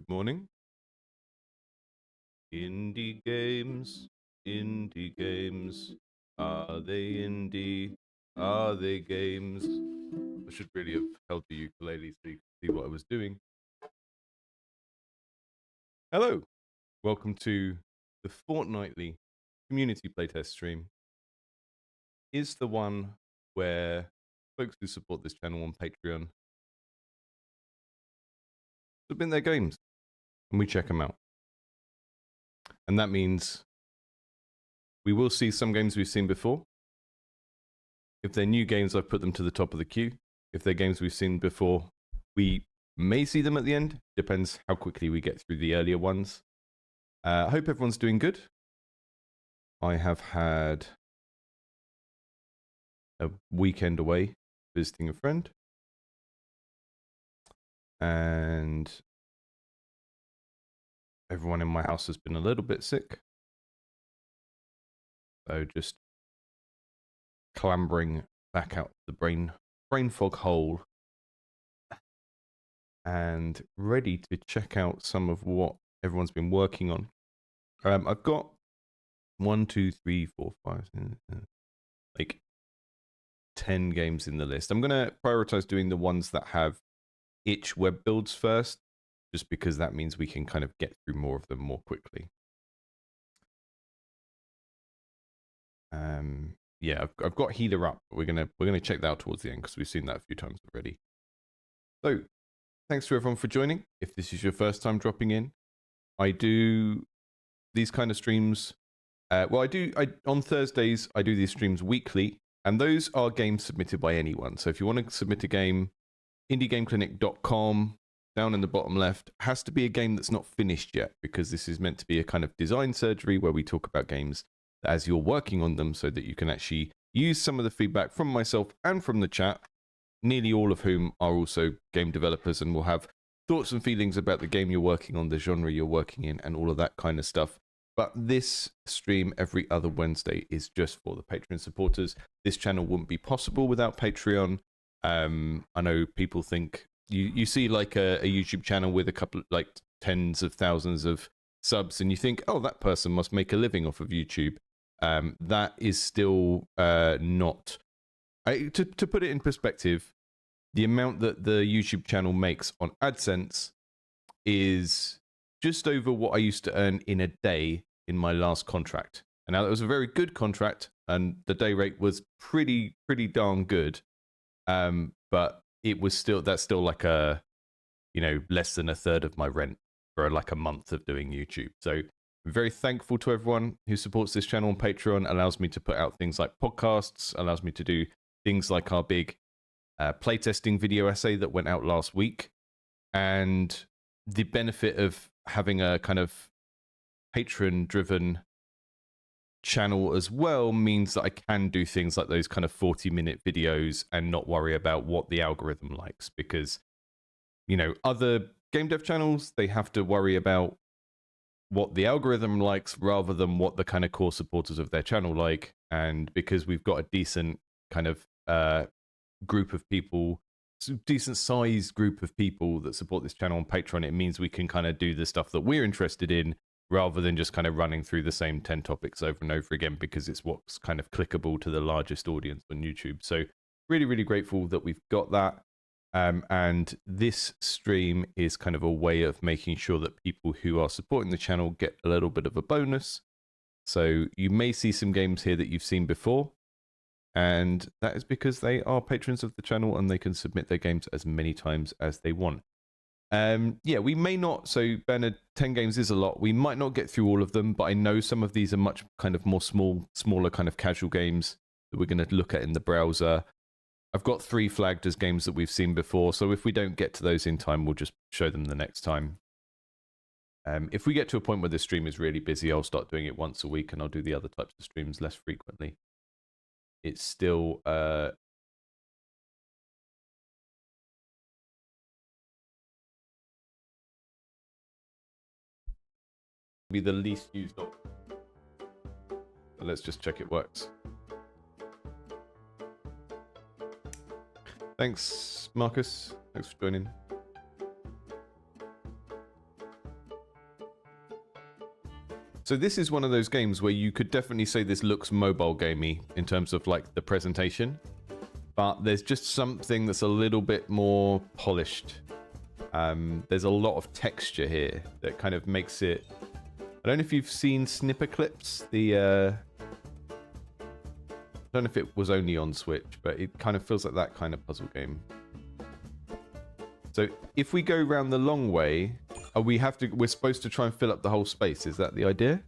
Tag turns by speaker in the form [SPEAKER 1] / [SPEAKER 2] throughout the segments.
[SPEAKER 1] morning. Indie games, indie games. Are they indie? Are they games? I should really have held the ukulele so you could see what I was doing. Hello, welcome to the fortnightly community playtest stream. Is the one where folks who support this channel on Patreon submit their games and we check them out. And that means we will see some games we've seen before. If they're new games, I've put them to the top of the queue. If they're games we've seen before, we may see them at the end. Depends how quickly we get through the earlier ones. I hope everyone's doing good. I have had a weekend away visiting a friend. And everyone in my house has been a little bit sick. So just clambering back out the brain fog hole and ready to check out some of what everyone's been working on. I've got 1, 2, 3, 4, 5, like 10 games in the list. I'm going to prioritize doing the ones that have itch web builds first, just because that means we can kind of get through more of them more quickly. Yeah, I've got Healer up. But we're gonna check that out towards the end because we've seen that a few times already. So, thanks to everyone for joining. If this is your first time dropping in, I do these kind of streams. On Thursdays I do these streams weekly, and those are games submitted by anyone. So if you want to submit a game, indiegameclinic.com. Down in the bottom left has to be a game that's not finished yet, because this is meant to be a kind of design surgery where we talk about games as you're working on them so that you can actually use some of the feedback from myself and from the chat, nearly all of whom are also game developers and will have thoughts and feelings about the game you're working on, the genre you're working in, and all of that kind of stuff. But this stream every other Wednesday is just for the Patreon supporters. This channel wouldn't be possible without Patreon. I know people think you see like a YouTube channel with a couple, like tens of thousands of subs, and you think, oh, that person must make a living off of YouTube. That is still not. To put it in perspective, the amount that the YouTube channel makes on AdSense is just over what I used to earn in a day in my last contract. And now that was a very good contract, and the day rate was pretty darn good. But it was that's still like a, less than a third of my rent for like a month of doing YouTube. So I'm very thankful to everyone who supports this channel on Patreon. Allows me to put out things like podcasts, allows me to do things like our big playtesting video essay that went out last week. And the benefit of having a kind of patron-driven channel as well means that I can do things like those kind of 40-minute videos and not worry about what the algorithm likes, because other game dev channels, they have to worry about what the algorithm likes rather than what the kind of core supporters of their channel like. And because we've got a decent kind of group of people, decent sized group of people that support this channel on Patreon, it means we can kind of do the stuff that we're interested in rather than just kind of running through the same 10 topics over and over again, because it's what's kind of clickable to the largest audience on YouTube. So really grateful that we've got that. And this stream is kind of a way of making sure that people who are supporting the channel get a little bit of a bonus. So you may see some games here that you've seen before, and that is because they are patrons of the channel and they can submit their games as many times as they want. Yeah, we may not. So Bernard, 10 games is a lot. We might not get through all of them, but I know some of these are much kind of more smaller kind of casual games that we're going to look at in the browser. I've got 3 flagged as games that we've seen before, so if we don't get to those in time, we'll just show them the next time. If we get to a point where the stream is really busy, I'll start doing it once a week, and I'll do the other types of streams less frequently. It's still be the least used option. So let's just check it works. Thanks, Marcus. Thanks for joining. So this is one of those games where you could definitely say this looks mobile gamey in terms of like the presentation, but there's just something that's a little bit more polished. There's a lot of texture here that kind of makes it. I don't know if you've seen Snipper Clips. I don't know if it was only on Switch, but it kind of feels like that kind of puzzle game. So if we go around the long way, we're supposed to try and fill up the whole space. Is that the idea?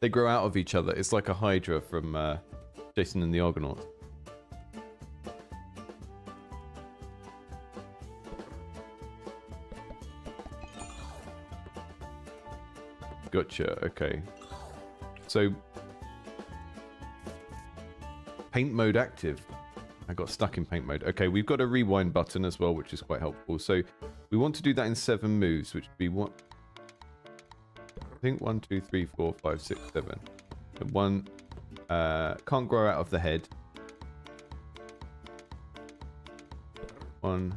[SPEAKER 1] They grow out of each other. It's like a Hydra from Jason and the Argonauts. Gotcha, okay. So, paint mode active. I got stuck in paint mode. Okay, we've got a rewind button as well, which is quite helpful. So, we want to do that in 7 moves, which would be what? I think 1, 2, 3, 4, 5, 6, 7. And 1 can't grow out of the head. 1.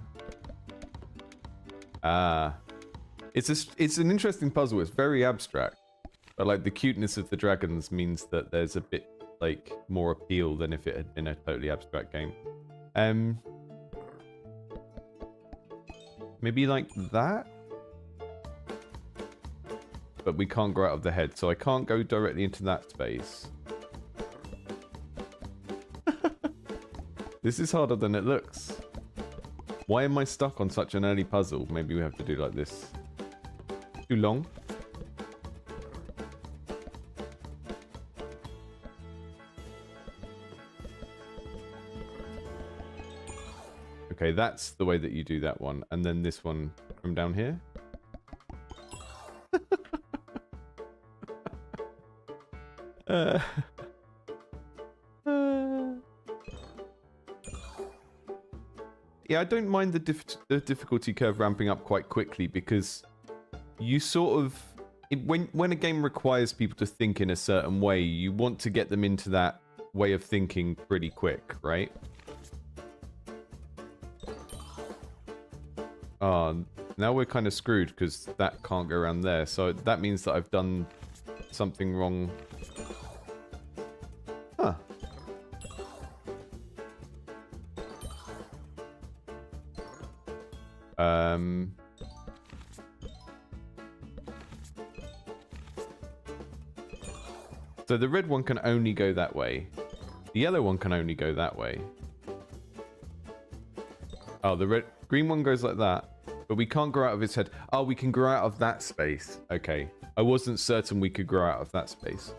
[SPEAKER 1] It's an interesting puzzle. It's very abstract, but like the cuteness of the dragons means that there's a bit like more appeal than if it had been a totally abstract game. Maybe like that, but we can't grow out of the head, so I can't go directly into that space. This is harder than it looks. Why am I stuck on such an early puzzle? Maybe we have to do like this. Too long? Okay, that's the way that you do that one. And then this one from down here. Yeah, I don't mind the difficulty curve ramping up quite quickly because you sort of... when a game requires people to think in a certain way, you want to get them into that way of thinking pretty quick, right? Now we're kind of screwed because that can't go around there. So that means that I've done something wrong. Huh. So the red one can only go that way. The yellow one can only go that way. Oh, the green one goes like that. But we can't grow out of its head. Oh, we can grow out of that space. Okay. I wasn't certain we could grow out of that space.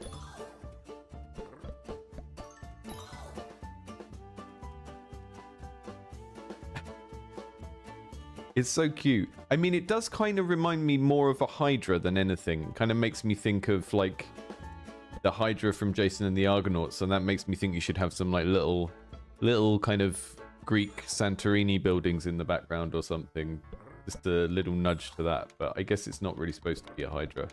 [SPEAKER 1] It's so cute. I mean, it does kind of remind me more of a Hydra than anything. It kind of makes me think of, like, the Hydra from Jason and the Argonauts. And that makes me think you should have some, like, little kind of Greek Santorini buildings in the background or something. Just a little nudge to that, but I guess it's not really supposed to be a Hydra.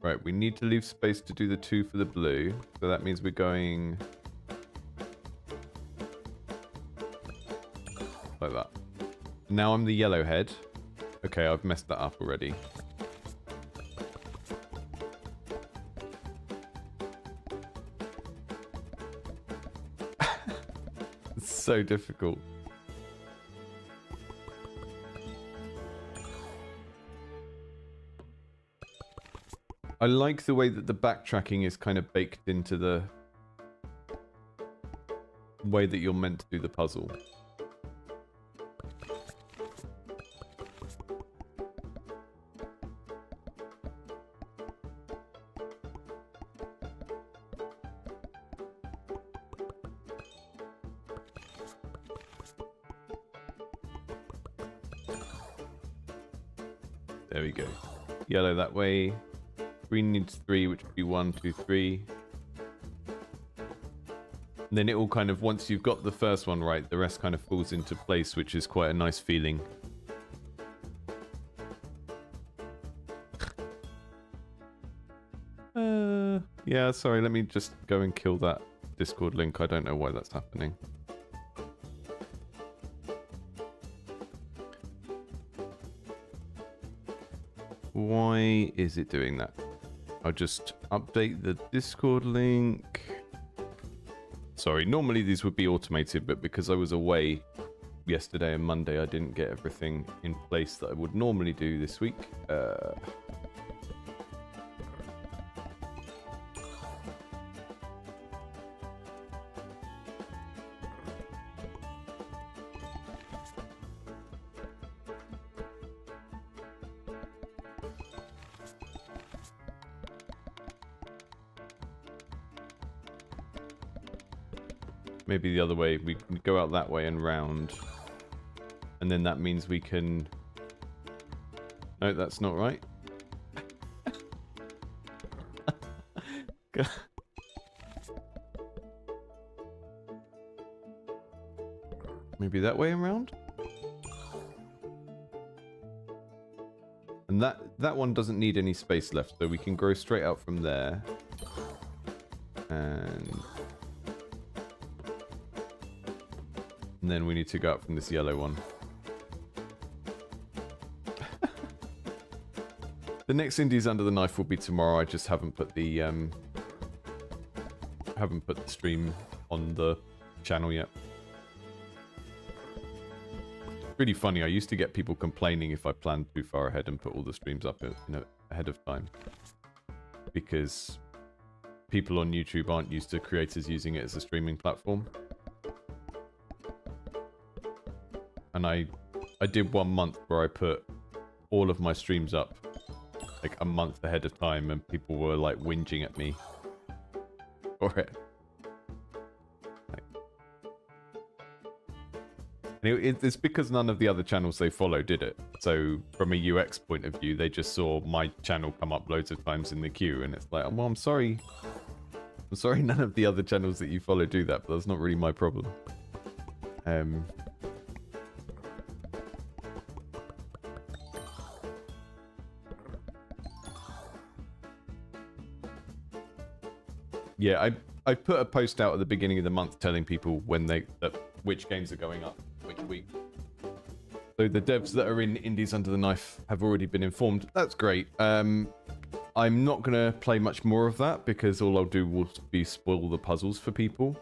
[SPEAKER 1] Right, we need to leave space to do the 2 for the blue. So that means we're going... like that. Now I'm the yellow head. Okay, I've messed that up already. It's so difficult. I like the way that the backtracking is kind of baked into the way that you're meant to do the puzzle. There we go. yellow that way. Green needs 3, which would be 1, 2, 3. And then it all kind of, once you've got the first one right, the rest kind of falls into place, which is quite a nice feeling. Yeah, sorry, let me just go and kill that Discord link. I don't know why that's happening. Why is it doing that? I'll just update the Discord link. Sorry, normally these would be automated, but because I was away yesterday and Monday, I didn't get everything in place that I would normally do this week. Maybe the other way. We can go out that way and round. And then that means we can... No, that's not right. Maybe that way and round? And that one doesn't need any space left, so we can grow straight out from there. And then we need to go up from this yellow one. The next Indies Under the Knife will be tomorrow. I just haven't put the stream on the channel yet. It's really funny. I used to get people complaining if I planned too far ahead and put all the streams up, ahead of time, because people on YouTube aren't used to creators using it as a streaming platform. And I did 1 month where I put all of my streams up like a month ahead of time, and people were like whinging at me for it. It's because none of the other channels they follow did it. So from a UX point of view, they just saw my channel come up loads of times in the queue, and it's like, well, I'm sorry. I'm sorry none of the other channels that you follow do that, but that's not really my problem. Yeah, I put a post out at the beginning of the month telling people when which games are going up which week. So the devs that are in Indies Under the Knife have already been informed. That's great. I'm not going to play much more of that because all I'll do will be spoil the puzzles for people.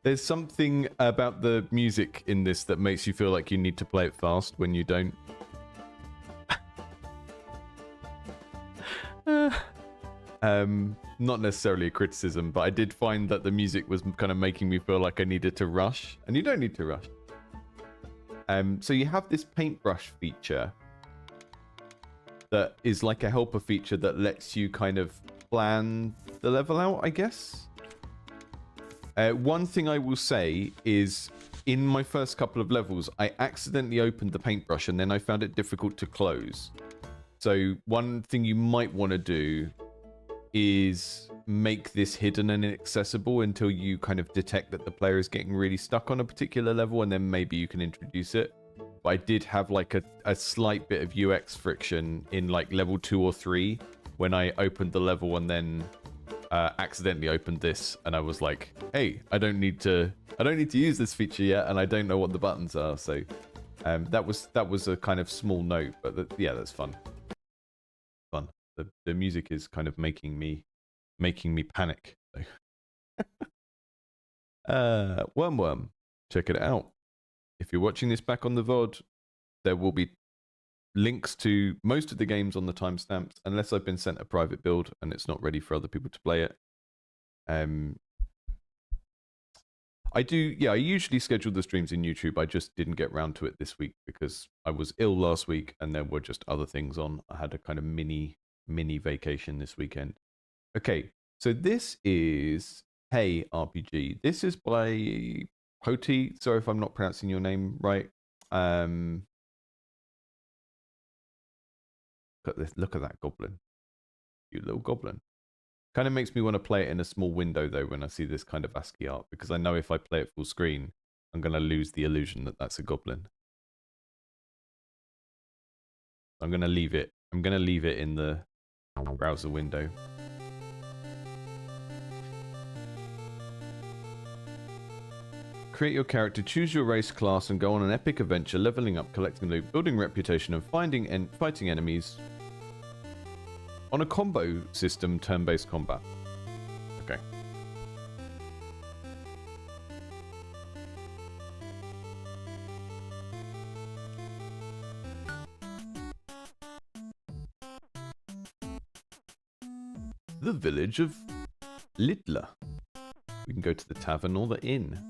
[SPEAKER 1] There's something about the music in this that makes you feel like you need to play it fast when you don't. Not necessarily a criticism, but I did find that the music was kind of making me feel like I needed to rush, and you don't need to rush. So you have this paintbrush feature that is like a helper feature that lets you kind of plan the level out, I guess. One thing I will say is, in my first couple of levels, I accidentally opened the paintbrush and then I found it difficult to close. So one thing you might want to do is make this hidden and inaccessible until you kind of detect that the player is getting really stuck on a particular level, and then maybe you can introduce it. But I did have like a slight bit of UX friction in like level 2 or 3 when I opened the level and then accidentally opened this, and I was like, hey, I don't need to use this feature yet, and I don't know what the buttons are. So that was a kind of small note, but yeah, that's fun. The music is kind of making me panic. Wyrm Worm, check it out. If you're watching this back on the VOD, there will be links to most of the games on the timestamps, unless I've been sent a private build and it's not ready for other people to play it. I usually schedule the streams in YouTube. I just didn't get round to it this week because I was ill last week and there were just other things on. I had a kind of mini vacation this weekend. Okay, so this is Hey RPG. This is by Hoti. Sorry if I'm not pronouncing your name right. Look at this. Look at that goblin. Cute little goblin. Kind of makes me want to play it in a small window though when I see this kind of ASCII art, because I know if I play it full screen, I'm going to lose the illusion that that's a goblin. I'm going to leave it. I'm going to leave it in the browser window. Create your character, choose your race, class, and go on an epic adventure, leveling up, collecting loot, building reputation, and fighting enemies on a combo system, turn-based combat. Okay. The village of Lidla. We can go to the tavern or the inn.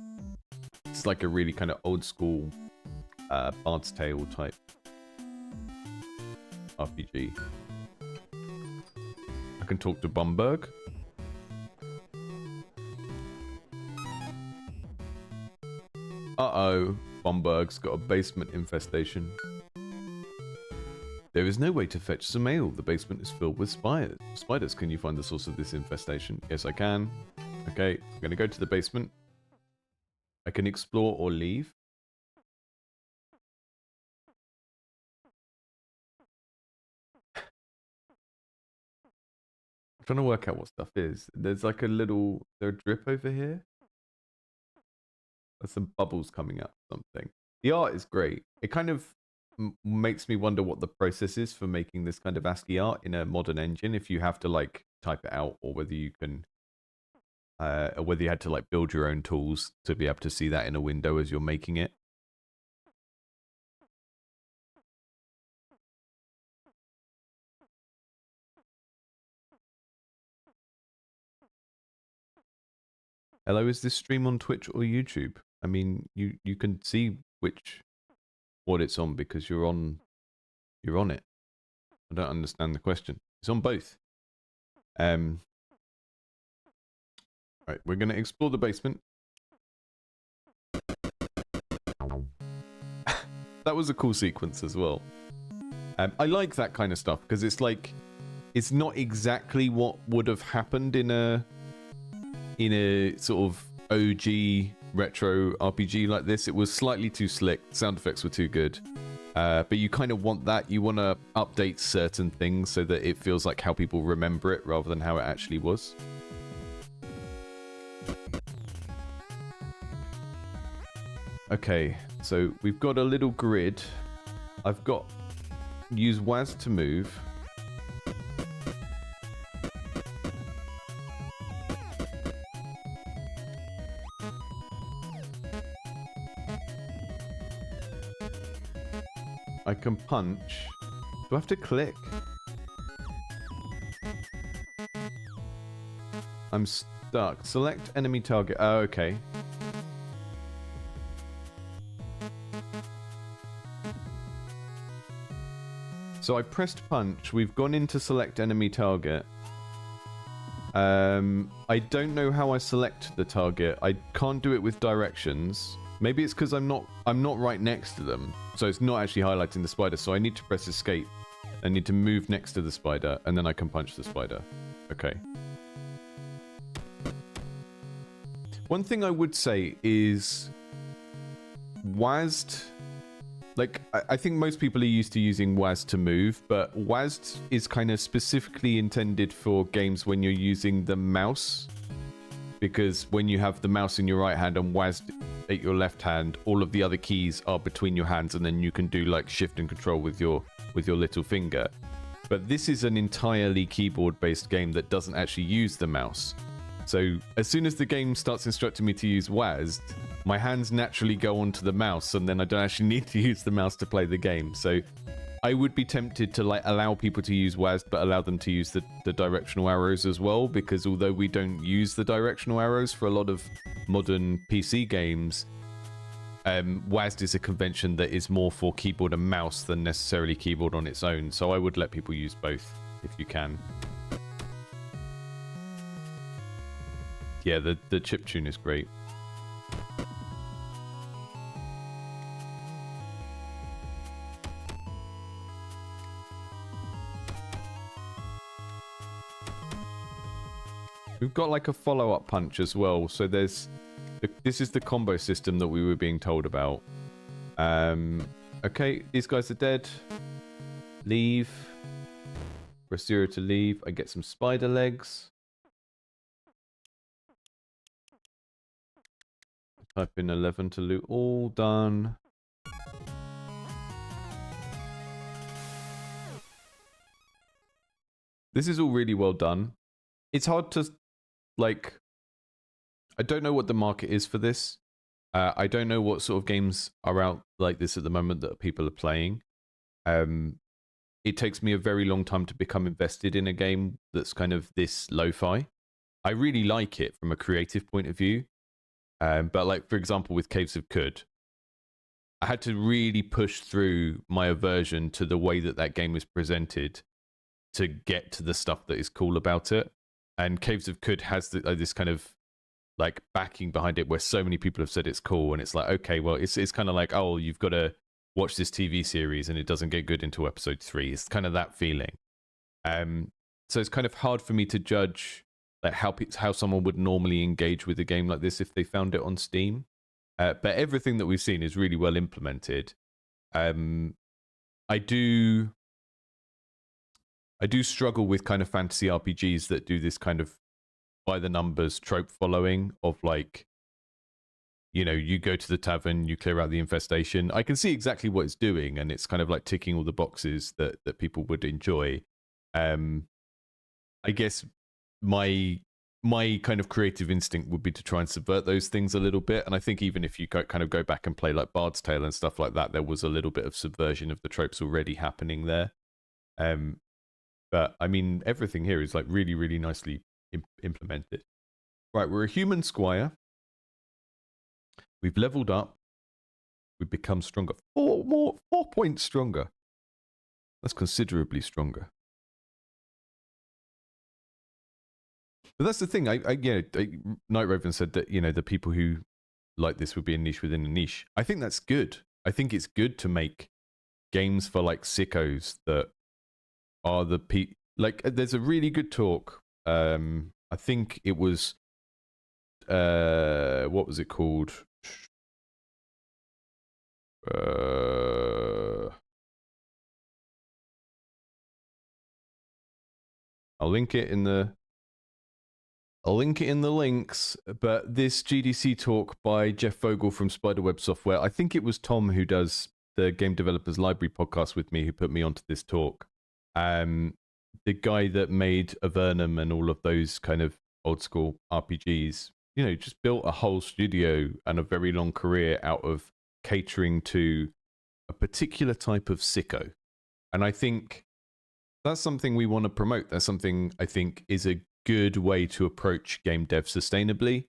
[SPEAKER 1] It's like a really kind of old school Bard's Tale type RPG. I can talk to Bumberg. Uh-oh, Bumberg's got a basement infestation. There is no way to fetch some ale. The basement is filled with spiders. Spiders, can you find the source of this infestation? Yes, I can. Okay, I'm going to go to the basement. I can explore or leave. I'm trying to work out what stuff is. There's like a little... There's a drip over here. There's some bubbles coming out of something. The art is great. It kind of makes me wonder what the process is for making this kind of ASCII art in a modern engine. If you have to like type it out, or whether you can... or whether you had to like build your own tools to be able to see that in a window as you're making it. Hello, is this stream on Twitch or YouTube? I mean, you can see what it's on because you're on it. I don't understand the question. It's on both. Right, we're going to explore the basement. That was a cool sequence as well. I like that kind of stuff because it's like, it's not exactly what would have happened in a sort of OG retro RPG like this. It was slightly too slick. Sound effects were too good. But you kind of want that. You want to update certain things so that it feels like how people remember it rather than how it actually was. Okay, so we've got a little grid. I've got use WAS to move. I can punch. Do I have to click? I'm stuck. Select enemy target. Oh, okay. So I pressed punch. We've gone into select enemy target. I don't know how I select the target. I can't do it with directions. Maybe it's because I'm not right next to them. So it's not actually highlighting the spider. So I need to press escape. I need to move next to the spider, and then I can punch the spider. Okay. One thing I would say is WASD. Like, I think most people are used to using WASD to move, but WASD is kind of specifically intended for games when you're using the mouse. Because when you have the mouse in your right hand and WASD at your left hand, all of the other keys are between your hands, and then you can do like shift and control with your little finger. But this is an entirely keyboard-based game that doesn't actually use the mouse. So as soon as the game starts instructing me to use WASD, my hands naturally go onto the mouse, and then I don't actually need to use the mouse to play the game. So I would be tempted to like allow people to use WASD, but allow them to use the directional arrows as well, because although we don't use the directional arrows for a lot of modern PC games, WASD is a convention that is more for keyboard and mouse than necessarily keyboard on its own. So I would let people use both if you can. Yeah, the chiptune is great. We've got like a follow-up punch as well. So there's... This is the combo system that we were being told about. Okay, these guys are dead. Leave. Press 0 to leave. I get some spider legs. Type in 11 to loot. All done. This is all really well done. It's hard to, like... I don't know what the market is for this. I don't know what sort of games are out like this at the moment that people are playing. It takes me a very long time to become invested in a game that's kind of this lo-fi. I really like it from a creative point of view. But like, for example, with Caves of Cud, I had to really push through my aversion to the way that that game was presented to get to the stuff that is cool about it. And Caves of Cud has this kind of like backing behind it where so many people have said it's cool, and it's like, okay, well, it's kind of like, oh, you've got to watch this TV series and it doesn't get good until episode 3. It's kind of that feeling. So it's kind of hard for me to judge like how someone would normally engage with a game like this if they found it on Steam. But everything that we've seen is really well implemented. I do struggle with kind of fantasy RPGs that do this kind of by the numbers trope following of like, you know, you go to the tavern, you clear out the infestation. I can see exactly what it's doing, and it's kind of like ticking all the boxes that people would enjoy. I guess my kind of creative instinct would be to try and subvert those things a little bit. And I think even if you kind of go back and play like Bard's Tale and stuff like that, there was a little bit of subversion of the tropes already happening there. But I mean, everything here is like really, really nicely implemented. Right, we're a human squire. We've leveled up. We've become stronger. 4 points stronger. That's considerably stronger. But that's the thing. Night Raven said that, you know, the people who like this would be a niche within a niche. I think that's good. I think it's good to make games for like sickos that are the like. There's a really good talk. I think it was what was it called? I'll link it in the links, but this GDC talk by Jeff Vogel from Spiderweb Software, I think it was Tom who does the Game Developers Library podcast with me who put me onto this talk. The guy that made Avernum and all of those kind of old school RPGs, you know, just built a whole studio and a very long career out of catering to a particular type of sicko. And I think that's something we want to promote. That's something I think is a good way to approach game dev sustainably,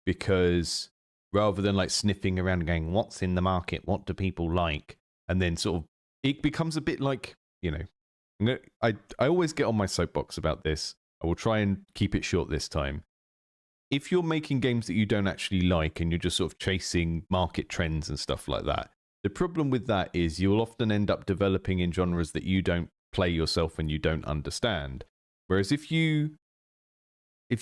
[SPEAKER 1] because rather than like sniffing around and going, what's in the market? What do people like? And then sort of, it becomes a bit like, you know, I always get on my soapbox about this. I will try and keep it short this time. If you're making games that you don't actually like and you're just sort of chasing market trends and stuff like that, the problem with that is you'll often end up developing in genres that you don't play yourself and you don't understand. Whereas if you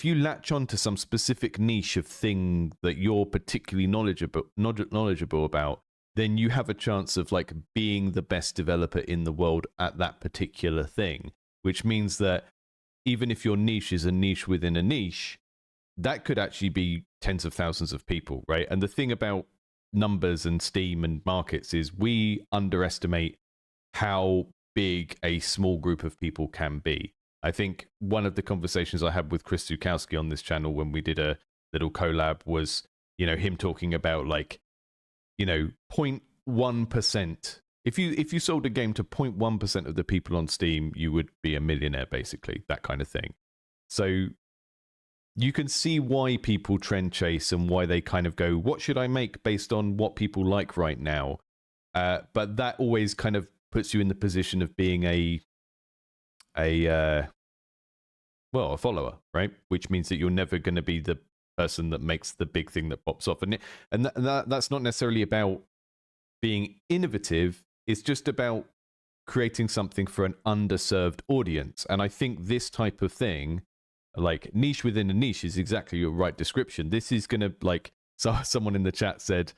[SPEAKER 1] latch on to some specific niche of thing that you're particularly knowledgeable about, then you have a chance of like being the best developer in the world at that particular thing, which means that even if your niche is a niche within a niche, that could actually be tens of thousands of people, right? And the thing about numbers and Steam and markets is we underestimate how big a small group of people can be. I think one of the conversations I had with Chris Zukowski on this channel when we did a little collab was, you know, him talking about like, you know, 0.1%. If you sold a game to 0.1% of the people on Steam, you would be a millionaire, basically, that kind of thing. So you can see why people trend chase and why they kind of go, what should I make based on what people like right now? But that always kind of puts you in the position of being a follower, right? Which means that you're never going to be the person that makes the big thing that pops off. And that's not necessarily about being innovative. It's just about creating something for an underserved audience. And I think this type of thing, like niche within a niche is exactly your right description. This is going to, like, so someone in the chat said,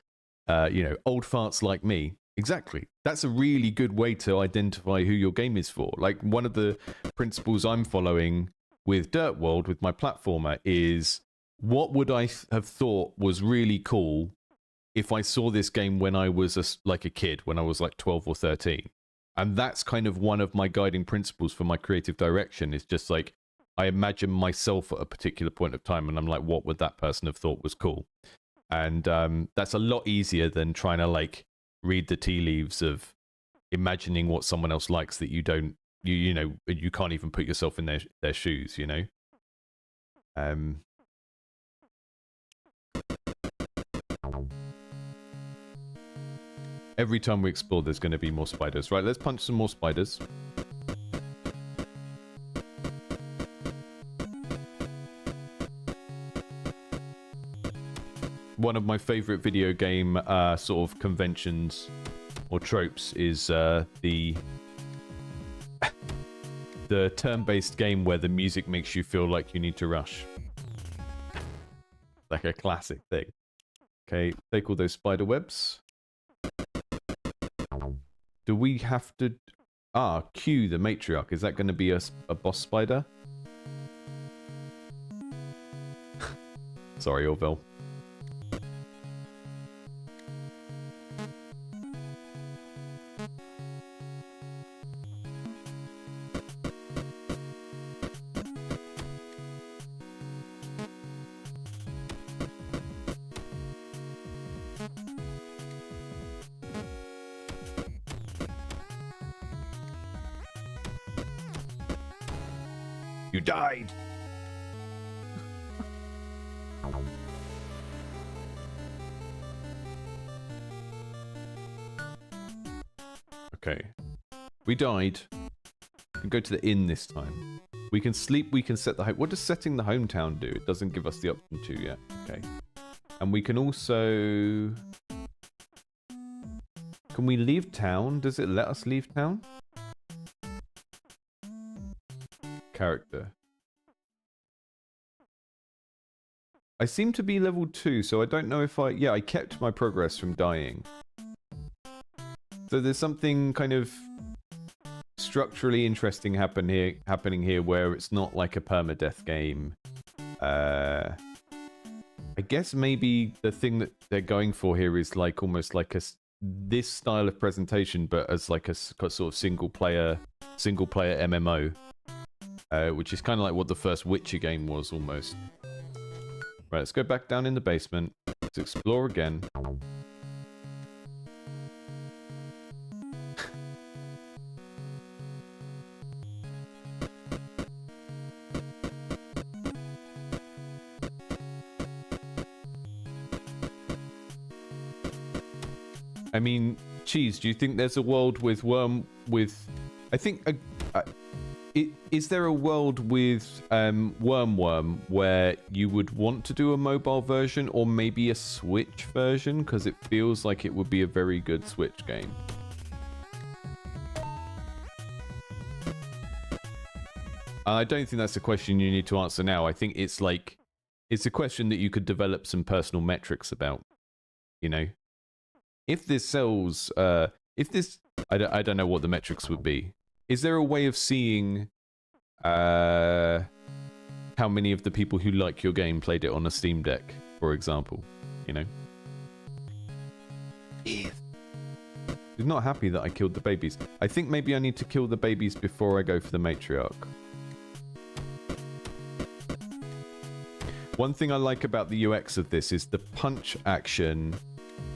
[SPEAKER 1] you know, old farts like me. Exactly. That's a really good way to identify who your game is for. Like, one of the principles I'm following with Dirt World, with my platformer, is what would I have thought was really cool if I saw this game when I was like a kid, when I was like 12 or 13. And that's kind of one of my guiding principles for my creative direction, is just like, I imagine myself at a particular point of time and I'm like, what would that person have thought was cool? And that's a lot easier than trying to like read the tea leaves of imagining what someone else likes that you don't, you know, you can't even put yourself in their shoes, you know? Every time we explore, there's going to be more spiders. Right, let's punch some more spiders. One of my favorite video game sort of conventions or tropes is the turn-based game where the music makes you feel like you need to rush. Like a classic thing. Okay, take all those spider webs. Do we have to... Q, the matriarch. Is that going to be a boss spider? Sorry, Orville. You died. Okay. We died. We can go to the inn this time. We can sleep, we can set the home. What does setting the hometown do? It doesn't give us the option to yet. Okay. And we can also... Can we leave town? Does it let us leave town? Character. I seem to be level 2, so I don't know if I... Yeah, I kept my progress from dying. So there's something kind of structurally interesting happening here where it's not like a permadeath game. I guess maybe the thing that they're going for here is like almost like this style of presentation, but as like a sort of single player MMO. Which is kind of like what the first Witcher game was, almost. Right, let's go back down in the basement. Let's explore again. I mean, Cheese, do you think there's a world with Worm with... I think... is there a world with Wyrm Worm where you would want to do a mobile version or maybe a Switch version? Because it feels like it would be a very good Switch game. I don't think that's a question you need to answer now. I think it's like... It's a question that you could develop some personal metrics about. You know? If this sells... if this... I don't know what the metrics would be. Is there a way of seeing how many of the people who like your game played it on a Steam Deck, for example? You know? He's not happy that I killed the babies. I think maybe I need to kill the babies before I go for the matriarch. One thing I like about the UX of this is the punch action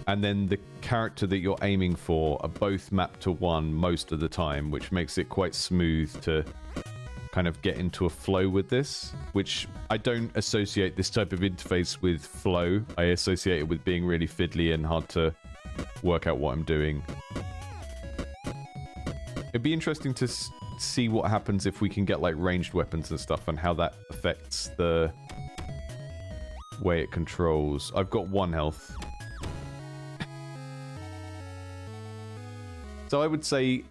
[SPEAKER 1] and then the character that you're aiming for are both mapped to 1 most of the time, which makes it quite smooth to kind of get into a flow with this, which I don't associate this type of interface with flow. I associate it with being really fiddly and hard to work out what I'm doing. It'd be interesting to see what happens if we can get like ranged weapons and stuff and how that affects the way it controls. I've got 1 health. So I would say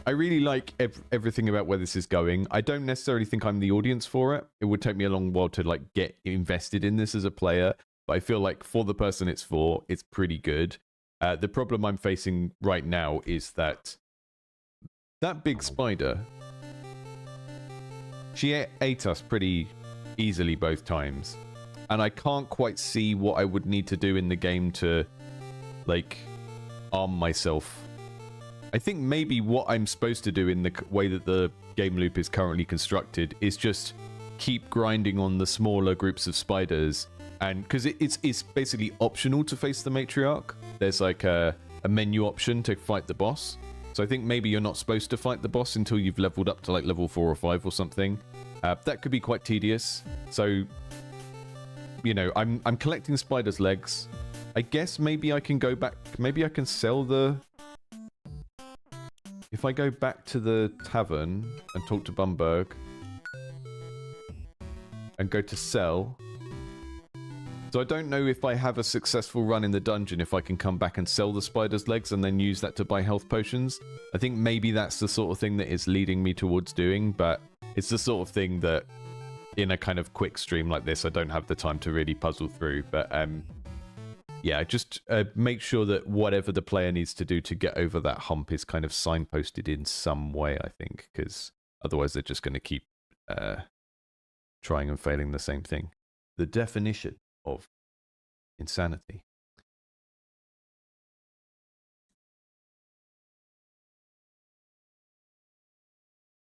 [SPEAKER 1] I really like everything about where this is going. I don't necessarily think I'm the audience for it. It would take me a long while to like get invested in this as a player, but I feel like for the person it's for, it's pretty good. The problem I'm facing right now is that big spider, she ate us pretty easily both times, and I can't quite see what I would need to do in the game to like arm myself. I think maybe what I'm supposed to do in the way that the game loop is currently constructed is just keep grinding on the smaller groups of spiders, and because it's basically optional to face the matriarch. There's like a menu option to fight the boss, so I think maybe you're not supposed to fight the boss until you've leveled up to like level 4 or 5 or something. That could be quite tedious, so you know, I'm collecting spiders' legs. I guess maybe I can go back, maybe I can sell the... If I go back to the tavern and talk to Bumberg and go to sell. So I don't know if I have a successful run in the dungeon, if I can come back and sell the spider's legs and then use that to buy health potions. I think maybe that's the sort of thing that is leading me towards doing, but it's the sort of thing that in a kind of quick stream like this, I don't have the time to really puzzle through. But yeah, just make sure that whatever the player needs to do to get over that hump is kind of signposted in some way, I think, because otherwise they're just going to keep trying and failing the same thing. The definition of insanity.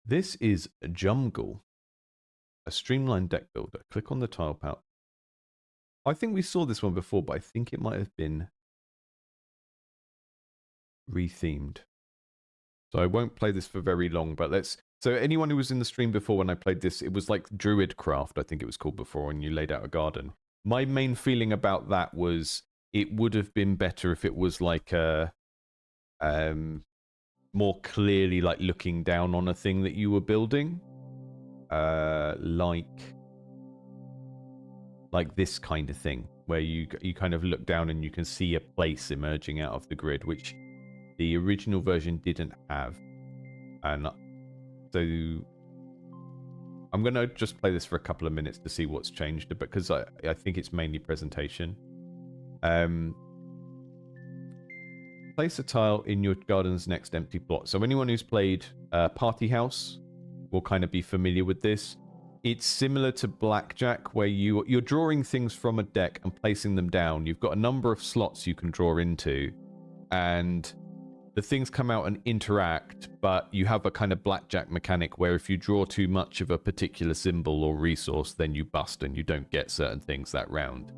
[SPEAKER 1] This is Jumgle, a streamlined deck builder. Click on the tile pouch. I think we saw this one before, but I think it might have been rethemed. So I won't play this for very long, but let's... So anyone who was in the stream before when I played this, it was like Druid Craft, I think it was called before, and you laid out a garden. My main feeling about that was it would have been better if it was like a... more clearly like looking down on a thing that you were building. Like this kind of thing, where you kind of look down and you can see a place emerging out of the grid, which the original version didn't have. And so I'm going to just play this for a couple of minutes to see what's changed, because I think it's mainly presentation. Place a tile in your garden's next empty plot. So anyone who's played Party House will kind of be familiar with this. It's similar to Blackjack, where you're drawing things from a deck and placing them down. You've got a number of slots you can draw into, and the things come out and interact, but you have a kind of Blackjack mechanic where if you draw too much of a particular symbol or resource, then you bust and you don't get certain things that round.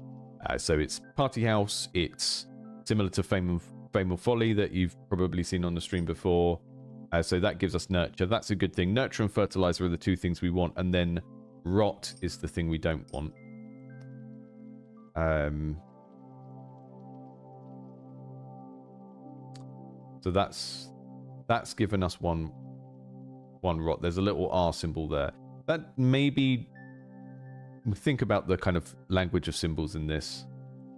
[SPEAKER 1] So it's Party House. It's similar to Fame or Folly that you've probably seen on the stream before. So that gives us Nurture. That's a good thing. Nurture and Fertilizer are the two things we want, and then Rot is the thing we don't want. So that's given us one Rot. There's a little R symbol there. That maybe... Think about the kind of language of symbols in this.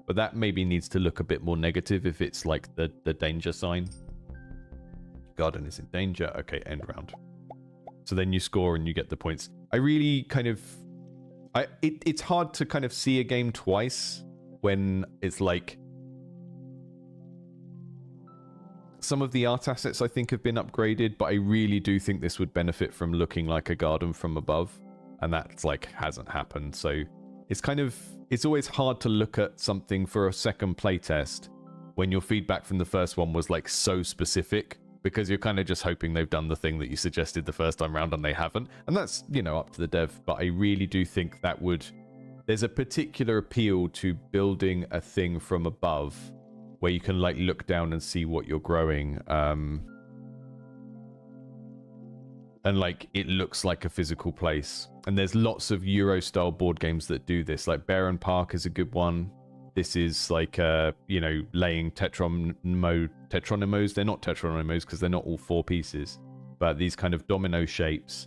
[SPEAKER 1] But that maybe needs to look a bit more negative if it's like the danger sign. Garden is in danger. Okay, end round. So then you score and you get the points. I really kind of... It's hard to kind of see a game twice when it's like... Some of the art assets I think have been upgraded, but I really do think this would benefit from looking like a garden from above. And that's like hasn't happened. So it's kind of... It's always hard to look at something for a second playtest when your feedback from the first one was like so specific, because you're kind of just hoping they've done the thing that you suggested the first time round and they haven't. And that's, you know, up to the dev. But I really do think that would... There's a particular appeal to building a thing from above where you can like look down and see what you're growing. And like it looks like a physical place. And there's lots of Euro-style board games that do this. Like Baron Park is a good one. This is like, you know, laying tetronymos. They're not tetronymos because they're not all 4 pieces, but these kind of domino shapes.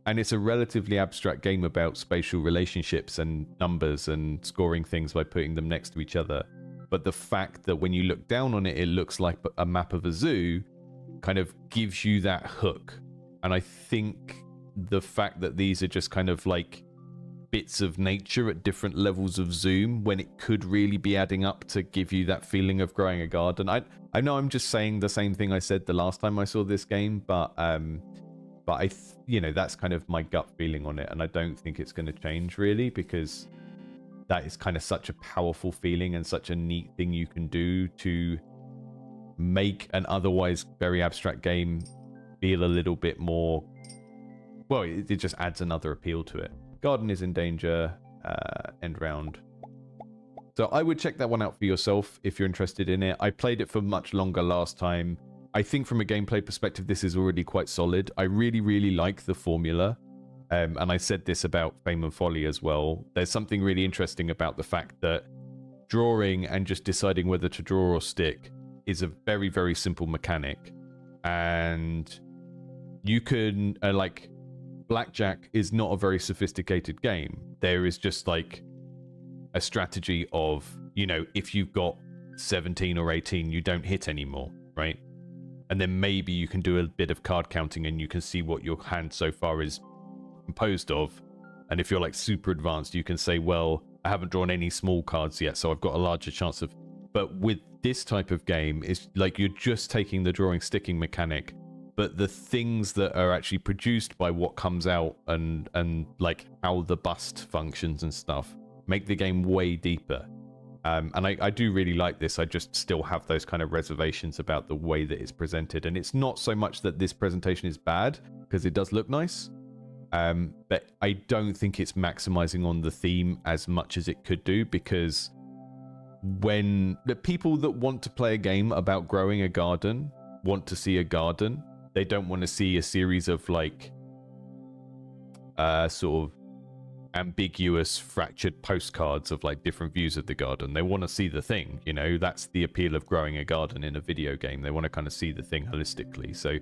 [SPEAKER 1] And it's a relatively abstract game about spatial relationships and numbers and scoring things by putting them next to each other. But the fact that when you look down on it, it looks like a map of a zoo kind of gives you that hook. And I think the fact that these are just kind of like bits of nature at different levels of zoom, when it could really be adding up to give you that feeling of growing a garden. I know I'm just saying the same thing I said the last time I saw this game, but you know, that's kind of my gut feeling on it, and I don't think it's going to change really, because that is kind of such a powerful feeling and such a neat thing you can do to make an otherwise very abstract game feel a little bit more, well, it just adds another appeal to it. Garden is in danger, end round. So I would check that one out for yourself if you're interested in it. I played it for much longer last time. I think from a gameplay perspective, this is already quite solid. I really, really like the formula. And I said this about Fame and Folly as well. There's something really interesting about the fact that drawing and just deciding whether to draw or stick is a very, very simple mechanic. And you can, like, Blackjack is not a very sophisticated game. There is just like a strategy of, you know, if you've got 17 or 18, you don't hit anymore, right? And then maybe you can do a bit of card counting and you can see what your hand so far is composed of. And if you're like super advanced, you can say, well, I haven't drawn any small cards yet, so I've got a larger chance of... But with this type of game, it's like you're just taking the drawing sticking mechanic, but the things that are actually produced by what comes out and like how the bust functions and stuff make the game way deeper. And I do really like this. I just still have those kind of reservations about the way that it's presented. And it's not so much that this presentation is bad, because it does look nice. But I don't think it's maximizing on the theme as much as it could do, because when the people that want to play a game about growing a garden want to see a garden, they don't want to see a series of like sort of ambiguous fractured postcards of like different views of the garden. They want to see the thing, you know. That's the appeal of growing a garden in a video game. They want to kind of see the thing holistically. So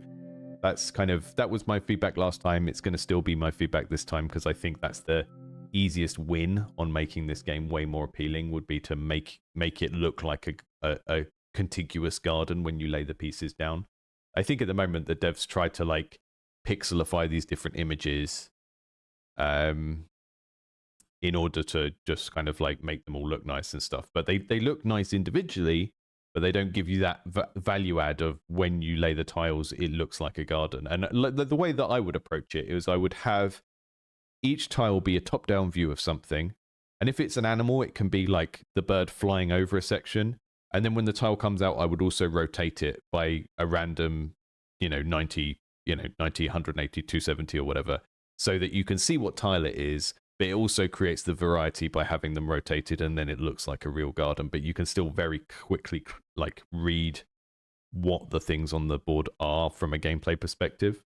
[SPEAKER 1] that's kind of, that was my feedback last time. It's going to still be my feedback this time, because I think that's the easiest win on making this game way more appealing, would be to make it look like a contiguous garden when you lay the pieces down. I think at the moment the devs try to like pixelify these different images in order to just kind of like make them all look nice and stuff. But they look nice individually, but they don't give you that value add of when you lay the tiles, it looks like a garden. And the way that I would approach it is I would have each tile be a top-down view of something. And if it's an animal, it can be like the bird flying over a section. And then when the tile comes out, I would also rotate it by a random, 90, 180, 270 or whatever, so that you can see what tile it is, but it also creates the variety by having them rotated, and then it looks like a real garden, but you can still very quickly like read what the things on the board are from a gameplay perspective.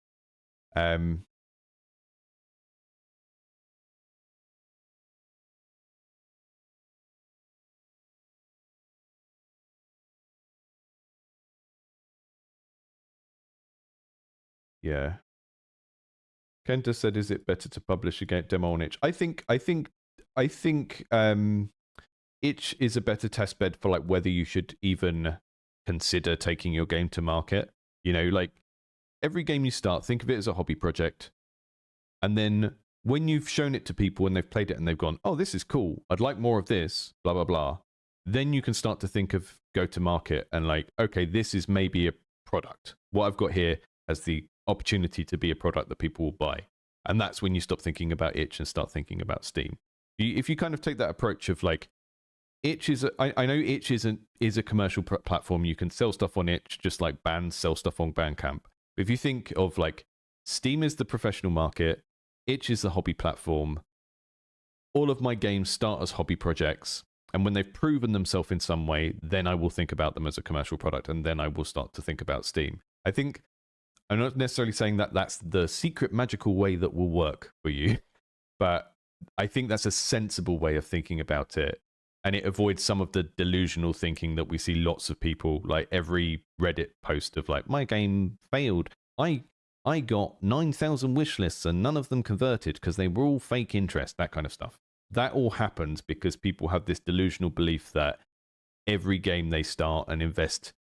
[SPEAKER 1] Yeah. Kenta said, "Is it better to publish a demo on itch?" I think itch is a better test bed for like whether you should even consider taking your game to market. Like every game you start, think of it as a hobby project, and then when you've shown it to people and they've played it and they've gone, "Oh, this is cool. I'd like more of this." Blah blah blah. Then you can start to think of go to market and like, okay, this is maybe a product. What I've got here has the opportunity to be a product that people will buy. And that's when you stop thinking about itch and start thinking about Steam. If you kind of take that approach of like, itch is, I know itch is a commercial platform. You can sell stuff on itch just like bands sell stuff on Bandcamp. But if you think of like, Steam is the professional market, itch is the hobby platform. All of my games start as hobby projects. And when they've proven themselves in some way, then I will think about them as a commercial product. And then I will start to think about Steam. I think I'm not necessarily saying that that's the secret magical way that will work for you, but I think that's a sensible way of thinking about it. And it avoids some of the delusional thinking that we see lots of people, like every Reddit post of like, my game failed. I got 9,000 wish lists and none of them converted because they were all fake interest, that kind of stuff. That all happens because people have this delusional belief that every game they start and invest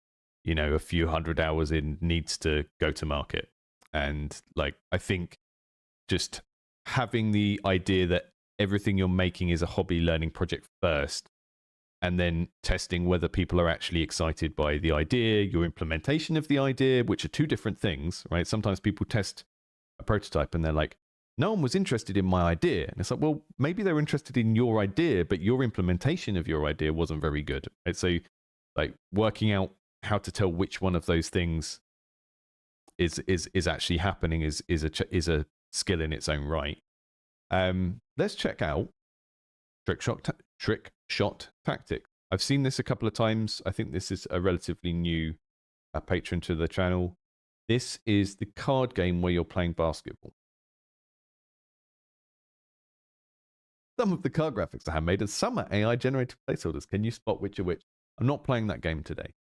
[SPEAKER 1] you know, a few hundred hours in, needs to go to market. And like, I think just having the idea that everything you're making is a hobby learning project first, and then testing whether people are actually excited by the idea, your implementation of the idea, which are two different things, right? Sometimes people test a prototype and they're like, no one was interested in my idea. And it's like, well, maybe they're interested in your idea, but your implementation of your idea wasn't very good. Right? So like working out how to tell which one of those things is actually happening is a skill in its own right. Let's check out Trickshot Tactics. I've seen this a couple of times. I think this is a relatively new patron to the channel. This is the card game where you're playing basketball. Some of the card graphics are handmade and some are AI-generated placeholders. Can you spot which are which? I'm not playing that game today,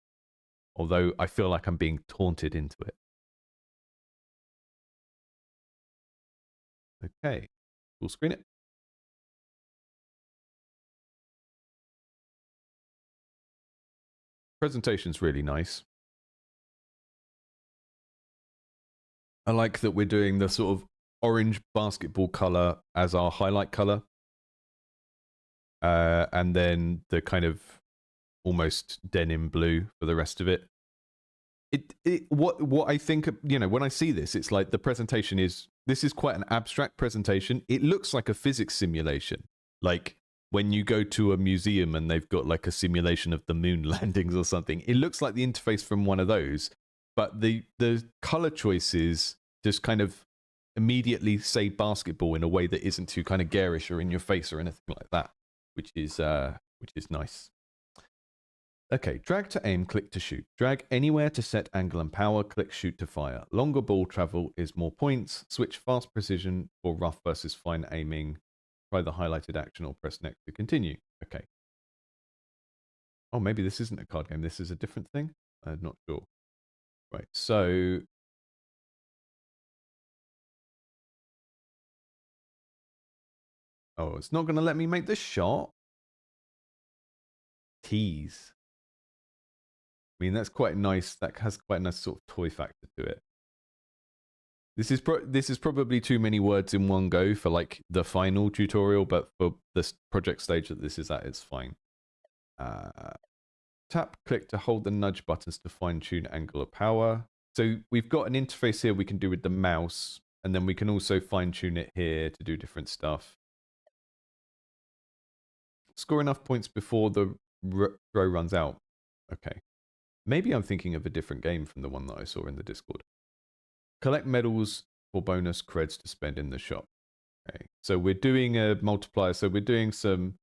[SPEAKER 1] although I feel like I'm being taunted into it. Okay, full screen it. Presentation's really nice. I like that we're doing the sort of orange basketball color as our highlight color. And then the kind of almost denim blue for the rest of it. What I think, you know, when I see this, it's like the presentation this is quite an abstract presentation. It looks like a physics simulation. Like when you go to a museum and they've got like a simulation of the moon landings or something, it looks like the interface from one of those. But the color choices just kind of immediately say basketball in a way that isn't too kind of garish or in your face or anything like that, which is nice. Okay, drag to aim, click to shoot. Drag anywhere to set angle and power, click shoot to fire. Longer ball travel is more points. Switch fast precision for rough versus fine aiming. Try the highlighted action or press next to continue. Okay. Oh, maybe this isn't a card game. This is a different thing? I'm not sure. Right, so... Oh, it's not going to let me make this shot. Tease. I mean, that's quite nice. That has quite a nice sort of toy factor to it. This is probably too many words in one go for like the final tutorial, but for this project stage that this is at, it's fine. Tap, click to hold the nudge buttons to fine tune angle or power. So we've got an interface here we can do with the mouse, and then we can also fine tune it here to do different stuff. Score enough points before the throw runs out. Okay. Maybe I'm thinking of a different game from the one that I saw in the Discord. Collect medals for bonus creds to spend in the shop. Okay. So we're doing a multiplier. So we're doing some...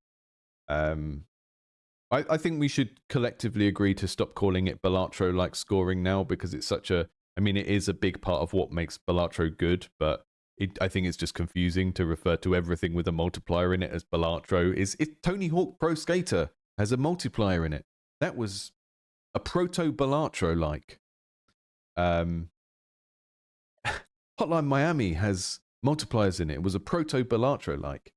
[SPEAKER 1] I think we should collectively agree to stop calling it Balatro-like scoring now, because it's such a... I mean, it is a big part of what makes Balatro good, but I think it's just confusing to refer to everything with a multiplier in it as Balatro. It's Tony Hawk Pro Skater has a multiplier in it. That was a proto-Balatro-like. Hotline Miami has multipliers in it. It was a proto-Balatro-like.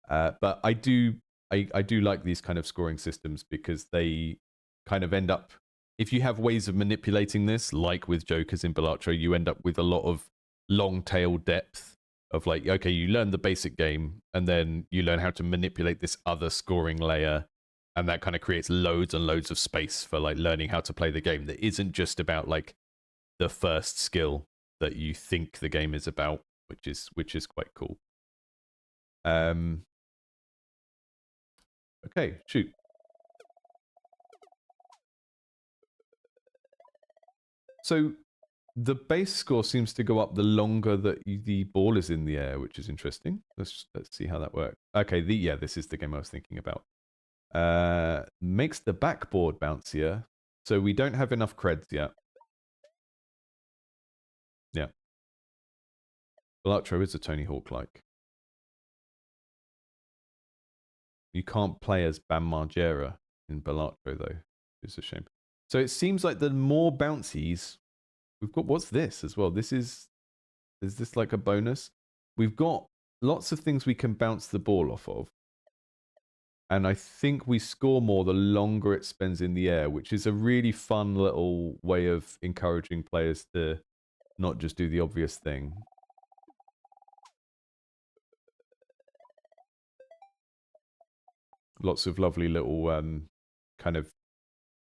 [SPEAKER 1] But I do like these kind of scoring systems because they kind of end up... If you have ways of manipulating this, like with Jokers in Balatro, you end up with a lot of long tail depth of like, okay, you learn the basic game and then you learn how to manipulate this other scoring layer, and that kind of creates loads and loads of space for like learning how to play the game that isn't just about like the first skill that you think the game is about, which is quite cool. Okay, shoot. So the base score seems to go up the longer that the ball is in the air, which is interesting. Let's see how that works. Okay, yeah, this is the game I was thinking about. Makes the backboard bouncier. So we don't have enough creds yet. Yeah. Balatro is a Tony Hawk-like. You can't play as Bam Margera in Balatro, though. It's a shame. So it seems like the more bouncies... We've got... What's this as well? This is... Is this like a bonus? We've got lots of things we can bounce the ball off of. And I think we score more the longer it spends in the air, which is a really fun little way of encouraging players to not just do the obvious thing. Lots of lovely little kind of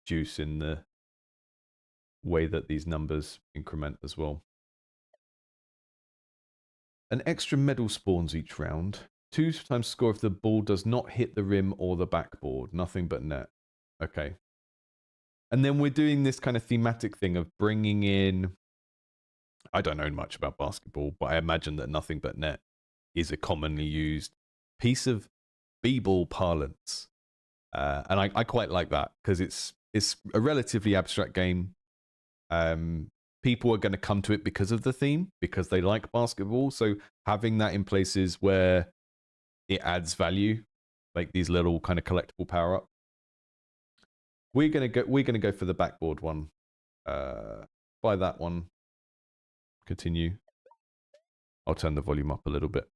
[SPEAKER 1] juice in the way that these numbers increment as well. An extra medal spawns each round. 2 times score if the ball does not hit the rim or the backboard. Nothing but net. Okay. And then we're doing this kind of thematic thing of bringing in... I don't know much about basketball, but I imagine that nothing but net is a commonly used piece of b-ball parlance. And I quite like that because it's a relatively abstract game. People are going to come to it because of the theme, because they like basketball. So having that in places where it adds value, like these little kind of collectible power up. We're gonna go for the backboard one. Buy that one. Continue. I'll turn the volume up a little bit.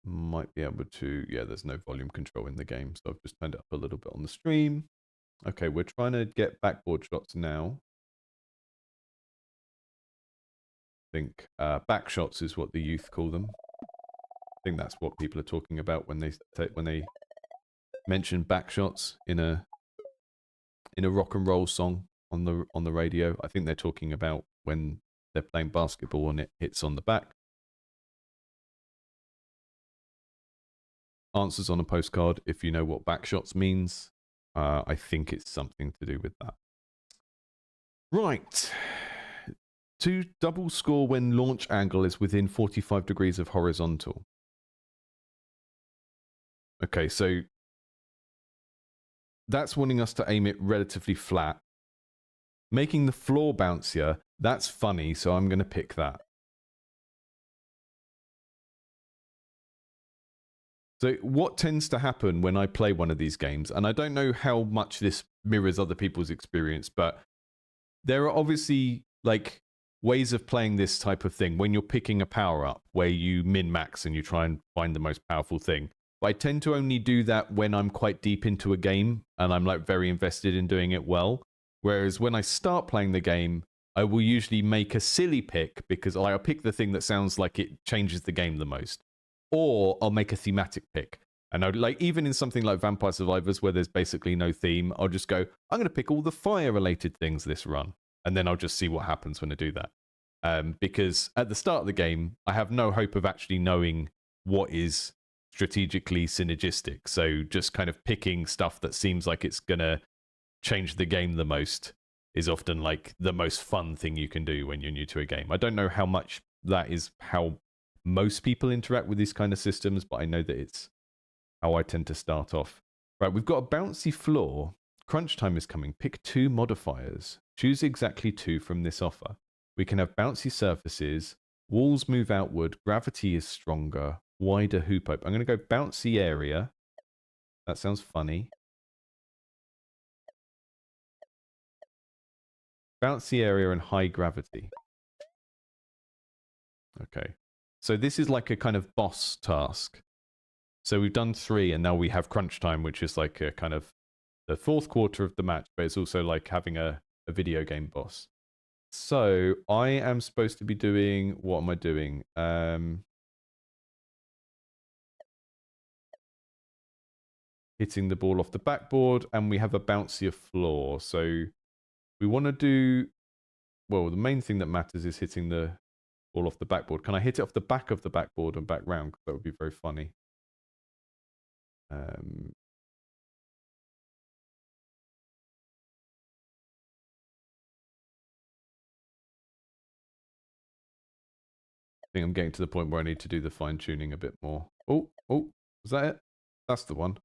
[SPEAKER 1] Might be able to, yeah, there's no volume control in the game, so I've just turned it up a little bit on the stream. Okay, we're trying to get backboard shots now. I think back shots is what the youth call them. I think that's what people are talking about when they mention back shots in a rock and roll song on the radio. I think they're talking about when they're playing basketball and it hits on the back. Answers on a postcard if you know what backshots means. I think it's something to do with that. Right. To double score when launch angle is within 45 degrees of horizontal. Okay, so that's wanting us to aim it relatively flat. Making the floor bouncier, that's funny, so I'm going to pick that. So what tends to happen when I play one of these games, and I don't know how much this mirrors other people's experience, but there are obviously like ways of playing this type of thing when you're picking a power up where you min-max and you try and find the most powerful thing. But I tend to only do that when I'm quite deep into a game and I'm like very invested in doing it well. Whereas when I start playing the game, I will usually make a silly pick because I'll pick the thing that sounds like it changes the game the most. Or I'll make a thematic pick. And I'd like, even in something like Vampire Survivors, where there's basically no theme, I'll just go, I'm going to pick all the fire-related things this run. And then I'll just see what happens when I do that. Because at the start of the game, I have no hope of actually knowing what is strategically synergistic. So just kind of picking stuff that seems like it's going to change the game the most is often like the most fun thing you can do when you're new to a game. I don't know how much that is how most people interact with these kind of systems, but I know that it's how I tend to start off. Right, we've got a bouncy floor. Crunch time is coming. Pick 2 modifiers. Choose exactly 2 from this offer. We can have bouncy surfaces, walls move outward, gravity is stronger, wider hoop open. I'm going to go bouncy area. That sounds funny. Bouncy area and high gravity. Okay. So this is like a kind of boss task. So we've done 3 and now we have crunch time, which is like a kind of the 4th quarter of the match, but it's also like having a video game boss. So I am supposed to be doing, what am I doing? Hitting the ball off the backboard, and we have a bouncier floor. So we want to do, well, the main thing that matters is hitting the ball off the backboard. Can I hit it off the back of the backboard and back round? That would be very funny. I think I'm getting to the point where I need to do the fine tuning a bit more. Oh, was that it? That's the one.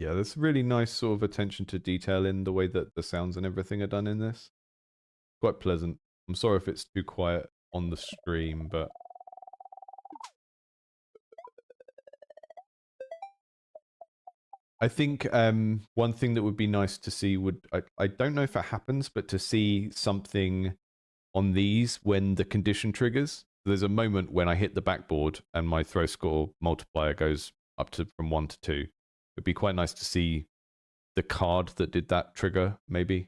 [SPEAKER 1] Yeah, there's really nice sort of attention to detail in the way that the sounds and everything are done in this. Quite pleasant. I'm sorry if it's too quiet on the stream, but I think one thing that would be nice to see would, I don't know if it happens, but to see something on these when the condition triggers. There's a moment when I hit the backboard and my throw score multiplier goes up to from 1 to 2. It'd be quite nice to see the card that did that trigger, maybe.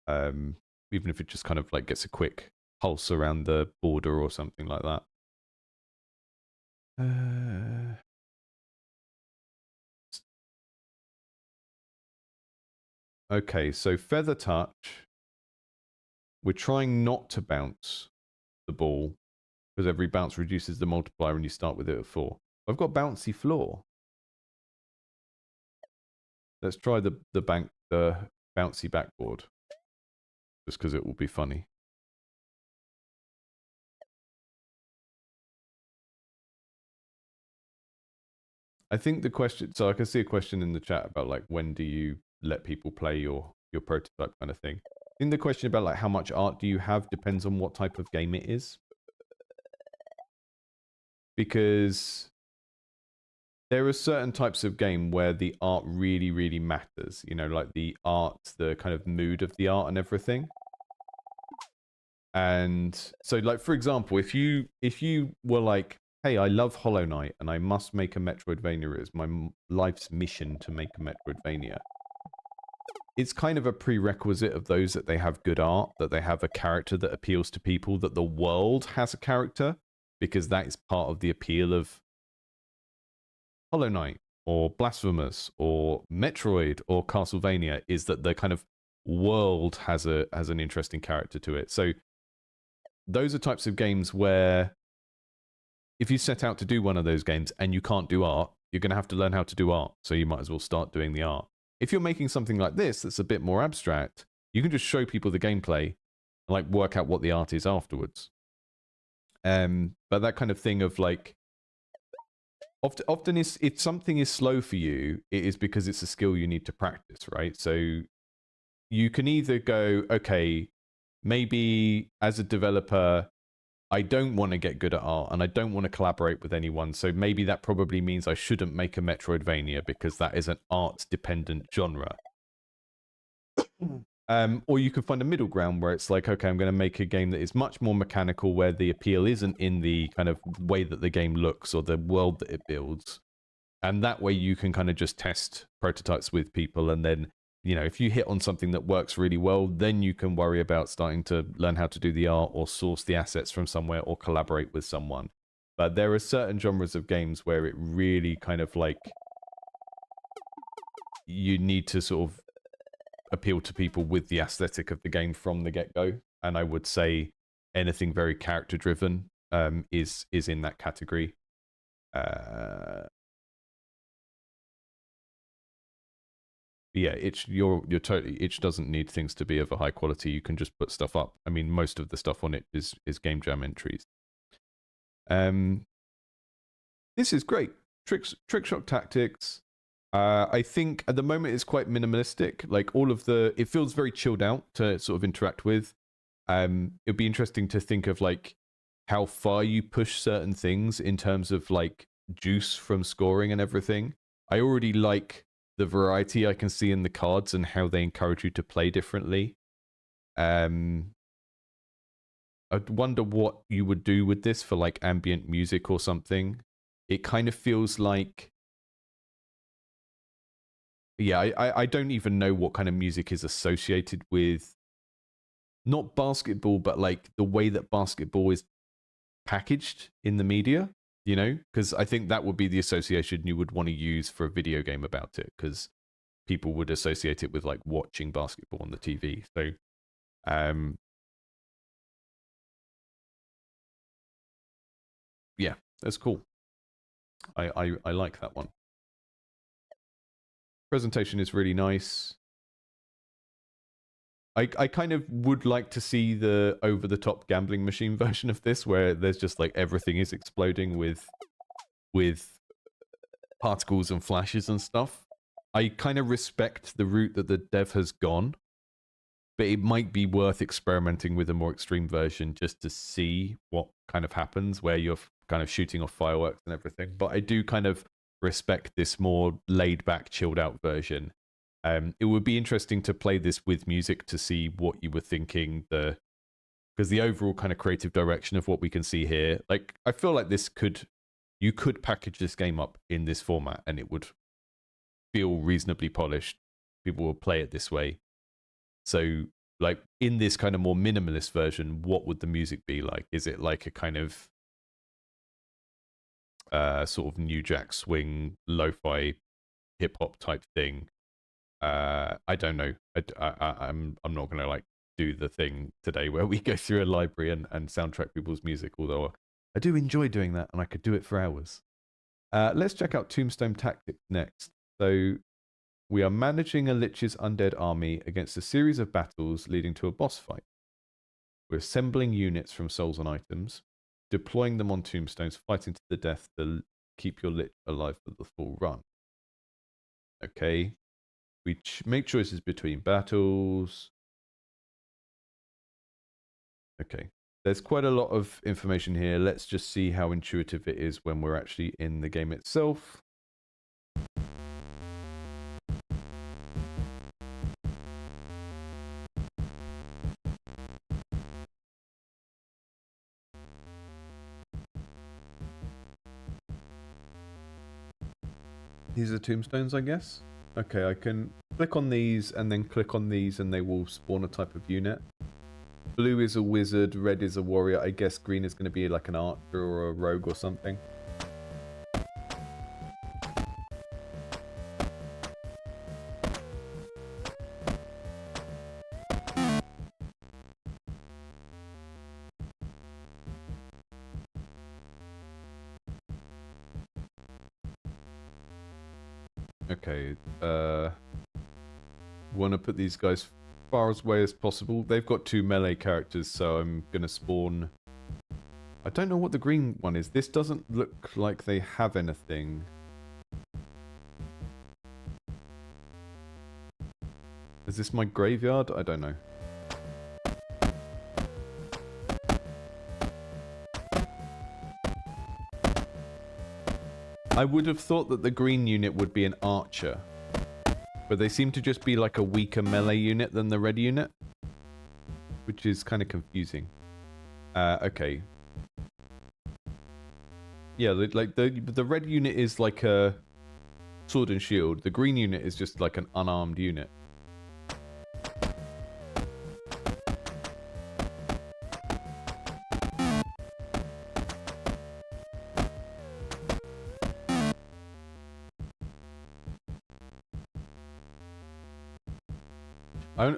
[SPEAKER 1] Even if it just kind of like gets a quick pulse around the border or something like that. Okay, so Feather Touch. We're trying not to bounce the ball because every bounce reduces the multiplier and you start with it at 4. I've got Bouncy Floor. Let's try the bouncy backboard. Just because it will be funny. I think the question, so I can see a question in the chat about like when do you let people play your prototype kind of thing. I think the question about like how much art do you have depends on what type of game it is. Because there are certain types of game where the art really, really matters. You know, like the art, the kind of mood of the art and everything. And so like, for example, if you were like, hey, I love Hollow Knight and I must make a Metroidvania. It's my life's mission to make a Metroidvania. It's kind of a prerequisite of those that they have good art, that they have a character that appeals to people, that the world has a character, because that is part of the appeal of Hollow Knight or Blasphemous or Metroid or Castlevania, is that the kind of world has an interesting character to it. So those are types of games where if you set out to do one of those games and you can't do art, you're going to have to learn how to do art. So you might as well start doing the art. If you're making something like this that's a bit more abstract, you can just show people the gameplay and like work out what the art is afterwards. But that kind of thing of like, often if something is slow for you, it is because it's a skill you need to practice, right? So you can either go, okay, maybe as a developer, I don't want to get good at art and I don't want to collaborate with anyone. So maybe that probably means I shouldn't make a Metroidvania because that is an art-dependent genre. Or you can find a middle ground where it's like, okay, I'm going to make a game that is much more mechanical, where the appeal isn't in the kind of way that the game looks or the world that it builds. And that way you can kind of just test prototypes with people. And then, you know, if you hit on something that works really well, then you can worry about starting to learn how to do the art or source the assets from somewhere or collaborate with someone. But there are certain genres of games where it really kind of like, you need to sort of appeal to people with the aesthetic of the game from the get-go. And I would say anything very character-driven is in that category. Yeah, you're totally, itch doesn't need things to be of a high quality. You can just put stuff up. I mean, most of the stuff on it is game jam entries. This is great. Trickshot Tactics. I think at the moment it's quite minimalistic. Like all of it feels very chilled out to sort of interact with. It'd be interesting to think of like how far you push certain things in terms of like juice from scoring and everything. I already like the variety I can see in the cards and how they encourage you to play differently. I'd wonder what you would do with this for like ambient music or something. It kind of feels like, yeah, I don't even know what kind of music is associated with not basketball, but like the way that basketball is packaged in the media, you know, because I think that would be the association you would want to use for a video game about it, because people would associate it with like watching basketball on the TV. So, yeah, that's cool. I like that one. Presentation is really nice. I kind of would like to see the over-the-top gambling machine version of this, where there's just like everything is exploding with particles and flashes and stuff. I kind of respect the route that the dev has gone, but it might be worth experimenting with a more extreme version just to see what kind of happens where you're kind of shooting off fireworks and everything. But I do kind of respect this more laid back, chilled out version. It would be interesting to play this with music to see what you were thinking, because the overall kind of creative direction of what we can see here, like I feel like you could package this game up in this format and it would feel reasonably polished. People will play it this way. So, like, in this kind of more minimalist version, what would the music be like? Is it like a kind of sort of New Jack Swing, lo-fi, hip-hop type thing? I don't know. I'm not going to, like, do the thing today where we go through a library and soundtrack people's music, although I do enjoy doing that, and I could do it for hours. Let's check out Tombstone Tactics next. So, we are managing a Lich's undead army against a series of battles leading to a boss fight. We're assembling units from souls and items, deploying them on tombstones, fighting to the death to keep your Lich alive for the full run. Okay. We make choices between battles. Okay. There's quite a lot of information here. Let's just see how intuitive it is when we're actually in the game itself. These are tombstones, I guess. Okay, I can click on these and then click on these and they will spawn a type of unit. Blue is a wizard, red is a warrior. I guess green is going to be like an archer or a rogue or something. Okay, want to put these guys far away as possible. They've got 2 melee characters, so I'm going to spawn... I don't know what the green one is. This doesn't look like they have anything. Is this my graveyard? I don't know. I would have thought that the green unit would be an archer, but they seem to just be like a weaker melee unit than the red unit, which is kind of confusing. Okay. Yeah, like the red unit is like a sword and shield. The green unit is just like an unarmed unit.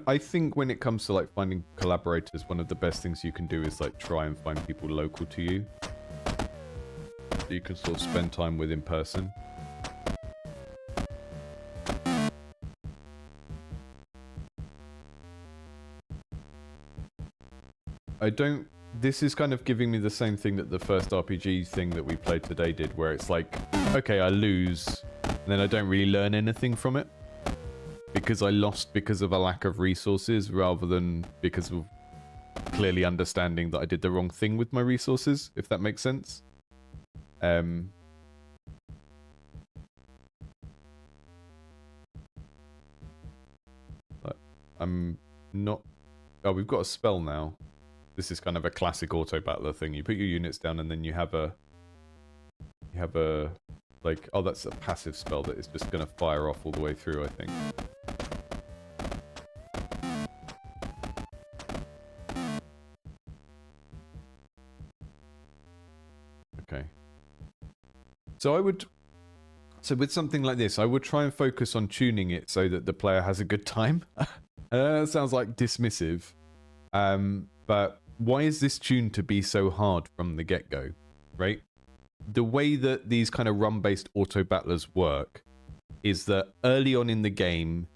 [SPEAKER 1] I think when it comes to like finding collaborators, one of the best things you can do is like try and find people local to you that you can sort of spend time with in person. This is kind of giving me the same thing that the first RPG thing that we played today did, where it's like, okay, I lose, and then I don't really learn anything from it. Because I lost because of a lack of resources rather than because of clearly understanding that I did the wrong thing with my resources, if that makes sense. I'm not... Oh, we've got a spell now. This is kind of a classic auto-battler thing. You put your units down and then you have a... Like, oh, that's a passive spell that is just going to fire off all the way through, I think. Okay. So so with something like this, I would try and focus on tuning it so that the player has a good time. That sounds like dismissive. But why is this tuned to be so hard from the get-go, right? The way that these kind of run-based auto-battlers work is that early on in the game,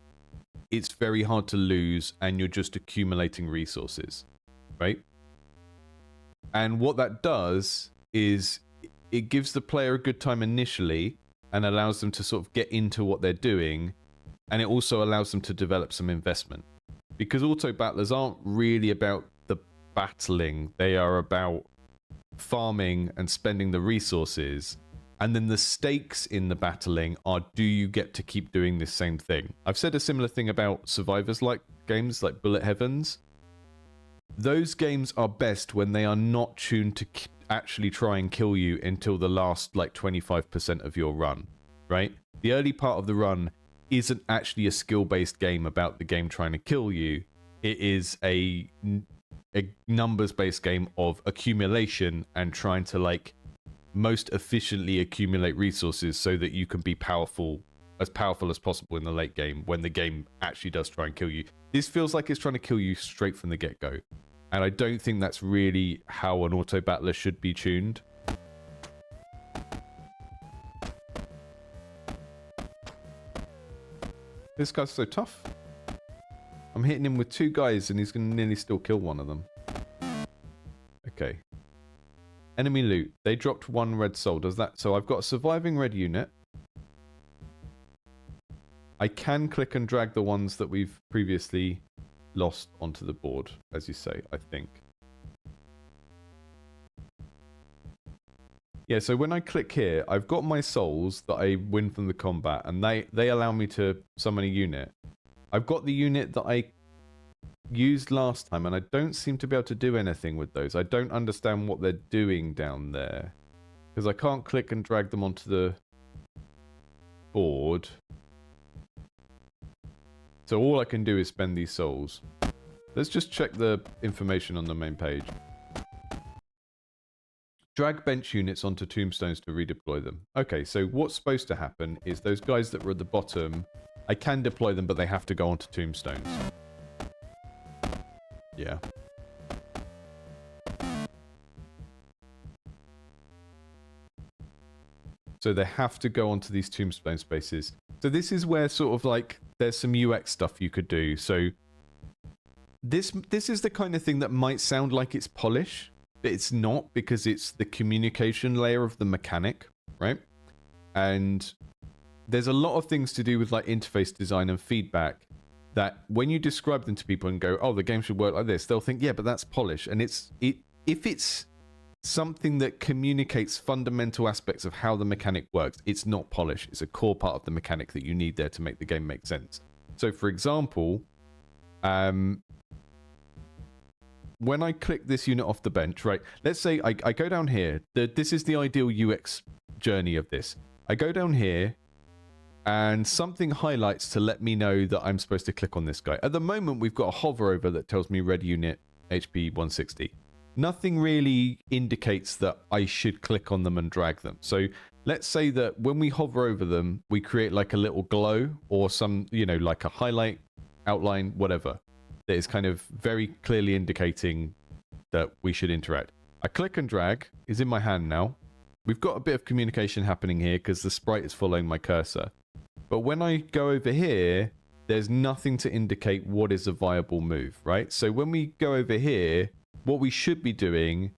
[SPEAKER 1] it's very hard to lose and you're just accumulating resources, right? And what that does is it gives the player a good time initially and allows them to sort of get into what they're doing, and it also allows them to develop some investment. Because auto battlers aren't really about the battling, they are about farming and spending the resources. And then the stakes in the battling are, do you get to keep doing this same thing? I've said a similar thing about survivors-like games like Bullet Heavens. Those games are best when they are not tuned to actually try and kill you until the last like 25% of your run, right? The early part of the run isn't actually a skill-based game about the game trying to kill you. It is a numbers-based game of accumulation and trying to like most efficiently accumulate resources so that you can be powerful as possible in the late game when the game actually does try and kill you. This feels like it's trying to kill you straight from the get-go. And I don't think that's really how an auto battler should be tuned. This guy's so tough. I'm hitting him with 2 guys and he's going to nearly still kill one of them. Okay. Enemy loot. They dropped 1 red soul. Does that... So I've got a surviving red unit. I can click and drag the ones that we've previously lost onto the board, as you say, I think. Yeah, so when I click here, I've got my souls that I win from the combat, and they allow me to summon a unit. I've got the unit that I used last time, and I don't seem to be able to do anything with those. I don't understand what they're doing down there, because I can't click and drag them onto the board. So all I can do is spend these souls. Let's just check the information on the main page. Drag bench units onto tombstones to redeploy them. Okay, so what's supposed to happen is those guys that were at the bottom, I can deploy them, but they have to go onto tombstones. Yeah. So they have to go onto these tombstone spaces. So this is where sort of like there's some UX stuff you could do. So this is the kind of thing that might sound like it's polish, but it's not, because it's the communication layer of the mechanic, right? And there's a lot of things to do with like interface design and feedback that when you describe them to people and go, oh, the game should work like this, they'll think, yeah, but that's polish. And if it's something that communicates fundamental aspects of how the mechanic works, it's not polish. It's a core part of the mechanic that you need there to make the game make sense. So for example, when I click this unit off the bench, right, let's say I go down here. This is the ideal UX journey of this. I go down here and something highlights to let me know that I'm supposed to click on this guy. At the moment, we've got a hover over that tells me red unit, HP 160. Nothing really indicates that I should click on them and drag them. So let's say that when we hover over them, we create like a little glow or some, you know, like a highlight, outline, whatever, that is kind of very clearly indicating that we should interact. I click and drag, is in my hand now. We've got a bit of communication happening here because the sprite is following my cursor. But when I go over here, there's nothing to indicate what is a viable move, right? So when we go over here, what we should be doing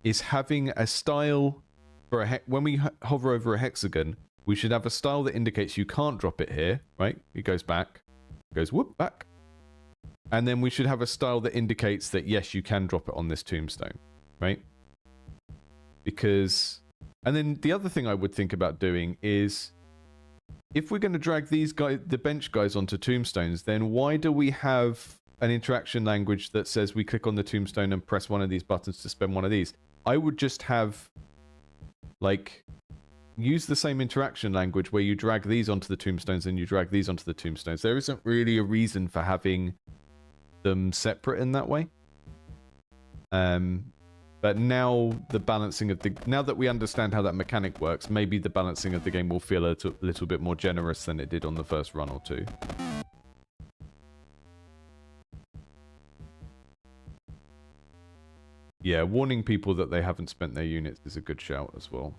[SPEAKER 1] is having a style for when we hover over a hexagon, we should have a style that indicates you can't drop it here, right? It goes back, goes whoop back. And then we should have a style that indicates that, yes, you can drop it on this tombstone, right? Because, and then the other thing I would think about doing is, if we're going to drag these guys, the bench guys onto tombstones, then why do we have an interaction language that says we click on the tombstone and press one of these buttons to spend one of these? I would just have, like, use the same interaction language where you drag these onto the tombstones and you drag these onto the tombstones. There isn't really a reason for having them separate in that way. But now the balancing of the, now that we understand how that mechanic works, maybe the balancing of the game will feel a little bit more generous than it did on the first run or two. Yeah, warning people that they haven't spent their units is a good shout as well.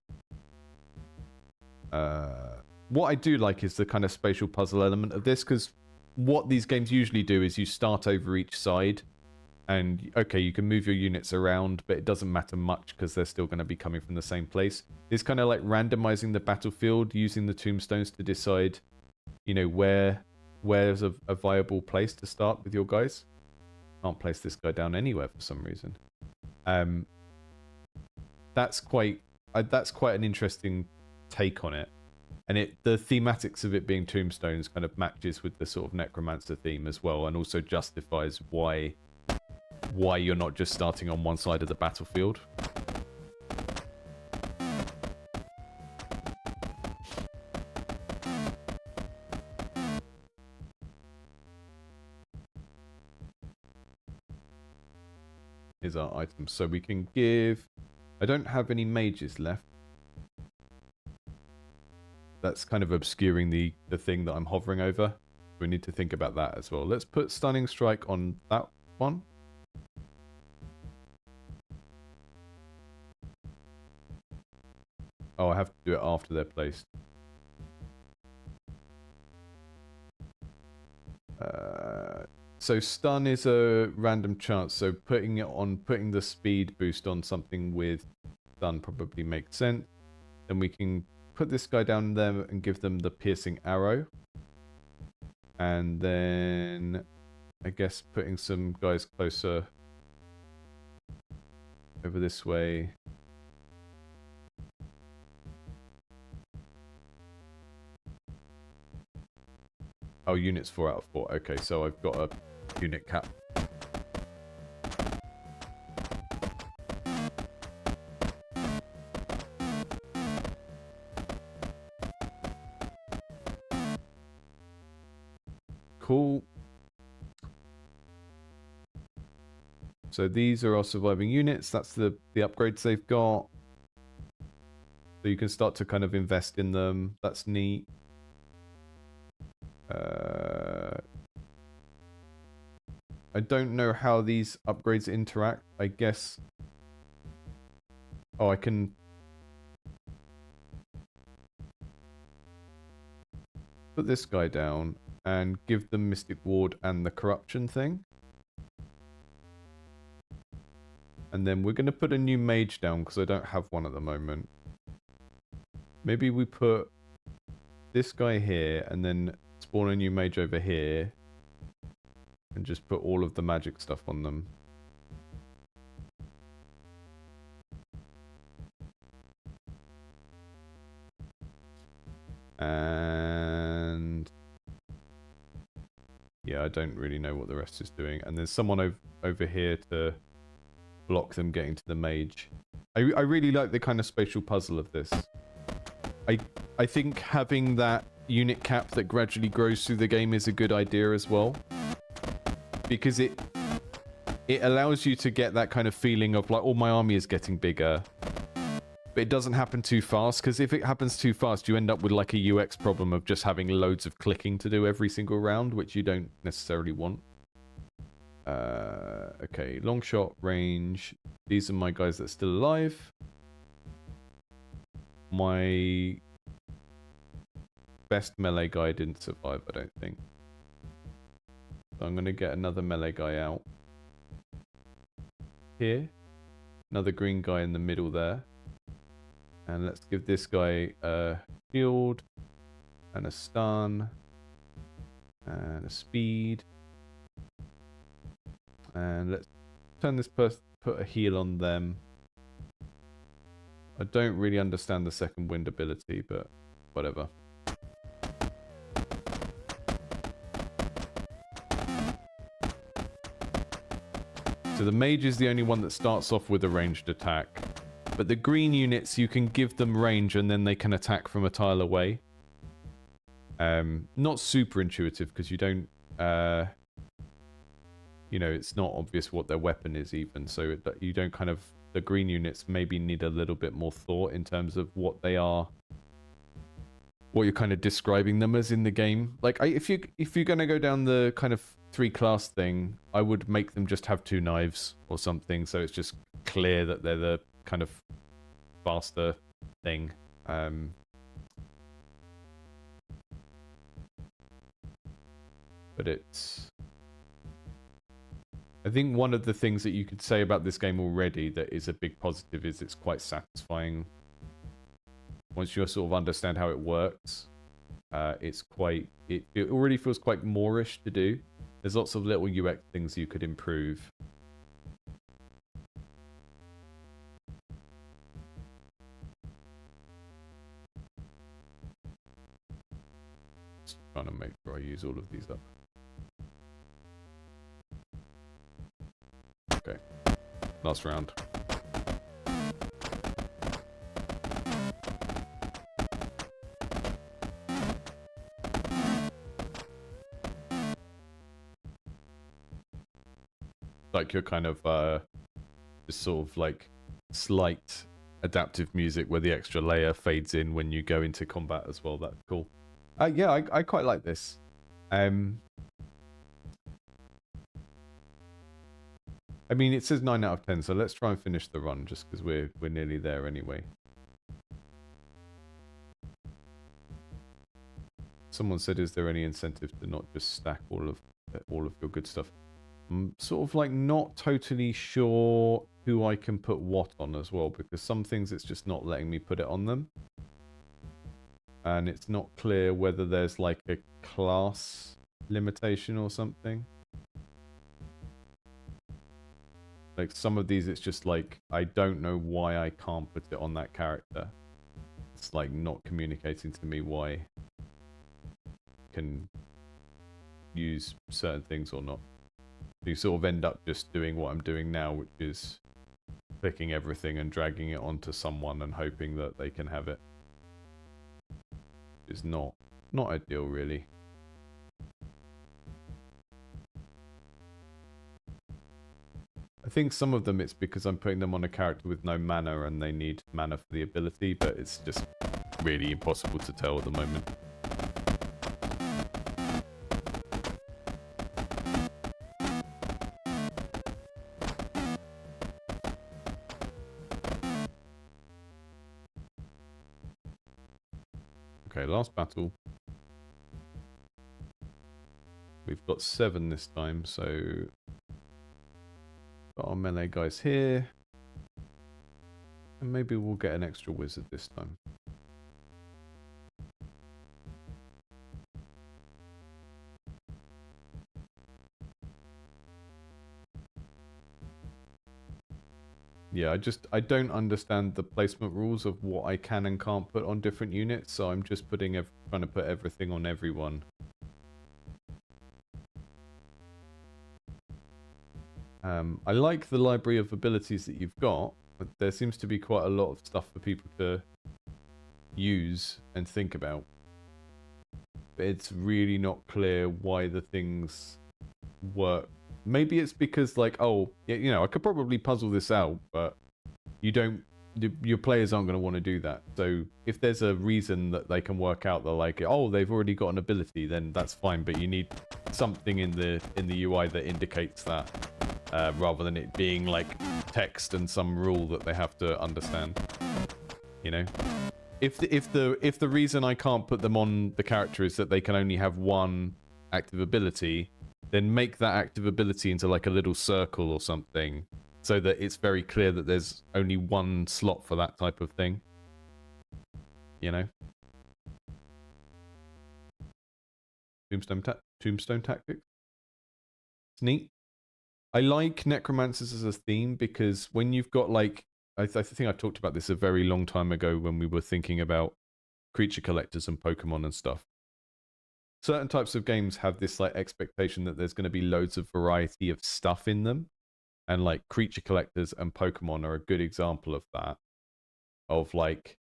[SPEAKER 1] What I do like is the kind of spatial puzzle element of this, because what these games usually do is you start over each side, and okay, you can move your units around, but it doesn't matter much because they're still going to be coming from the same place. It's kind of like randomizing the battlefield, using the tombstones to decide, you know, where where's a viable place to start with your guys. Can't place this guy down anywhere for some reason. That's quite an interesting take on it, and the thematics of it being tombstones kind of matches with the sort of necromancer theme as well, and also justifies why you're not just starting on one side of the battlefield. Here's our items, so we can give. I don't have any mages left. That's kind of obscuring the thing that I'm hovering over. We need to think about that as well. Let's put Stunning Strike on that one. Oh, I have to do it after they're placed. So stun is a random chance. So putting the speed boost on something with stun probably makes sense. Then we can put this guy down there and give them the piercing arrow. And then I guess putting some guys closer over this way. Oh, units 4 out of 4. Okay, so I've got a unit cap. Cool. So these are our surviving units. That's the upgrades they've got. So you can start to kind of invest in them. That's neat. I don't know how these upgrades interact. I guess. Oh, I can put this guy down and give them Mystic Ward and the corruption thing. And then we're going to put a new mage down because I don't have one at the moment. Maybe we put this guy here and then spawn a new mage over here. And just put all of the magic stuff on them. And yeah, I don't really know what the rest is doing. And there's someone over here to block them getting to the mage. I really like the kind of spatial puzzle of this. I think having that unit cap that gradually grows through the game is a good idea as well. Because it allows you to get that kind of feeling of like, oh, my army is getting bigger. But it doesn't happen too fast, because if it happens too fast, you end up with like a UX problem of just having loads of clicking to do every single round, which you don't necessarily want. Okay, long shot, range. These are my guys that are still alive. My best melee guy didn't survive, I don't think. So I'm going to get another melee guy out. Here. Another green guy in the middle there. And let's give this guy a shield. And a stun. And a speed. And let's turn this person, put a heal on them. I don't really understand the second wind ability, but whatever. So the mage is the only one that starts off with a ranged attack. But the green units, you can give them range and then they can attack from a tile away. Not super intuitive because you don't... you know, it's not obvious what their weapon is even. So you don't kind of... The green units maybe need a little bit more thought in terms of what they are. What you're kind of describing them as in the game. Like, if you're going to go down the kind of 3-class thing, I would make them just have 2 knives or something, so it's just clear that they're the kind of faster thing. But it's... I think one of the things that you could say about this game already that is a big positive is it's quite satisfying once you sort of understand how it works. it's quite, it already feels quite Moorish to do. There's lots of little UX things you could improve. Just trying to make sure I use all of these up. Okay, last round. Like you're kind of just sort of like slight adaptive music where the extra layer fades in when you go into combat as well. That's cool. Yeah, I quite like this. I mean, it says 9 out of 10, so let's try and finish the run just because we're nearly there anyway. Someone said, is there any incentive to not just stack all of your good stuff? I'm sort of like not totally sure who I can put what on as well, because some things it's just not letting me put it on them. And it's not clear whether there's like a class limitation or something. Like some of these it's just like, I don't know why I can't put it on that character. It's like not communicating to me why I can use certain things or not. You sort of end up just doing what I'm doing now, which is clicking everything and dragging it onto someone and hoping that they can have it. It's not ideal, really. I think some of them it's because I'm putting them on a character with no mana and they need mana for the ability, but it's just really impossible to tell at the moment. Okay, last battle. We've got 7 this time, so got our melee guys here. And maybe we'll get an extra wizard this time. Yeah, I don't understand the placement rules of what I can and can't put on different units, so I'm just trying to put everything on everyone. I like the library of abilities that you've got, but there seems to be quite a lot of stuff for people to use and think about. But it's really not clear why the things work. Maybe it's because, like, oh, you know, I could probably puzzle this out, but your players aren't going to want to do that. So if there's a reason that they can work out, they're like, oh, they've already got an ability, then that's fine. But you need something in the UI that indicates that, rather than it being like text and some rule that they have to understand. You know, if the reason I can't put them on the character is that they can only have one active ability, then make that active ability into like a little circle or something, so that it's very clear that there's only one slot for that type of thing. You know? Tombstone Tactics. It's neat. I like necromancers as a theme because when you've got like, I think I talked about this a very long time ago when we were thinking about creature collectors and Pokemon and stuff. Certain types of games have this like expectation that there's going to be loads of variety of stuff in them, and like creature collectors and Pokemon are a good example of that. Of like,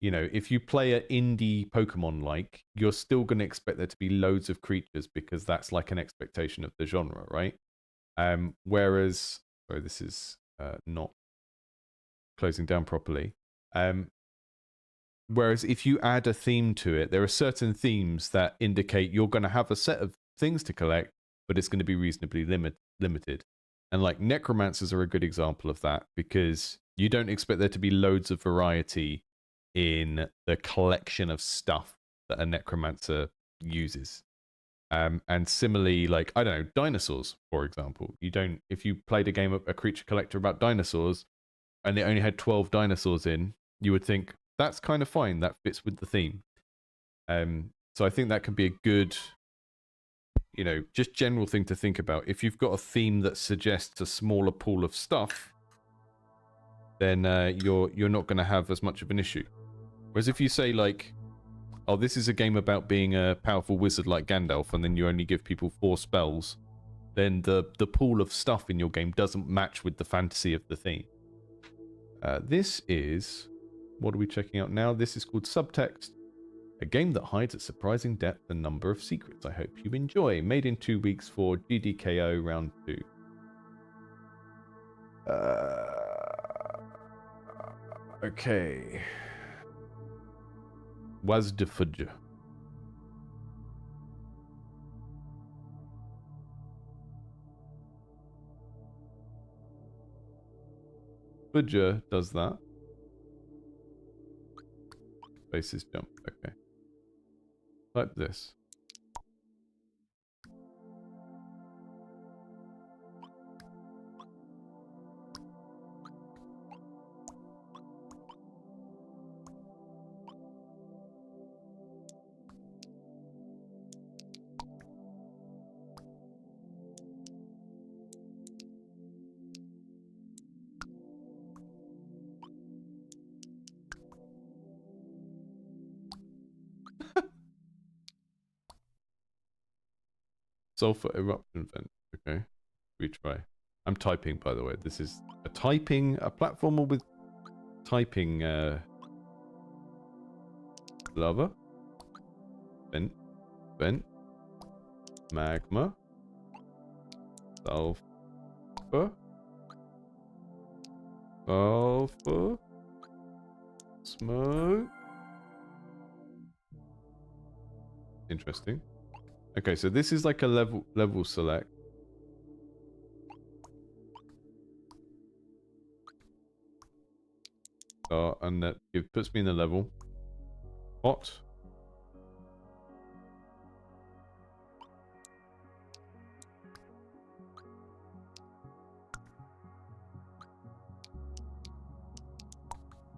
[SPEAKER 1] you know, if you play an indie Pokemon, like, you're still going to expect there to be loads of creatures because that's like an expectation of the genre, right? Whereas, sorry, this is not closing down properly. Whereas if you add a theme to it, there are certain themes that indicate you're going to have a set of things to collect, but it's going to be reasonably limited. And like necromancers are a good example of that, because you don't expect there to be loads of variety in the collection of stuff that a necromancer uses. And similarly, like, I don't know, dinosaurs, for example. You don't, if you played a game of a creature collector about dinosaurs and it only had 12 dinosaurs in, you would think, that's kind of fine. That fits with the theme. So I think that can be a good, you know, just general thing to think about. If you've got a theme that suggests a smaller pool of stuff, then you're not going to have as much of an issue. Whereas if you say like, oh, this is a game about being a powerful wizard like Gandalf, and then you only give people 4 spells, then the pool of stuff in your game doesn't match with the fantasy of the theme. This is, what are we checking out now? This is called Subtext, a game that hides a surprising depth and number of secrets. I hope you enjoy. Made in 2 weeks for GDKO round 2. Okay. Wasdfudge. Fudger does that. Spaces jump. Okay. Type this. Sulfur eruption vent. Okay. Retry. I'm typing, by the way. This is a platformer with typing lava. Vent. Magma. Sulfur. Smoke. Interesting. Okay, so this is like a level select. And that it puts me in the level. Hot.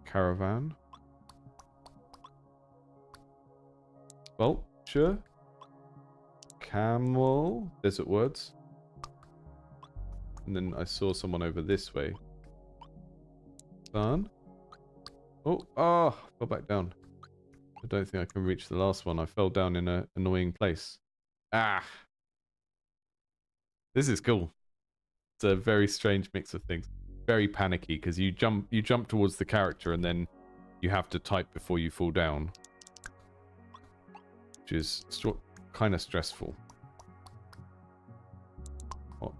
[SPEAKER 1] Caravan. Vulture. Camel. Desert words. And then I saw someone over this way. Sun. Oh, fell back down. I don't think I can reach the last one. I fell down in an annoying place. Ah. This is cool. It's a very strange mix of things. Very panicky because you jump towards the character and then you have to type before you fall down. Which is kind of stressful. Hot.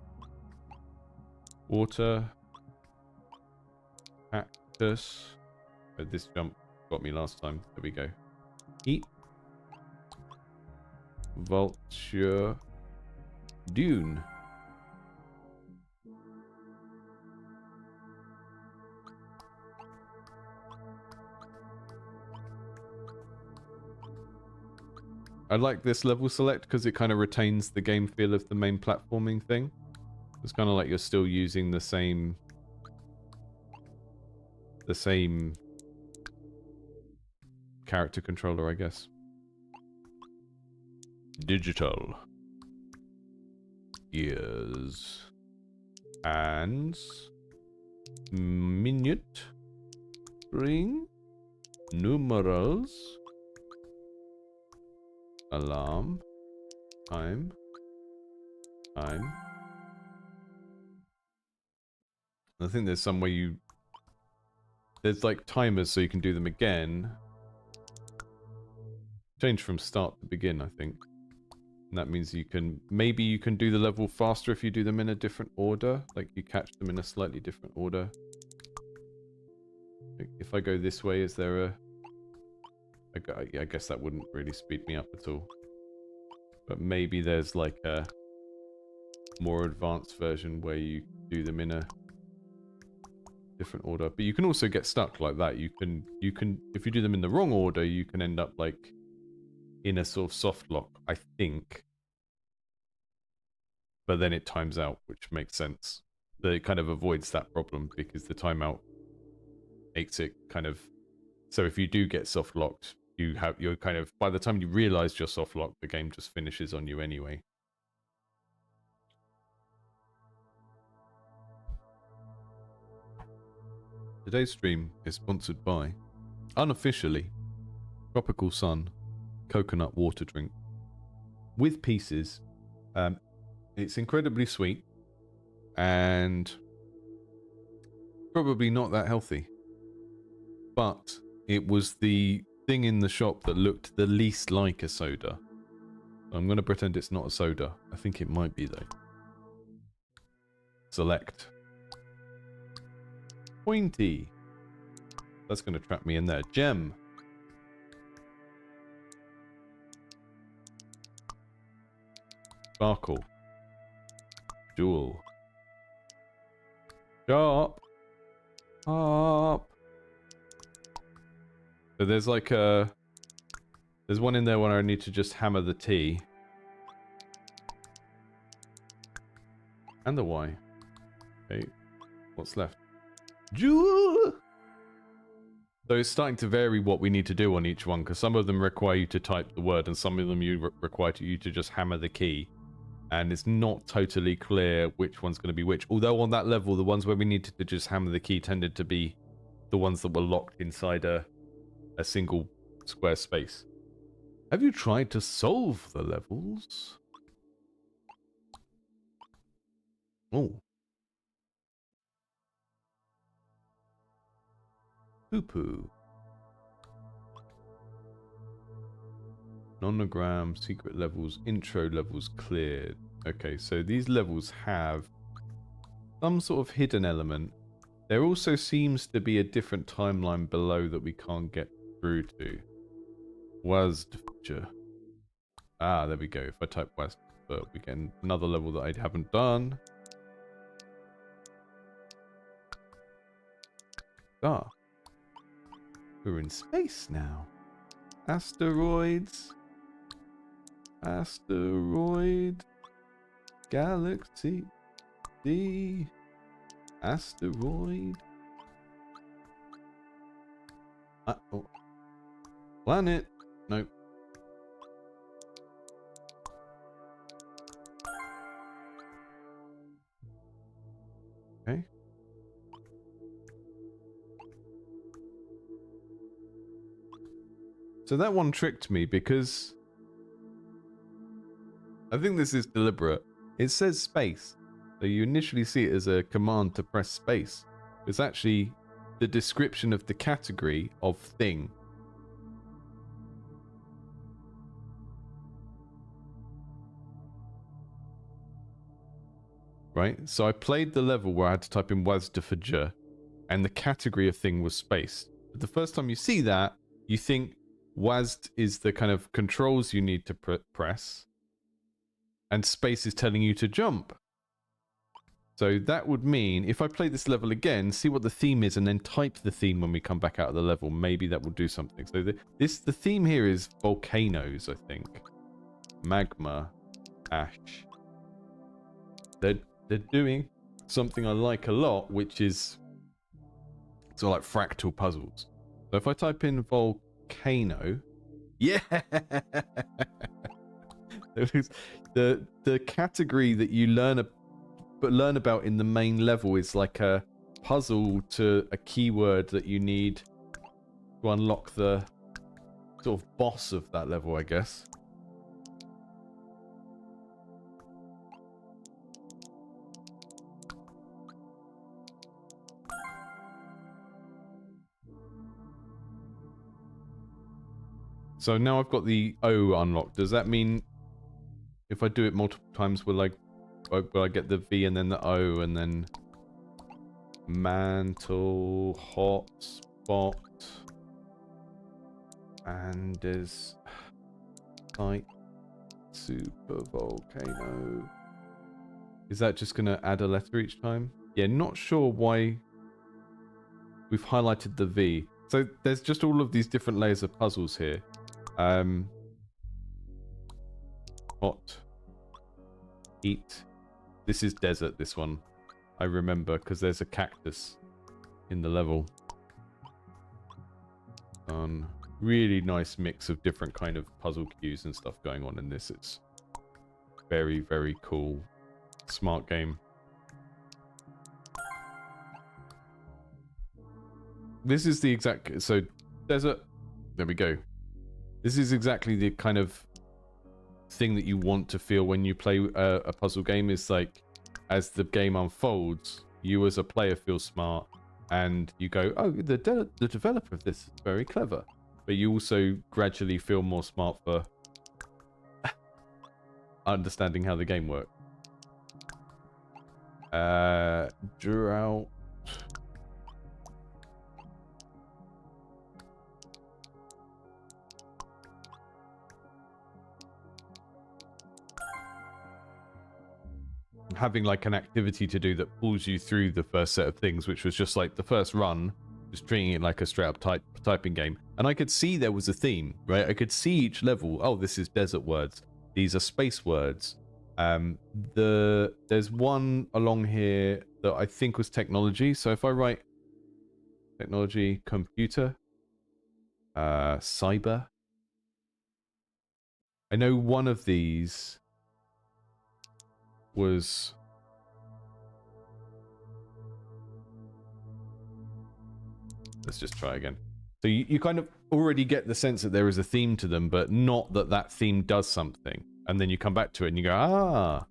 [SPEAKER 1] Water. Cactus. Oh, this jump got me last time. There we go. Heat. Vulture. Dune. I like this level select because it kind of retains the game feel of the main platforming thing. It's kind of like you're still using the same character controller, I guess. Digital. Ears. Hands. Minute. Ring. Numerals. Alarm. Time. I think there's some way there's like timers so you can do them again. Change from start to begin, I think. And that means maybe you can do the level faster if you do them in a different order. Like you catch them in a slightly different order. If I go this way, is there I guess that wouldn't really speed me up at all. But maybe there's like a more advanced version where you do them in a different order. But you can also get stuck like that. You can if you do them in the wrong order, you can end up like in a sort of soft lock, I think. But then it times out, which makes sense. But it kind of avoids that problem because the timeout makes it kind of... So if you do get soft locked, you're kind of, by the time you realize you're soft locked, the game just finishes on you anyway. Today's stream is sponsored by, unofficially, Tropical Sun coconut water drink with pieces. It's incredibly sweet and probably not that healthy, but it was the thing in the shop that looked the least like a soda. I'm going to pretend it's not a soda. I think it might be though. Select. Pointy. That's going to trap me in there. Gem. Sparkle. Jewel. Sharp. Up. So there's like a... There's one in there where I need to just hammer the T. And the Y. Okay. What's left? Jewel! So it's starting to vary what we need to do on each one, because some of them require you to type the word, and some of them require you to just hammer the key. And it's not totally clear which one's going to be which. Although on that level, the ones where we needed to just hammer the key tended to be the ones that were locked inside a single square space. Have you tried to solve the levels? Oh. Poo-poo. Nonogram, secret levels, intro levels cleared. Okay, so these levels have some sort of hidden element. There also seems to be a different timeline below that we can't get through to. Wasdfja. Ah, there we go. If I type West, but we get another level that I haven't done. Ah. We're in space now. Asteroids. Asteroid. Galaxy. D. Asteroid. Oh. Planet. Nope. Okay. So that one tricked me because I think this is deliberate. It says space. So you initially see it as a command to press space. It's actually the description of the category of thing. Right? So I played the level where I had to type in Wasdfja and the category of thing was space. But the first time you see that, you think WASD is the kind of controls you need to press, and space is telling you to jump. So that would mean, if I play this level again, see what the theme is, and then type the theme when we come back out of the level, maybe that will do something. So the theme here is volcanoes, I think. Magma, ash. They're doing something I like a lot, which is sort of like fractal puzzles. So if I type in volcano, yeah, the category that you learn about in the main level is like a puzzle to a keyword that you need to unlock the sort of boss of that level, I guess. So now I've got the O unlocked. Does that mean if I do it multiple times, will I get the V and then the O and then mantle, hot spot, and there's like super volcano. Is that just going to add a letter each time? Yeah, not sure why we've highlighted the V. So there's just all of these different layers of puzzles here. Hot, heat. This is desert, this one. I remember, because there's a cactus in the level. really nice mix of different kind of puzzle cues and stuff going on in this. It's very, very cool. Smart game. This is the exact... So, desert... There we go. This is exactly the kind of thing that you want to feel when you play a puzzle game. Is like, as the game unfolds, you as a player feel smart, and you go, oh, the developer of this is very clever. But you also gradually feel more smart for understanding how the game works. Drought. Having like an activity to do that pulls you through the first set of things, which was just like the first run, just treating it like a straight up typing game. And I could see there was a theme, right? I could see each level. Oh, this is desert words. These are space words. There's one along here that I think was technology. So if I write technology, computer, cyber. I know one of these was... Let's just try again. So you kind of already get the sense that there is a theme to them, but not that that theme does something. And then you come back to it and you go, ah.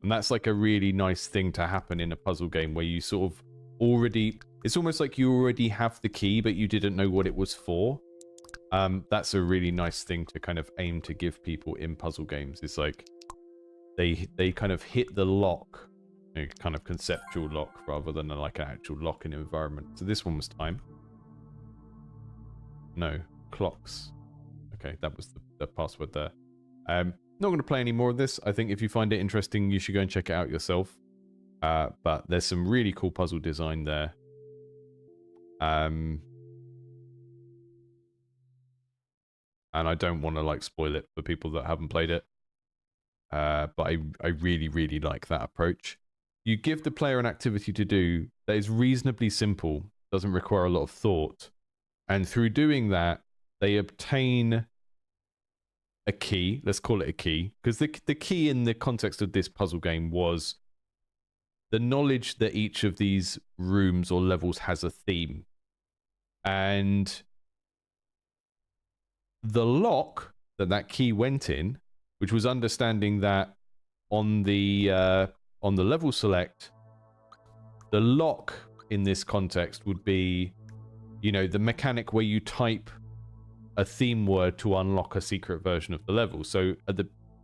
[SPEAKER 1] And that's like a really nice thing to happen in a puzzle game where you sort of already... It's almost like you already have the key, but you didn't know what it was for. That's a really nice thing to kind of aim to give people in puzzle games. It's like they kind of hit the lock, a kind of conceptual lock, rather than like an actual lock in environment. So this one was time. No, clocks. Okay, that was the password there. Not going to play any more of this. I think if you find it interesting, you should go and check it out yourself. But there's some really cool puzzle design there. And I don't want to like spoil it for people that haven't played it. But I really, really like that approach. You give the player an activity to do that is reasonably simple, doesn't require a lot of thought. And through doing that, they obtain a key. Let's call it a key. Because the key in the context of this puzzle game was the knowledge that each of these rooms or levels has a theme. And the lock that key went in, which was understanding that on the level select, the lock in this context would be, you know, the mechanic where you type a theme word to unlock a secret version of the level. So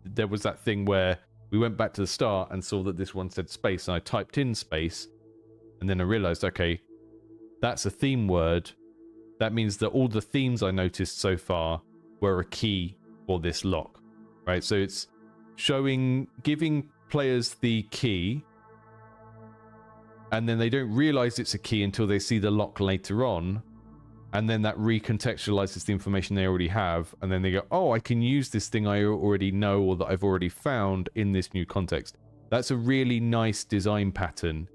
[SPEAKER 1] there was that thing where we went back to the start and saw that this one said space, and I typed in space, and then I realized, okay, that's a theme word. That means that all the themes I noticed so far were a key for this lock, right? So it's giving players the key, and then they don't realize it's a key until they see the lock later on, and then that recontextualizes the information they already have, and then they go, oh, I can use this thing I already know or that I've already found in this new context. That's a really nice design pattern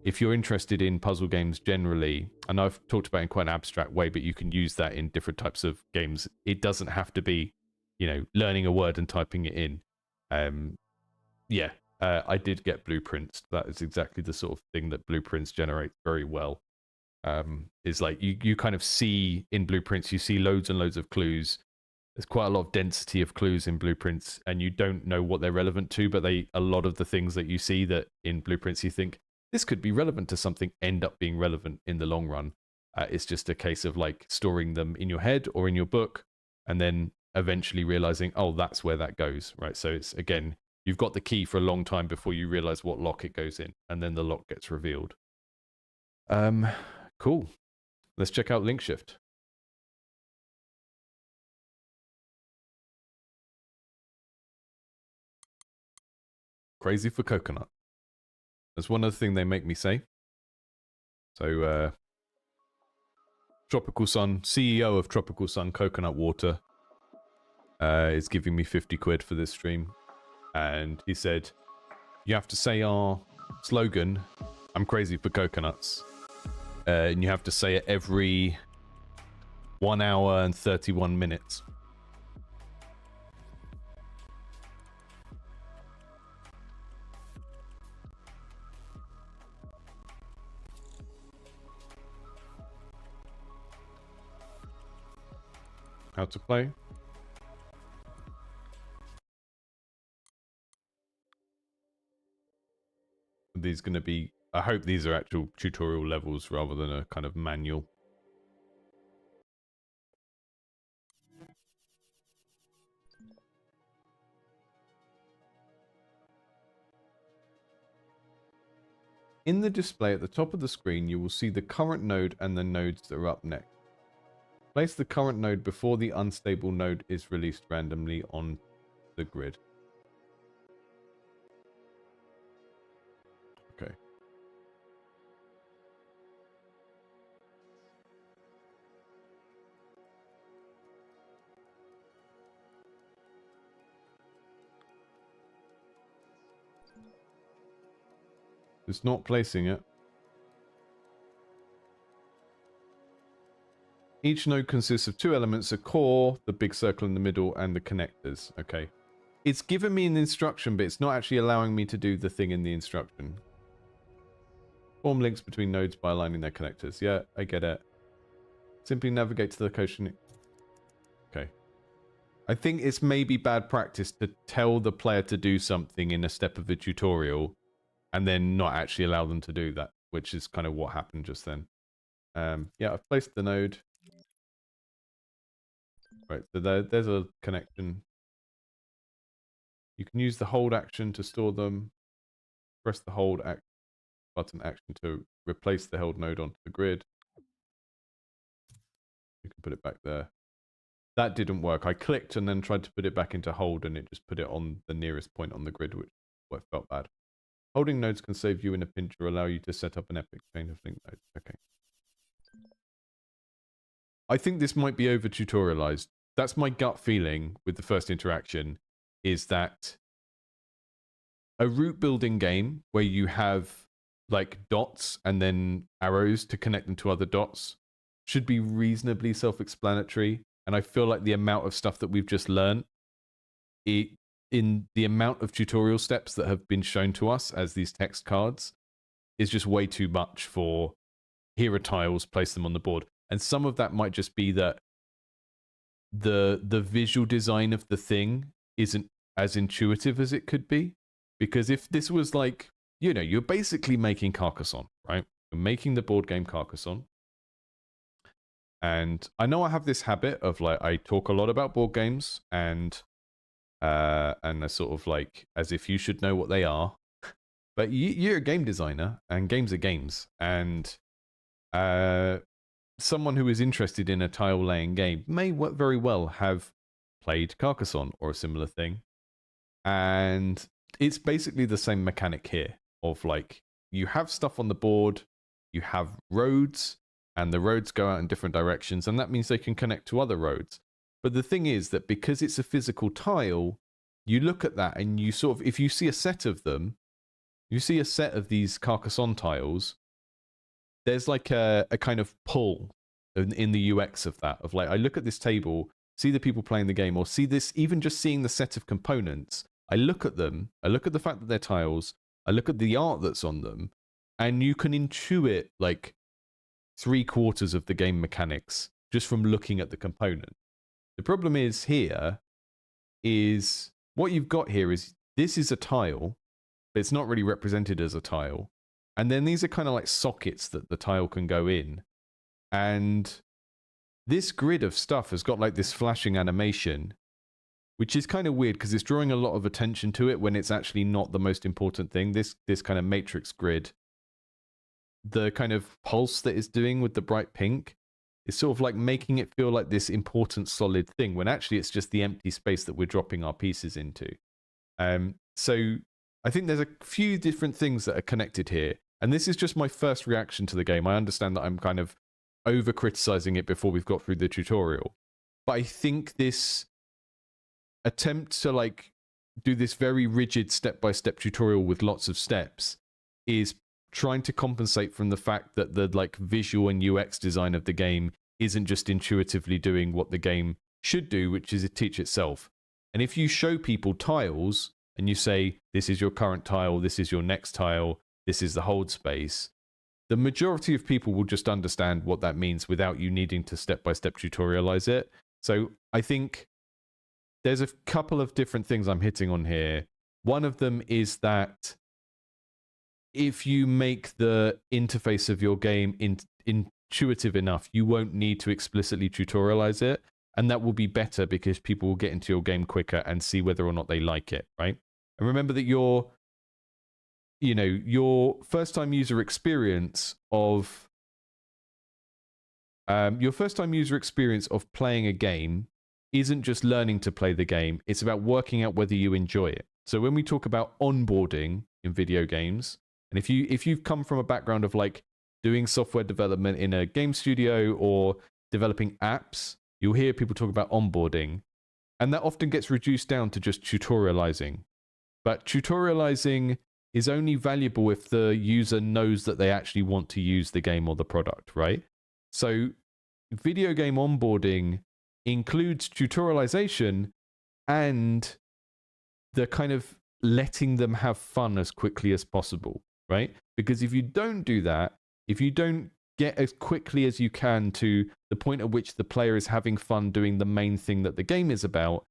[SPEAKER 1] if you're interested in puzzle games generally. And I've talked about it in quite an abstract way, but you can use that in different types of games. It doesn't have to be, you know, learning a word and typing it in. I did get blueprints. That is exactly the sort of thing that blueprints generate very well. Is like you kind of see in blueprints, you see loads and loads of clues. There's quite a lot of density of clues in blueprints, and you don't know what they're relevant to, but a lot of the things that you see that in blueprints you think this could be relevant to something end up being relevant in the long run. It's just a case of like storing them in your head or in your book, and then eventually realizing, oh, that's where that goes, right? So it's, again, you've got the key for a long time before you realize what lock it goes in, and then the lock gets revealed. Cool. Let's check out Linkshift. Crazy for coconut. That's one other thing they make me say. So, Tropical Sun, CEO of Tropical Sun Coconut Water, is giving me 50 quid for this stream. And he said, you have to say our slogan, I'm crazy for coconuts. And you have to say it every 1 hour and 31 minutes. How to play. Are these going to be... I hope these are actual tutorial levels rather than a kind of manual. In the display at the top of the screen, you will see the current node and the nodes that are up next. Place the current node before the unstable node is released randomly on the grid. Okay. It's not placing it. Each node consists of 2 elements, a core, the big circle in the middle, and the connectors. Okay. It's given me an instruction, but it's not actually allowing me to do the thing in the instruction. Form links between nodes by aligning their connectors. Yeah, I get it. Simply navigate to the location. Okay. I think it's maybe bad practice to tell the player to do something in a step of the tutorial and then not actually allow them to do that, which is kind of what happened just then. Yeah, I've placed the node. Right, so there's a connection. You can use the hold action to store them. Press the hold button action to replace the held node onto the grid. You can put it back there. That didn't work. I clicked and then tried to put it back into hold, and it just put it on the nearest point on the grid, which felt bad. Holding nodes can save you in a pinch or allow you to set up an epic chain of link nodes. Okay. I think this might be over tutorialized. That's my gut feeling with the first interaction, is that a route building game where you have like dots and then arrows to connect them to other dots should be reasonably self-explanatory. And I feel like the amount of stuff that we've just learned in the amount of tutorial steps that have been shown to us as these text cards is just way too much for here are tiles, place them on the board. And some of that might just be that the visual design of the thing isn't as intuitive as it could be. Because if this was like, you know, you're basically making Carcassonne, right? You're making the board game Carcassonne. And I know I have this habit of like, I talk a lot about board games and I sort of like, as if you should know what they are. But you're a game designer and games are games. And someone who is interested in a tile laying game may very well have played Carcassonne or a similar thing. And it's basically the same mechanic here of like, you have stuff on the board, you have roads, and the roads go out in different directions, and that means they can connect to other roads. But the thing is that because it's a physical tile, you look at that and you sort of, if you see a set of them, you see a set of these Carcassonne tiles, there's like a kind of pull in the UX of that, of like, I look at this table, see the people playing the game, or see this, even just seeing the set of components, I look at them, I look at the fact that they're tiles, I look at the art that's on them, and you can intuit like 3/4 of the game mechanics just from looking at the component. The problem is here is what you've got here is this is a tile, but it's not really represented as a tile. And then these are kind of like sockets that the tile can go in. And this grid of stuff has got like this flashing animation, which is kind of weird because it's drawing a lot of attention to it when it's actually not the most important thing. This kind of matrix grid, the kind of pulse that it's doing with the bright pink is sort of like making it feel like this important solid thing when actually it's just the empty space that we're dropping our pieces into. So I think there's a few different things that are connected here. And this is just my first reaction to the game. I understand that I'm kind of over criticizing it before we've got through the tutorial. But I think this attempt to like do this very rigid step-by-step tutorial with lots of steps is trying to compensate from the fact that the like visual and UX design of the game isn't just intuitively doing what the game should do, which is teach itself. And if you show people tiles and you say, this is your current tile, this is your next tile, this is the hold space, the majority of people will just understand what that means without you needing to step-by-step tutorialize it. So I think there's a couple of different things I'm hitting on here. One of them is that if you make the interface of your game intuitive enough, you won't need to explicitly tutorialize it. And that will be better because people will get into your game quicker and see whether or not they like it, right? And remember that your first-time user experience of playing a game isn't just learning to play the game. It's about working out whether you enjoy it. So when we talk about onboarding in video games, and if you've come from a background of like doing software development in a game studio or developing apps, you'll hear people talk about onboarding, and that often gets reduced down to just tutorializing. But tutorializing is only valuable if the user knows that they actually want to use the game or the product, right? So video game onboarding includes tutorialization and the kind of letting them have fun as quickly as possible, right? Because if you don't do that, if you don't get as quickly as you can to the point at which the player is having fun doing the main thing that the game is about,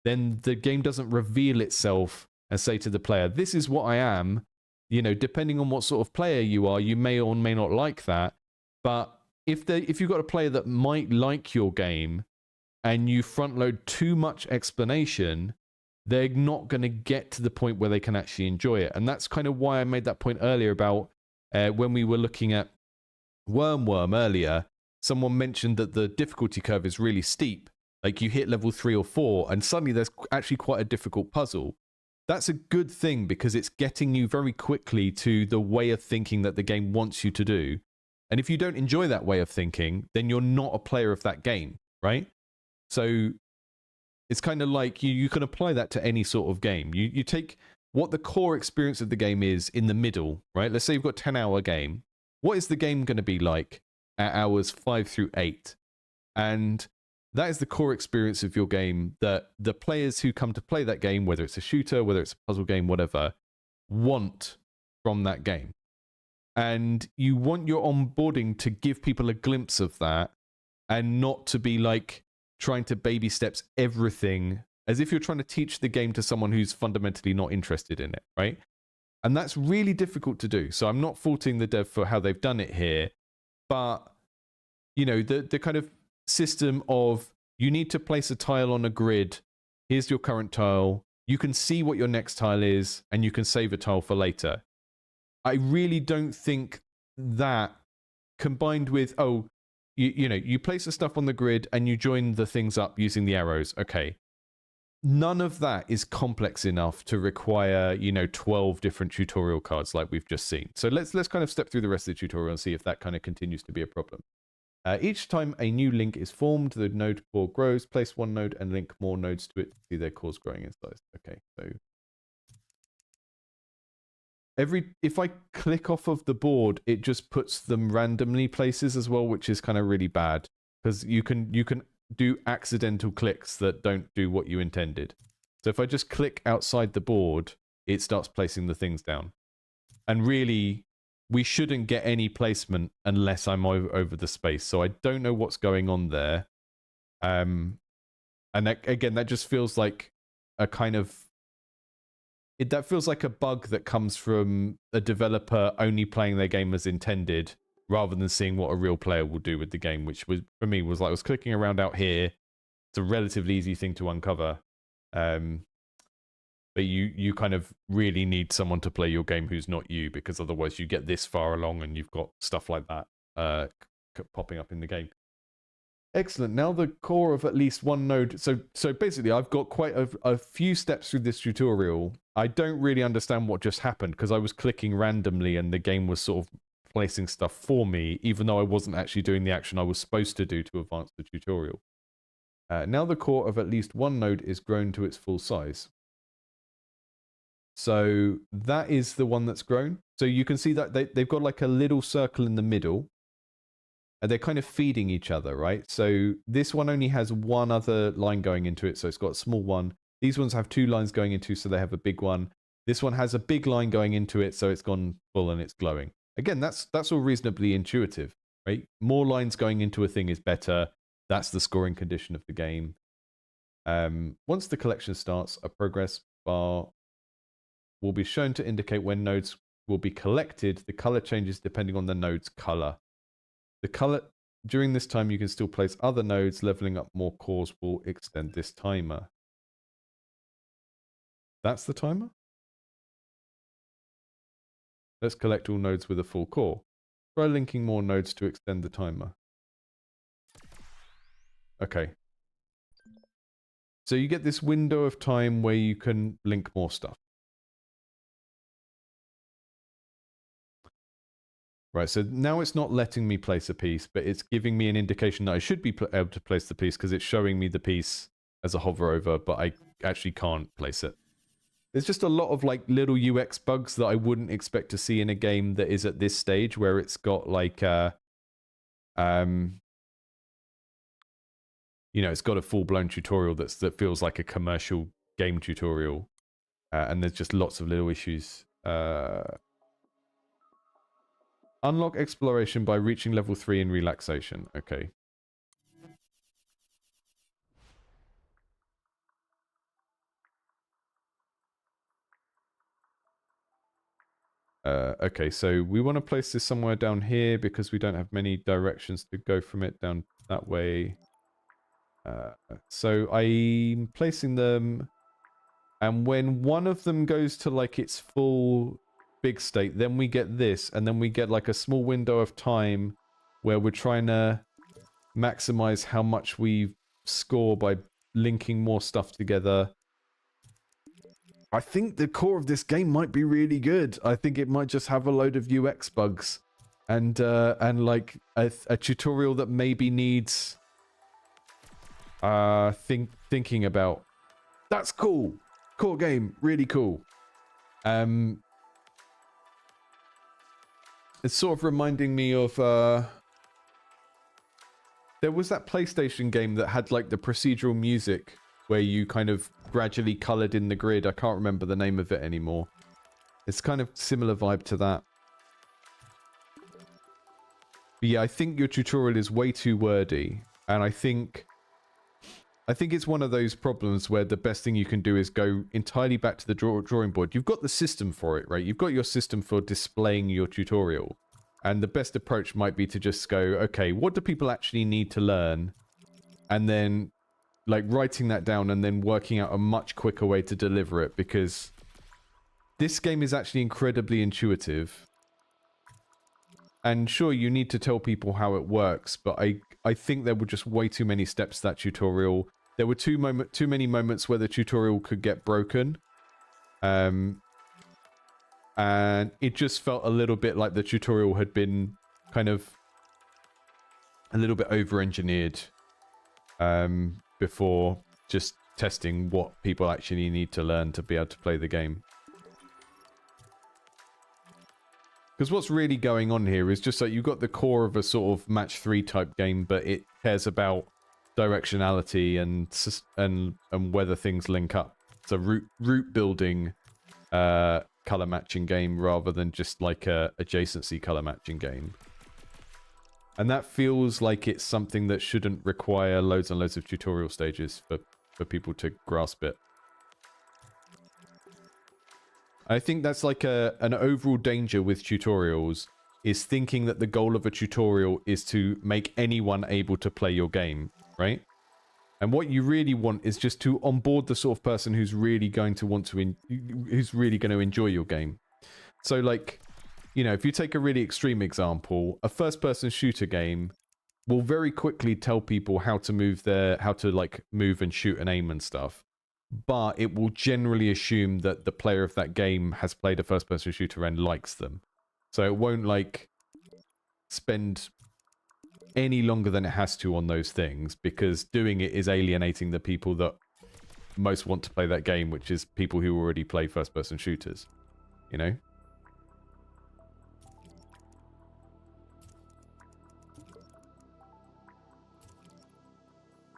[SPEAKER 1] then the game doesn't reveal itself and say to the player, this is what I am. You know, depending on what sort of player you are, you may or may not like that. But if you've got a player that might like your game and you front load too much explanation, they're not going to get to the point where they can actually enjoy it. And that's kind of why I made that point earlier about when we were looking at Wyrm Worm earlier, someone mentioned that the difficulty curve is really steep. Like you hit level 3 or 4 and suddenly there's actually quite a difficult puzzle. That's a good thing because it's getting you very quickly to the way of thinking that the game wants you to do. And if you don't enjoy that way of thinking, then you're not a player of that game, right? So it's kind of like you can apply that to any sort of game. You take what the core experience of the game is in the middle, right? Let's say you've got a 10-hour game. What is the game going to be like at hours 5 through 8? And that is the core experience of your game that the players who come to play that game, whether it's a shooter, whether it's a puzzle game, whatever, want from that game. And you want your onboarding to give people a glimpse of that and not to be like trying to baby steps everything as if you're trying to teach the game to someone who's fundamentally not interested in it, right? And that's really difficult to do. So I'm not faulting the dev for how they've done it here, but you know, the kind of system of you need to place a tile on a grid. Here's your current tile. You can see what your next tile is, and you can save a tile for later. I really don't think that combined with, you place the stuff on the grid and you join the things up using the arrows. Okay. None of that is complex enough to require, 12 different tutorial cards like we've just seen. So let's kind of step through the rest of the tutorial and see if that kind of continues to be a problem. Each time a new link is formed, the node core grows. Place one node and link more nodes to it to see their cores growing in size. Okay, so if I click off of the board, it just puts them randomly places as well, which is kind of really bad because you can do accidental clicks that don't do what you intended. So if I just click outside the board, it starts placing the things down. And really, we shouldn't get any placement unless I'm over the space. So I don't know what's going on there. And again, that just feels like a kind of... that feels like a bug that comes from a developer only playing their game as intended, rather than seeing what a real player will do with the game, which was, for me, was like I was clicking around out here. It's a relatively easy thing to uncover. But you kind of really need someone to play your game who's not you, because otherwise you get this far along and you've got stuff like that popping up in the game. Excellent. Now the core of at least one node. So basically, I've got quite a few steps through this tutorial. I don't really understand what just happened because I was clicking randomly and the game was sort of placing stuff for me, even though I wasn't actually doing the action I was supposed to do to advance the tutorial. Now the core of at least one node is grown to its full size. So that is the one that's grown. So you can see that they've got like a little circle in the middle. and they're kind of feeding each other, right? So this one only has one other line going into it, so it's got a small one. These ones have 2 lines going into, so they have a big one. This one has a big line going into it, so it's gone full and it's glowing. Again, that's all reasonably intuitive, right? More lines going into a thing is better. That's the scoring condition of the game. Once the collection starts, a progress bar will be shown to indicate when nodes will be collected. The color changes depending on the node's color. The color during this time, you can still place other nodes. Leveling up more cores will extend this timer. That's the timer? Let's collect all nodes with a full core. Try linking more nodes to extend the timer. Okay. So you get this window of time where you can link more stuff. Right, so now it's not letting me place a piece, but it's giving me an indication that I should be able to place the piece because it's showing me the piece as a hover over, but I actually can't place it. There's just a lot of like little UX bugs that I wouldn't expect to see in a game that is at this stage where it's got like you know, it's got a full-blown tutorial that feels like a commercial game tutorial, and there's just lots of little issues. Unlock exploration by reaching level 3 in relaxation. Okay. Okay, so we want to place this somewhere down here because we don't have many directions to go from it down that way. So I'm placing them, and when one of them goes to like its full big state, then we get this, and then we get like a small window of time where we're trying to maximize how much we score by linking more stuff together. I think the core of this game might be really good. I think it might just have a load of UX bugs and like a tutorial that maybe needs thinking about. That's cool. Core game, really cool. It's sort of reminding me of there was that PlayStation game that had like the procedural music where you kind of gradually colored in the grid. I can't remember the name of it anymore. It's kind of similar vibe to that. But yeah, I think your tutorial is way too wordy, and I think it's one of those problems where the best thing you can do is go entirely back to the drawing board. You've got the system for it, right? You've got your system for displaying your tutorial. And the best approach might be to just go, okay, what do people actually need to learn? And then like writing that down and then working out a much quicker way to deliver it, because this game is actually incredibly intuitive. And sure, you need to tell people how it works, but I think there were just way too many steps to that tutorial. There were too many moments where the tutorial could get broken. And it just felt a little bit like the tutorial had been kind of a little bit over-engineered before just testing what people actually need to learn to be able to play the game. Because what's really going on here is just like you've got the core of a sort of match 3 type game, but it cares about directionality and whether things link up. It's a route building color matching game rather than just like a adjacency color matching game. And that feels like it's something that shouldn't require loads and loads of tutorial stages for people to grasp it. I think that's like an overall danger with tutorials, is thinking that the goal of a tutorial is to make anyone able to play your game, right? And what you really want is just to onboard the sort of person who's really going to who's really going to enjoy your game. So like, you know, if you take a really extreme example, a first-person shooter game will very quickly tell people how to move like move and shoot and aim and stuff. But it will generally assume that the player of that game has played a first-person shooter and likes them. So it won't like spend any longer than it has to on those things, because doing it is alienating the people that most want to play that game, which is people who already play first-person shooters, you know?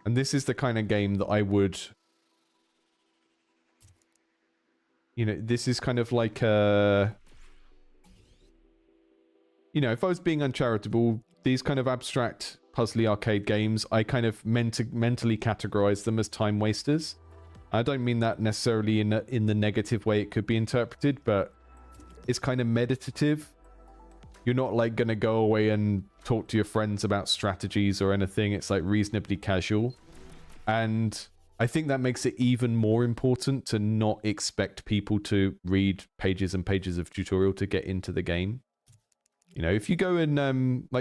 [SPEAKER 1] And this is the kind of game that I would... You know, this is kind of like a... You know, if I was being uncharitable, these kind of abstract, puzzly arcade games, I kind of mentally categorize them as time wasters. I don't mean that necessarily in the negative way it could be interpreted, but it's kind of meditative. You're not like going to go away and talk to your friends about strategies or anything. It's like reasonably casual. And I think that makes it even more important to not expect people to read pages and pages of tutorial to get into the game. You know, if you go and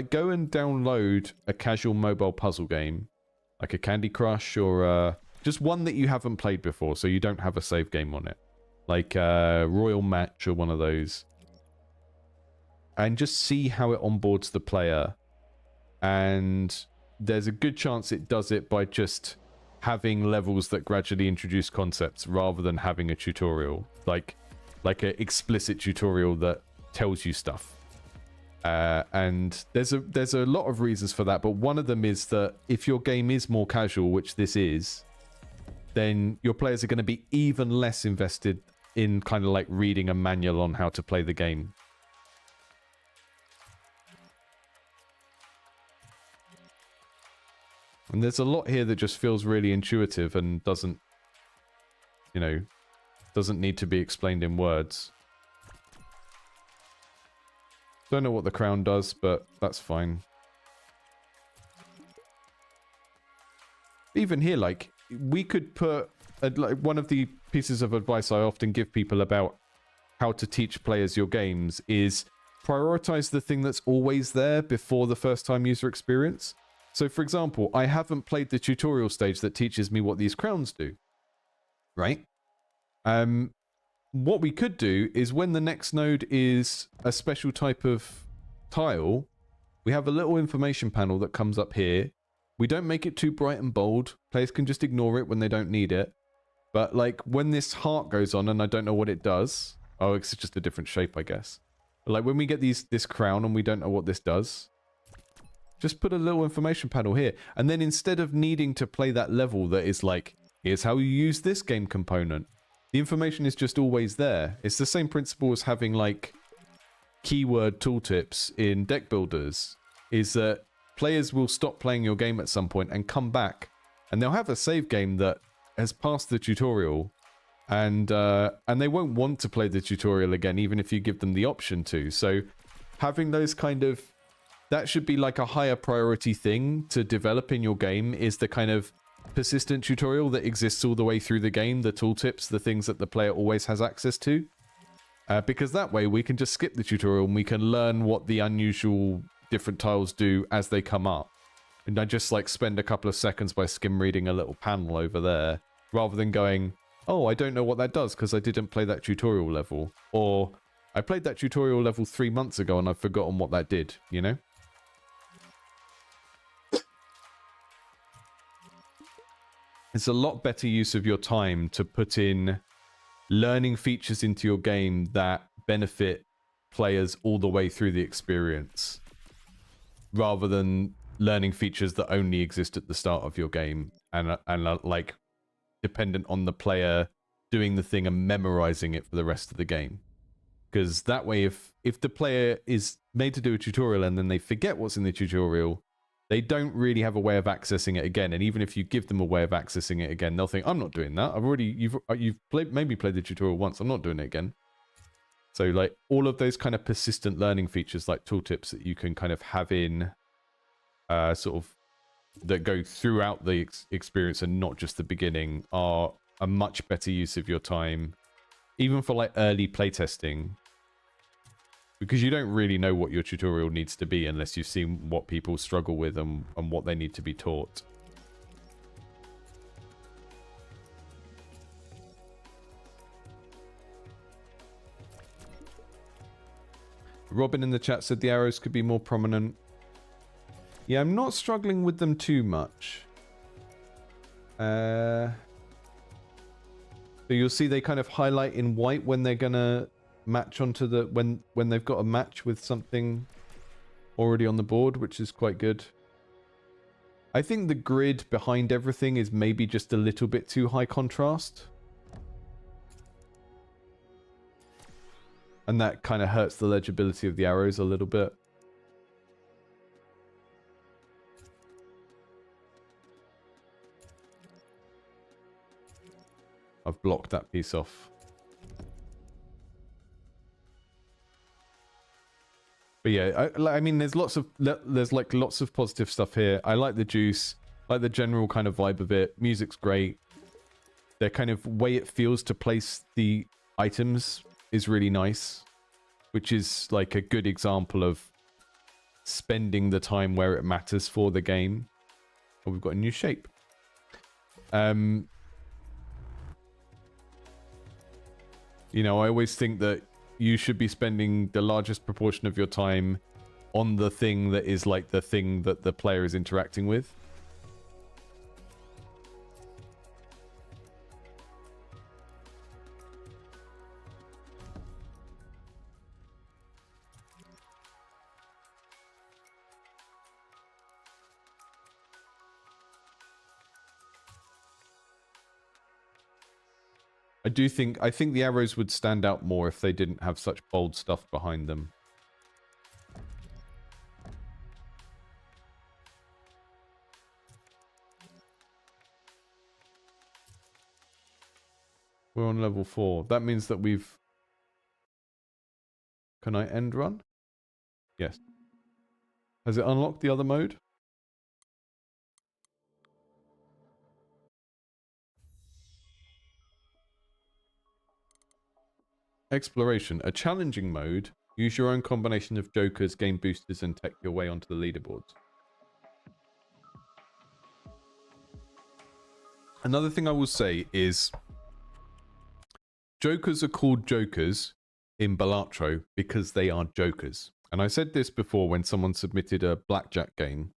[SPEAKER 1] go and download a casual mobile puzzle game, like a Candy Crush or just one that you haven't played before, so you don't have a save game on it, like Royal Match or one of those, and just see how it onboards the player. And there's a good chance it does it by just having levels that gradually introduce concepts rather than having a tutorial, like an explicit tutorial that tells you stuff. And there's a lot of reasons for that, but one of them is that if your game is more casual, which this is, then your players are going to be even less invested in kind of like reading a manual on how to play the game. And there's a lot here that just feels really intuitive and doesn't, you know, doesn't need to be explained in words. Don't know what the crown does, but that's fine. Even here, like, we could put... like, one of the pieces of advice I often give people about how to teach players your games is prioritize the thing that's always there before the first-time user experience. So, for example, I haven't played the tutorial stage that teaches me what these crowns do. Right? What we could do is when the next node is a special type of tile, we have a little information panel that comes up here. We don't make it too bright and bold. Players can just ignore it when they don't need it. But like when this heart goes on and I don't know what it does. Oh, it's just a different shape, I guess. But like when we get this crown and we don't know what this does, just put a little information panel here. And then instead of needing to play that level that is like, here's how you use this game component, the information is just always there. It's the same principle as having like keyword tooltips in deck builders, is that players will stop playing your game at some point and come back and they'll have a save game that has passed the tutorial, and they won't want to play the tutorial again even if you give them the option to. So having those kind of, that should be like a higher priority thing to develop in your game, is the kind of persistent tutorial that exists all the way through the game, the tooltips, the things that the player always has access to. Because that way we can just skip the tutorial and we can learn what the unusual different tiles do as they come up. And I just like spend a couple of seconds by skim reading a little panel over there, rather than going, oh, I don't know what that does because I didn't play that tutorial level. Or I played that tutorial level 3 months ago and I've forgotten what that did, you know? It's a lot better use of your time to put in learning features into your game that benefit players all the way through the experience, rather than learning features that only exist at the start of your game and are like dependent on the player doing the thing and memorizing it for the rest of the game. Because that way, if the player is made to do a tutorial and then they forget what's in the tutorial, they don't really have a way of accessing it again. And even if you give them a way of accessing it again, they'll think, I'm not doing that. I've already, you've maybe played the tutorial once. I'm not doing it again. So like all of those kind of persistent learning features, like tooltips that you can kind of have in sort of that go throughout the experience and not just the beginning, are a much better use of your time, even for like early playtesting. Because you don't really know what your tutorial needs to be unless you've seen what people struggle with and what they need to be taught. Robin in the chat said the arrows could be more prominent. Yeah, I'm not struggling with them too much. So you'll see they kind of highlight in white when they're gonna match onto the when they've got a match with something already on the board, which is quite good. I think the grid behind everything is maybe just a little bit too high contrast. And that kind of hurts the legibility of the arrows a little bit. I've blocked that piece off. But yeah, I mean, there's lots of positive stuff here. I like the juice, like the general kind of vibe of it. Music's great. The kind of way it feels to place the items is really nice, which is like a good example of spending the time where it matters for the game. Oh, we've got a new shape. You know, I always think that you should be spending the largest proportion of your time on the thing that is like the thing that the player is interacting with. I think the arrows would stand out more if they didn't have such bold stuff behind them. We're on level 4. That means that we've... Can I end run? Yes. Has it unlocked the other mode? Exploration. A challenging mode. Use your own combination of jokers, gain boosters, and tech your way onto the leaderboards. Another thing I will say is jokers are called jokers in Balatro because they are jokers. And I said this before when someone submitted a blackjack game.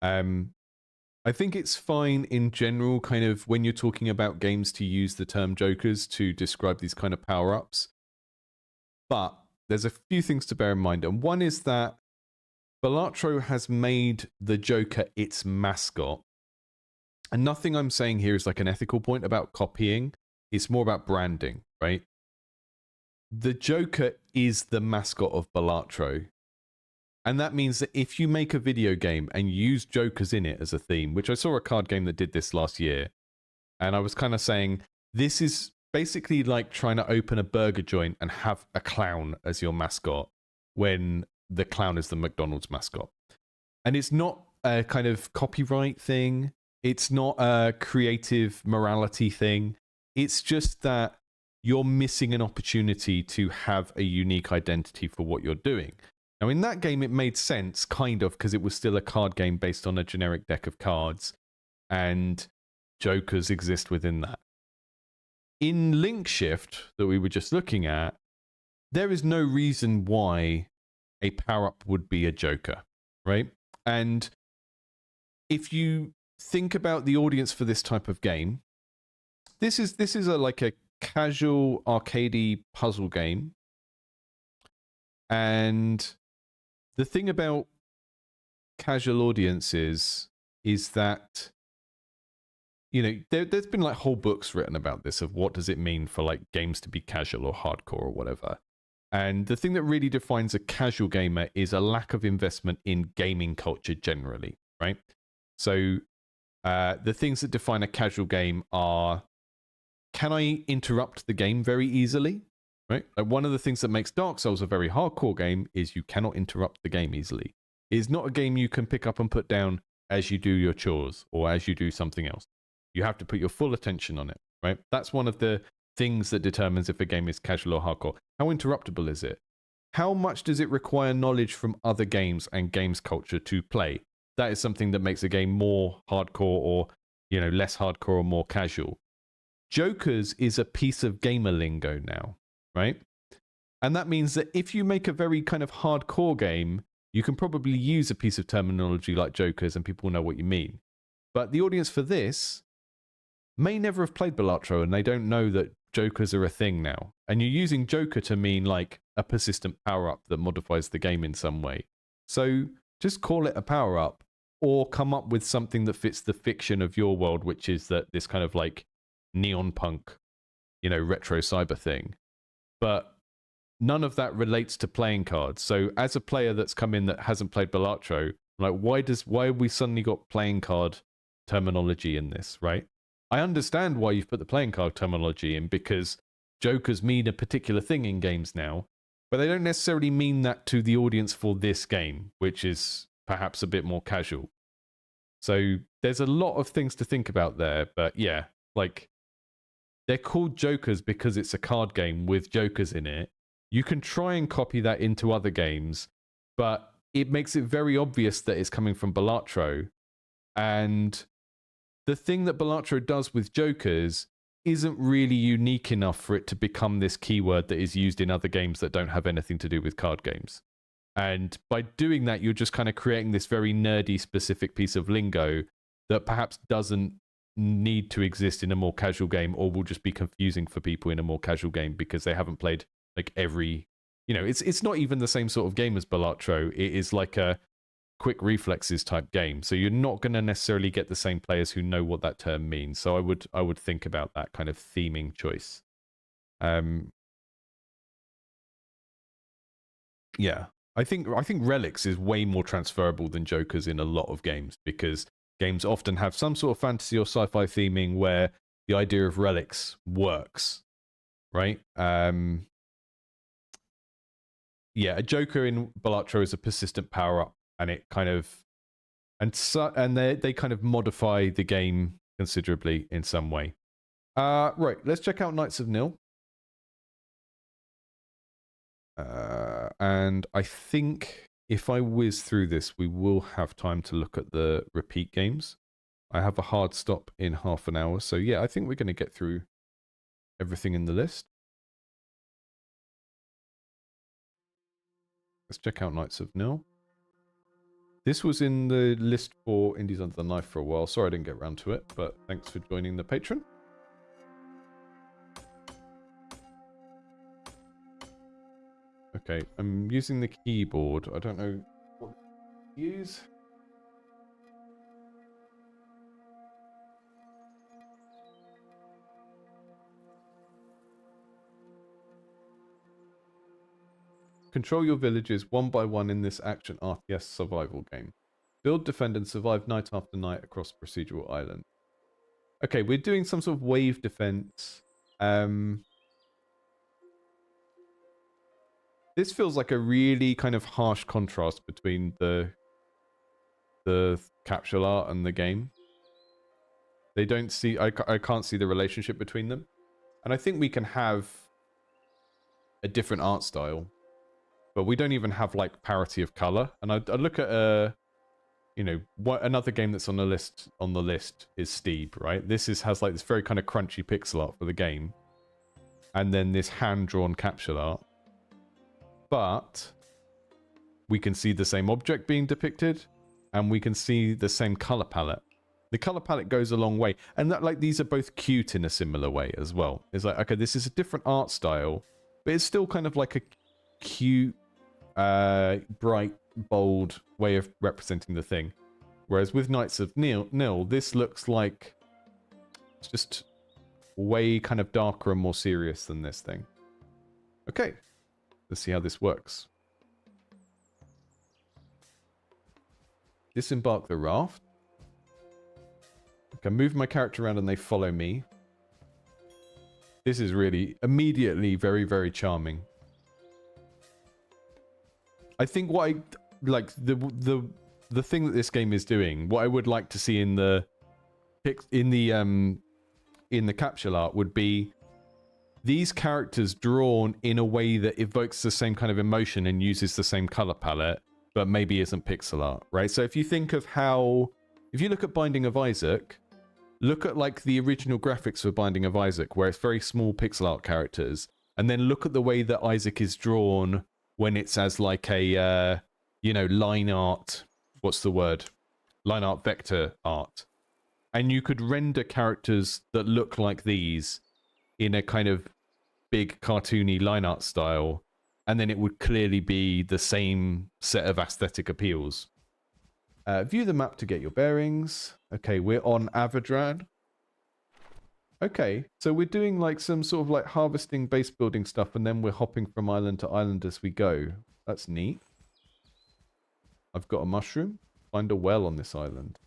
[SPEAKER 1] I think it's fine in general, kind of when you're talking about games, to use the term jokers to describe these kind of power-ups. But there's a few things to bear in mind. And one is that Balatro has made the Joker its mascot. And nothing I'm saying here is like an ethical point about copying. It's more about branding, right? The Joker is the mascot of Balatro. And that means that if you make a video game and use jokers in it as a theme, which I saw a card game that did this last year, and I was kind of saying, this is basically like trying to open a burger joint and have a clown as your mascot when the clown is the McDonald's mascot. And it's not a kind of copyright thing. It's not a creative morality thing. It's just that you're missing an opportunity to have a unique identity for what you're doing. Now, in that game, it made sense, kind of, because it was still a card game based on a generic deck of cards, and jokers exist within that. In Linkshift, that we were just looking at, there is no reason why a power-up would be a joker, right? And if you think about the audience for this type of game, this is like a casual arcadey puzzle game. And the thing about casual audiences is that, you know, there's been like whole books written about this of what does it mean for like games to be casual or hardcore or whatever. And the thing that really defines a casual gamer is a lack of investment in gaming culture generally, right? So the things that define a casual game are, can I interrupt the game very easily? Right? Like one of the things that makes Dark Souls a very hardcore game is you cannot interrupt the game easily. It is not a game you can pick up and put down as you do your chores or as you do something else. You have to put your full attention on it, right? That's one of the things that determines if a game is casual or hardcore. How interruptible is it? How much does it require knowledge from other games and games culture to play? That is something that makes a game more hardcore or, you know, less hardcore or more casual. Jokers is a piece of gamer lingo now. Right? And that means that if you make a very kind of hardcore game, you can probably use a piece of terminology like jokers and people will know what you mean. But the audience for this may never have played Balatro and they don't know that jokers are a thing now. And you're using joker to mean like a persistent power-up that modifies the game in some way. So just call it a power-up or come up with something that fits the fiction of your world, which is that this kind of like neon punk, you know, retro cyber thing. But none of that relates to playing cards. So as a player that's come in that hasn't played Balatro, like why have we suddenly got playing card terminology in this, right? I understand why you've put the playing card terminology in, because jokers mean a particular thing in games now, but they don't necessarily mean that to the audience for this game, which is perhaps a bit more casual. So there's a lot of things to think about there, but yeah, like they're called jokers because it's a card game with jokers in it. You can try and copy that into other games, but it makes it very obvious that it's coming from Balatro. And the thing that Balatro does with jokers isn't really unique enough for it to become this keyword that is used in other games that don't have anything to do with card games. And by doing that, you're just kind of creating this very nerdy, specific piece of lingo that perhaps doesn't need to exist in a more casual game, or will just be confusing for people in a more casual game because they haven't played like every, you know, it's not even the same sort of game as Balatro. It is like a quick reflexes type game, so you're not going to necessarily get the same players who know what that term means. So I would think about that kind of theming choice. Yeah, I think relics is way more transferable than jokers in a lot of games, because games often have some sort of fantasy or sci-fi theming where the idea of relics works, right? Yeah, a joker in Balatro is a persistent power up, and it kind of and they kind of modify the game considerably in some way. Right, let's check out Knights of Nil. And I think if I whiz through this, we will have time to look at the repeat games. I have a hard stop in half an hour, so yeah, I think we're going to get through everything in the list. Let's check out Knights of Nil. This was in the list for Indies Under the Knife for a while. Sorry I didn't get around to it, but thanks for joining the Patreon. Okay, I'm using the keyboard. I don't know what to use. Control your villages one by one in this action RTS survival game. Build, defend, and survive night after night across procedural island. Okay, we're doing some sort of wave defense. This feels like a really kind of harsh contrast between the capsule art and the game. They don't see... I can't see the relationship between them. And I think we can have a different art style, but we don't even have like parity of color. And I look at you know, what another game that's on the list is Steeb, right? This has like this very kind of crunchy pixel art for the game, and then this hand-drawn capsule art. But we can see the same object being depicted, and we can see the same color palette. The color palette goes a long way, and that, like, these are both cute in a similar way as well. It's like, okay, this is a different art style, but it's still kind of like a cute, bright, bold way of representing the thing. Whereas with Knights of Nil, this looks like it's just way kind of darker and more serious than this thing. Okay, let's see how this works. Disembark the raft. Okay, move my character around and they follow me. This is really immediately very, very charming. I think what I like the thing that this game is doing, what I would like to see in the capsule art would be these characters drawn in a way that evokes the same kind of emotion and uses the same color palette, but maybe isn't pixel art, right? So if you think of if you look at Binding of Isaac, look at like the original graphics for Binding of Isaac, where it's very small pixel art characters, and then look at the way that Isaac is drawn when it's as like a, you know, line art, what's the word? Line art vector art. And you could render characters that look like these in a kind of big cartoony line art style, and then it would clearly be the same set of aesthetic appeals. View the map to get your bearings. Okay, we're on Avadran. Okay, so we're doing like some sort of like harvesting base building stuff, and then we're hopping from island to island as we go. That's neat. I've got a mushroom. Find a well on this island.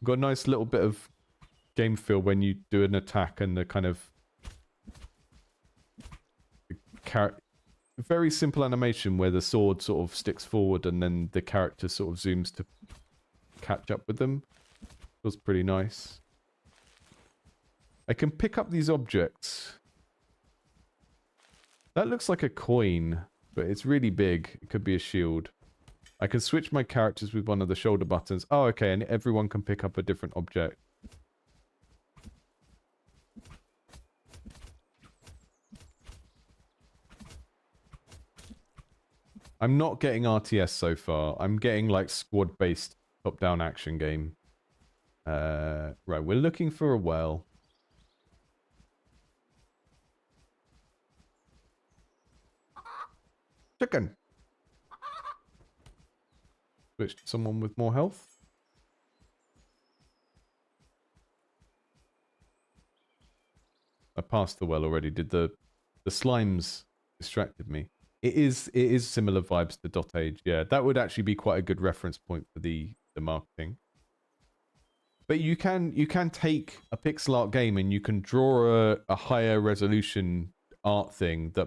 [SPEAKER 1] Got a nice little bit of game feel when you do an attack and the kind of very simple animation where the sword sort of sticks forward and then the character sort of zooms to catch up with them. Feels pretty nice. I can pick up these objects. That looks like a coin, but it's really big. It could be a shield. I can switch my characters with one of the shoulder buttons. Oh, okay, and everyone can pick up a different object. I'm not getting RTS so far. I'm getting like squad-based top-down action game. Right, we're looking for a well. Chicken. Switch to someone with more health. I passed the well already. Did the slimes distracted me? It is similar vibes to Dot Age. Yeah, that would actually be quite a good reference point for the marketing. But you can take a pixel art game and you can draw a higher resolution art thing that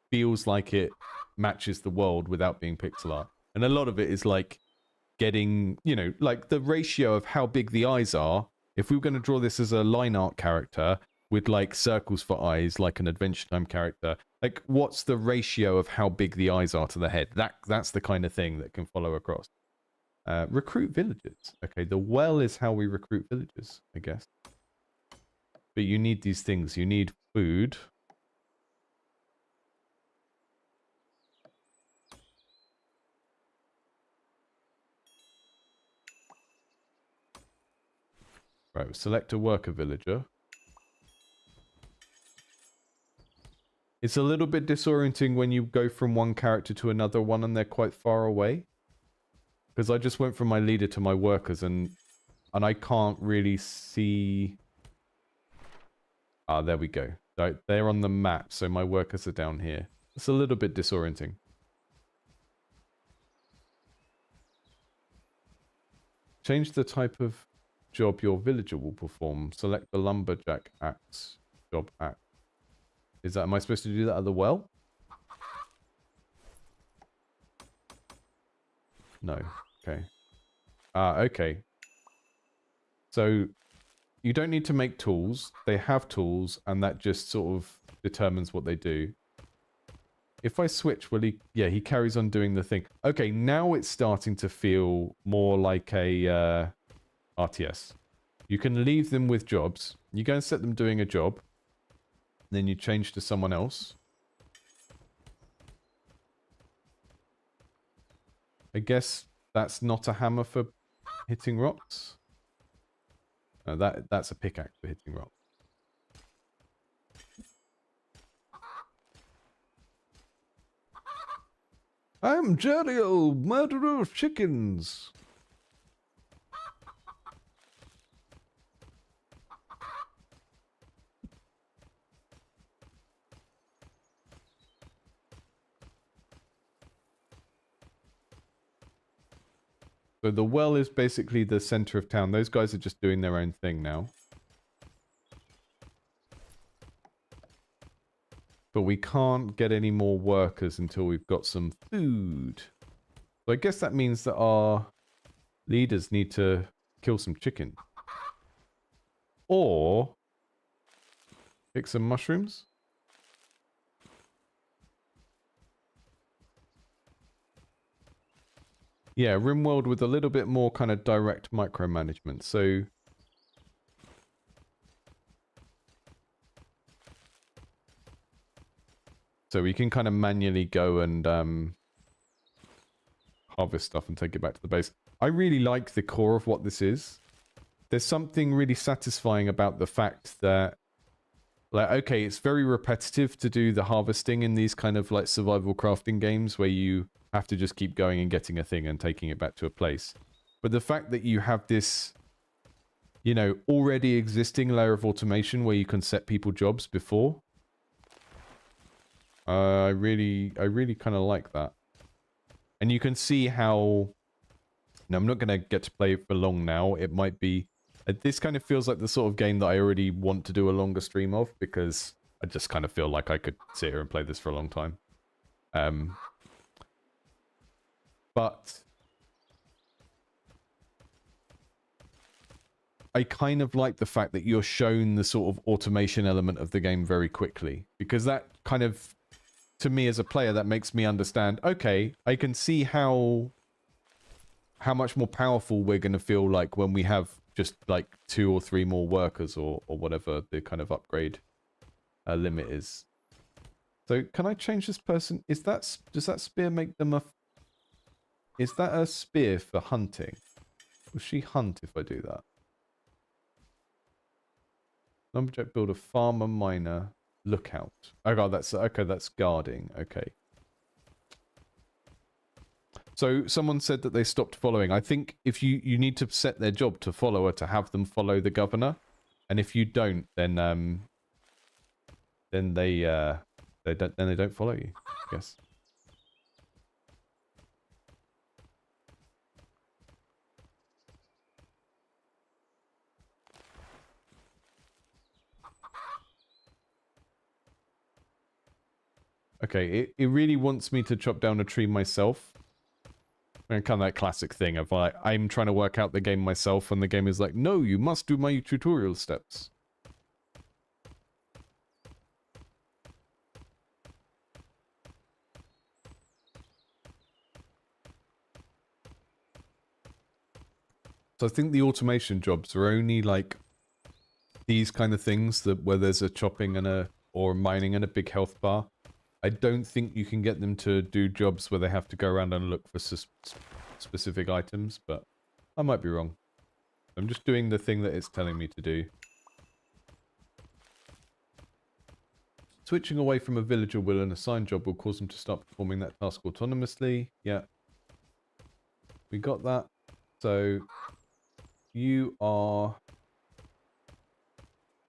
[SPEAKER 1] feels like it matches the world without being pixel art. And a lot of it is like getting, you know, like the ratio of how big the eyes are. If we were going to draw this as a line art character with like circles for eyes, like an Adventure Time character, like what's the ratio of how big the eyes are to the head? That's the kind of thing that can follow across. Recruit villagers. Okay, the well is how we recruit villagers, I guess. But you need these things. You need food. Right, select a worker villager. It's a little bit disorienting when you go from one character to another one and they're quite far away. Because I just went from my leader to my workers and I can't really see... Ah, there we go. They're on the map, so my workers are down here. It's a little bit disorienting. Change the type of job your villager will perform. Select the lumberjack axe. Job axe. Is that... Am I supposed to do that at the well? No. Okay. Okay. So, you don't need to make tools. They have tools, and that just sort of determines what they do. If I switch, will he... Yeah, he carries on doing the thing. Okay, now it's starting to feel more like a RTS. You can leave them with jobs. You go and set them doing a job. Then you change to someone else. I guess that's not a hammer for hitting rocks. No, that's a pickaxe for hitting rocks. I'm Jeriel, murderer of chickens. So the well is basically the center of town. Those guys are just doing their own thing now. But we can't get any more workers until we've got some food. So I guess that means that our leaders need to kill some chicken. Or pick some mushrooms. Yeah, RimWorld with a little bit more kind of direct micromanagement. So we can kind of manually go and harvest stuff and take it back to the base. I really like the core of what this is. There's something really satisfying about the fact that, like, okay, it's very repetitive to do the harvesting in these kind of like survival crafting games where you have to just keep going and getting a thing and taking it back to a place. But the fact that you have this, you know, already existing layer of automation where you can set people jobs before, I really kind of like that. And you can see how... Now, I'm not going to get to play it for long now. It might be... This kind of feels like the sort of game that I already want to do a longer stream of, because I just kind of feel like I could sit here and play this for a long time. But I kind of like the fact that you're shown the sort of automation element of the game very quickly, because that kind of, to me as a player, that makes me understand, okay, I can see how much more powerful we're going to feel like when we have just like 2 or 3 more workers or whatever the kind of upgrade limit is. So can I change this person? Does that spear make them a... Is that a spear for hunting? Will she hunt if I do that? Lumberjack builder, farmer, miner, lookout. Oh god, that's guarding. Okay. So someone said that they stopped following. I think if you need to set their job to follower to have them follow the governor, and if you don't, then they don't follow you, I guess. Okay, it really wants me to chop down a tree myself. And kind of that classic thing of like, I'm trying to work out the game myself, and the game is like, no, you must do my tutorial steps. So I think the automation jobs are only like these kind of things that where there's a chopping and or mining and a big health bar. I don't think you can get them to do jobs where they have to go around and look for specific items, but I might be wrong. I'm just doing the thing that it's telling me to do. Switching away from a villager will an assigned job will cause them to start performing that task autonomously. Yeah. We got that. So you are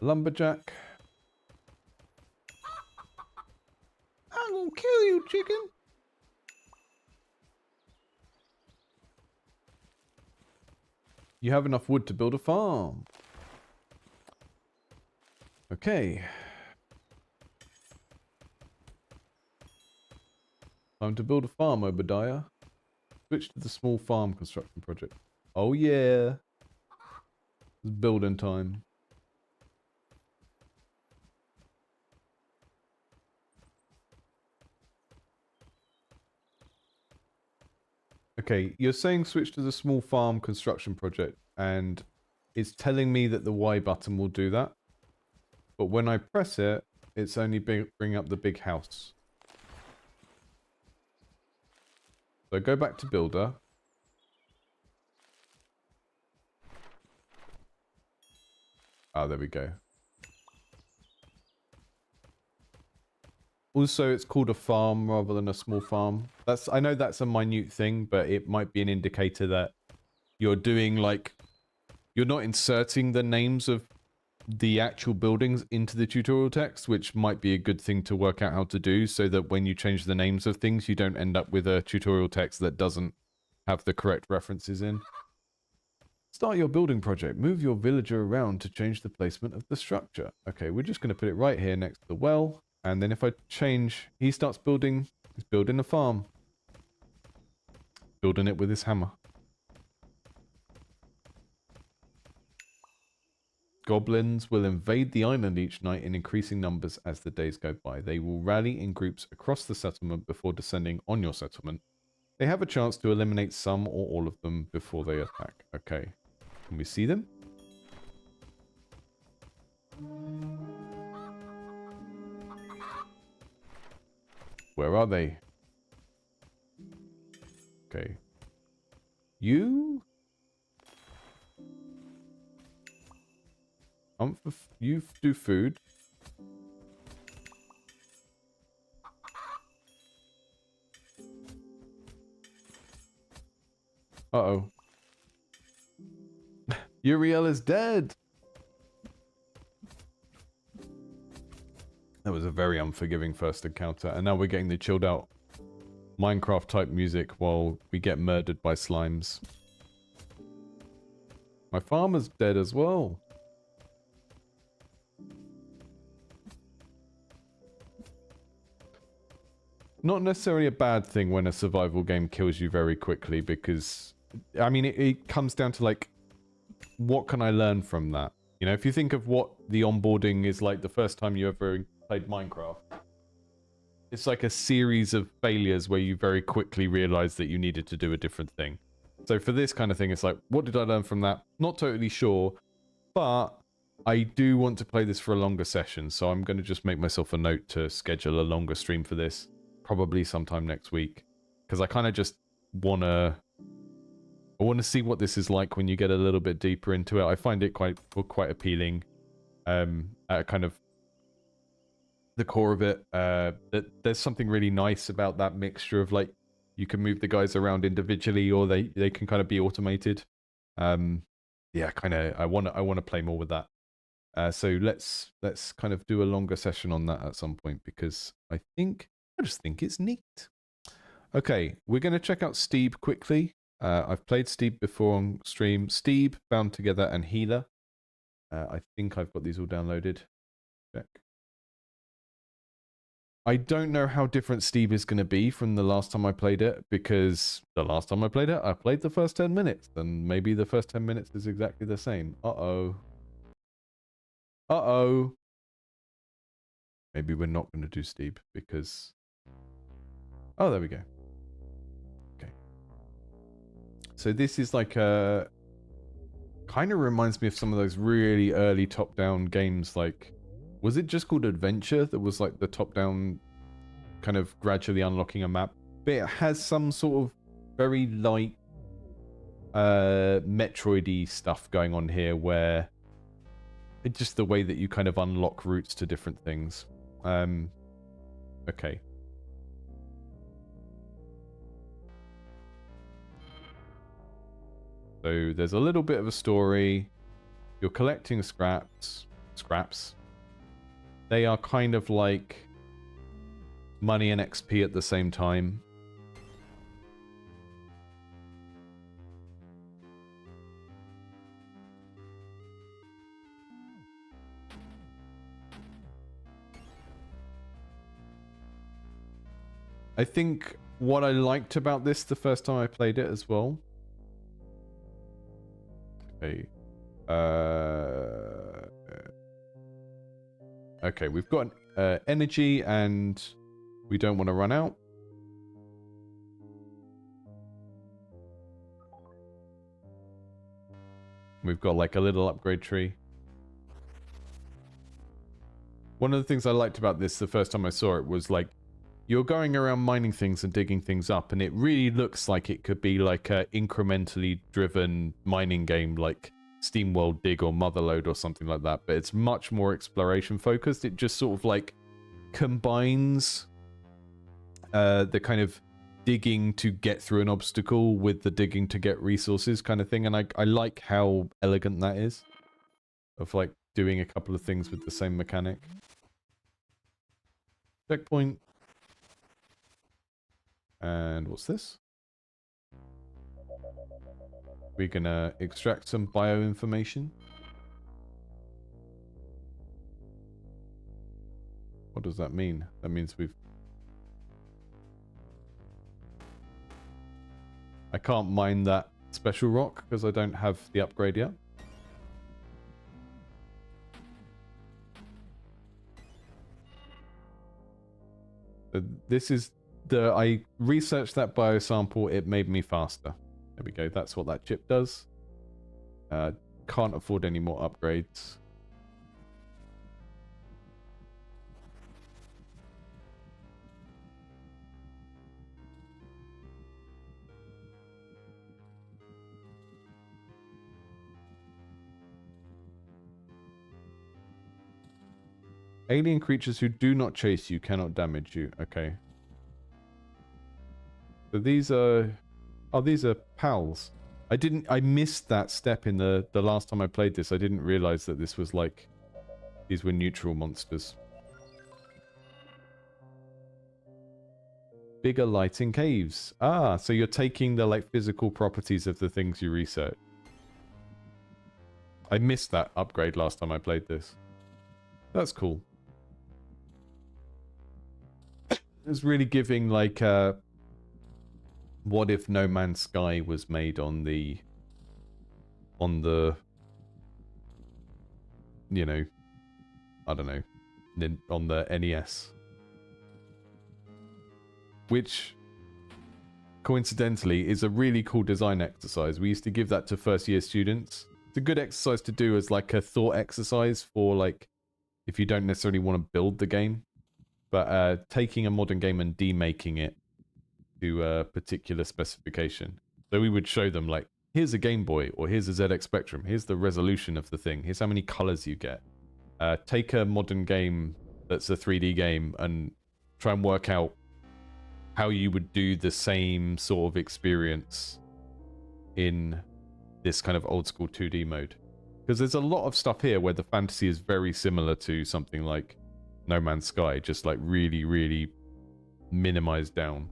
[SPEAKER 1] lumberjack. I'm gonna kill you, chicken. You have enough wood to build a farm. Okay. Time to build a farm, Obadiah. Switch to the small farm construction project. Oh yeah. It's building time. Okay, you're saying switch to the small farm construction project, and it's telling me that the Y button will do that. But when I press it, it's only bring up the big house. So go back to builder. Ah, there we go. Also, it's called a farm rather than a small farm. I know that's a minute thing, but it might be an indicator that you're doing like... You're not inserting the names of the actual buildings into the tutorial text, which might be a good thing to work out how to do, so that when you change the names of things, you don't end up with a tutorial text that doesn't have the correct references in. Start your building project. Move your villager around to change the placement of the structure. Okay, we're just going to put it right here next to the well. And then if I change, he starts building, he's building a farm. Building it with his hammer. Goblins will invade the island each night in increasing numbers as the days go by. They will rally in groups across the settlement before descending on your settlement. They have a chance to eliminate some or all of them before they attack. Okay. Can we see them? Where are they? Okay. You? You do food. Uh-oh. Uriel is dead! That was a very unforgiving first encounter, and now we're getting the chilled out Minecraft type music while we get murdered by slimes. My farmer's dead as well. Not necessarily a bad thing when a survival game kills you very quickly, because, I mean, it comes down to, like, what can I learn from that? You know, if you think of what the onboarding is like the first time you ever played Minecraft, it's like a series of failures where you very quickly realize that you needed to do a different thing. So for this kind of thing, it's like, what did I learn from that? Not totally sure, but I do want to play this for a longer session, so I'm going to just make myself a note to schedule a longer stream for this, probably sometime next week, because I kind of just want to see what this is like when you get a little bit deeper into it. I find it quite appealing, at kind of the core of it. That there's something really nice about that mixture of, like, you can move the guys around individually, or they can kind of be automated. Yeah, kind of. I want to play more with that. So let's kind of do a longer session on that at some point, because I just think it's neat. Okay, we're going to check out Steeb quickly. I've played Steeb before on stream. Steeb, Bound Together, and Healer. I think I've got these all downloaded. Check. I don't know how different Steeb is going to be from the last time I played it, because the last time I played it, I played the first 10 minutes, and maybe the first 10 minutes is exactly the same. Uh-oh. Uh-oh. Maybe we're not going to do Steeb, because... Oh, there we go. Okay. So this is like a... Kind of reminds me of some of those really early top-down games, like... Was it just called Adventure that was like the top-down kind of gradually unlocking a map? But it has some sort of very light Metroid-y stuff going on here, where it's just the way that you kind of unlock routes to different things. Okay. So there's a little bit of a story. You're collecting scraps. They are kind of like money and XP at the same time. I think what I liked about this the first time I played it as well. Okay. Okay, we've got energy and we don't want to run out. We've got like a little upgrade tree. One of the things I liked about this the first time I saw it was, like, you're going around mining things and digging things up, and it really looks like it could be like a incrementally driven mining game like SteamWorld Dig or Motherlode or something like that, but it's much more exploration focused. It just sort of like combines the kind of digging to get through an obstacle with the digging to get resources kind of thing, and I like how elegant that is, of like doing a couple of things with the same mechanic. Checkpoint. And what's this? We're gonna extract some bio information. What does that mean? That means I can't mine that special rock because I don't have the upgrade yet. This is I researched that biosample, it made me faster. There we go, that's what that chip does. Can't afford any more upgrades. Alien creatures who do not chase you cannot damage you. Okay. So these are... Oh, these are pals. I missed that step in the last time I played this. I didn't realize that this was like... These were neutral monsters. Bigger lighting caves. Ah, so you're taking the like physical properties of the things you research. I missed that upgrade last time I played this. That's cool. It's really giving like what if No Man's Sky was made on the you know, I don't know, on the NES. Which, coincidentally, is a really cool design exercise. We used to give that to first year students. It's a good exercise to do as like a thought exercise for like, if you don't necessarily want to build the game. But taking a modern game and demaking it to a particular specification. So we would show them like, here's a Game Boy, or here's a ZX Spectrum, here's the resolution of the thing, here's how many colors you get. Take a modern game that's a 3D game and try and work out how you would do the same sort of experience in this kind of old school 2D mode. Because there's a lot of stuff here where the fantasy is very similar to something like No Man's Sky, just like really, really minimized down.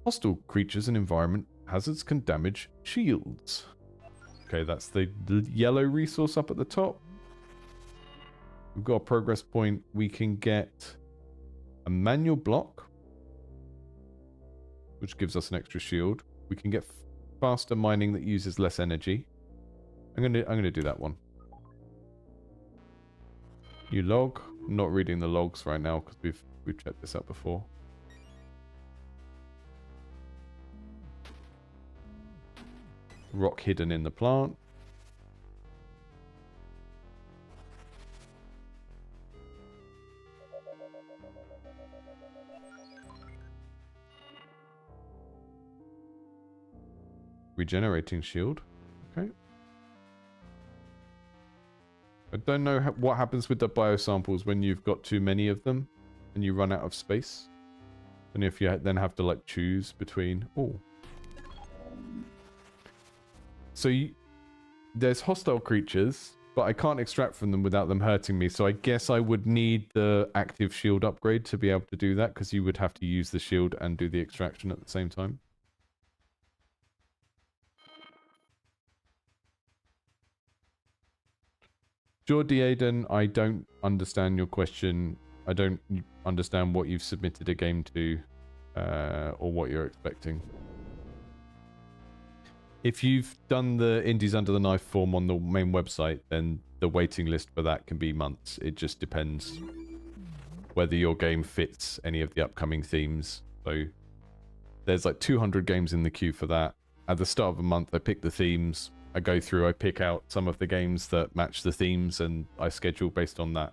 [SPEAKER 1] Hostile creatures and environment hazards can damage shields. Okay, that's the yellow resource up at the top. We've got a progress point. We can get a manual block, which gives us an extra shield. We can get faster mining that uses less energy. I'm gonna do that one. New log. I'm not reading the logs right now because we've checked this out before. Rock hidden in the plant. Regenerating shield. Okay. I don't know what happens with the biosamples when you've got too many of them and you run out of space. And if you then have to like choose between... Oh. So there's hostile creatures, but I can't extract from them without them hurting me. So I guess I would need the active shield upgrade to be able to do that, because you would have to use the shield and do the extraction at the same time. Jordi Aiden, I don't understand your question. I don't understand what you've submitted a game to, or what you're expecting. If you've done the Indies Under the Knife form on the main website, then the waiting list for that can be months. It just depends whether your game fits any of the upcoming themes. So there's like 200 games in the queue for that. At the start of a month, I pick the themes. I go through, I pick out some of the games that match the themes, and I schedule based on that.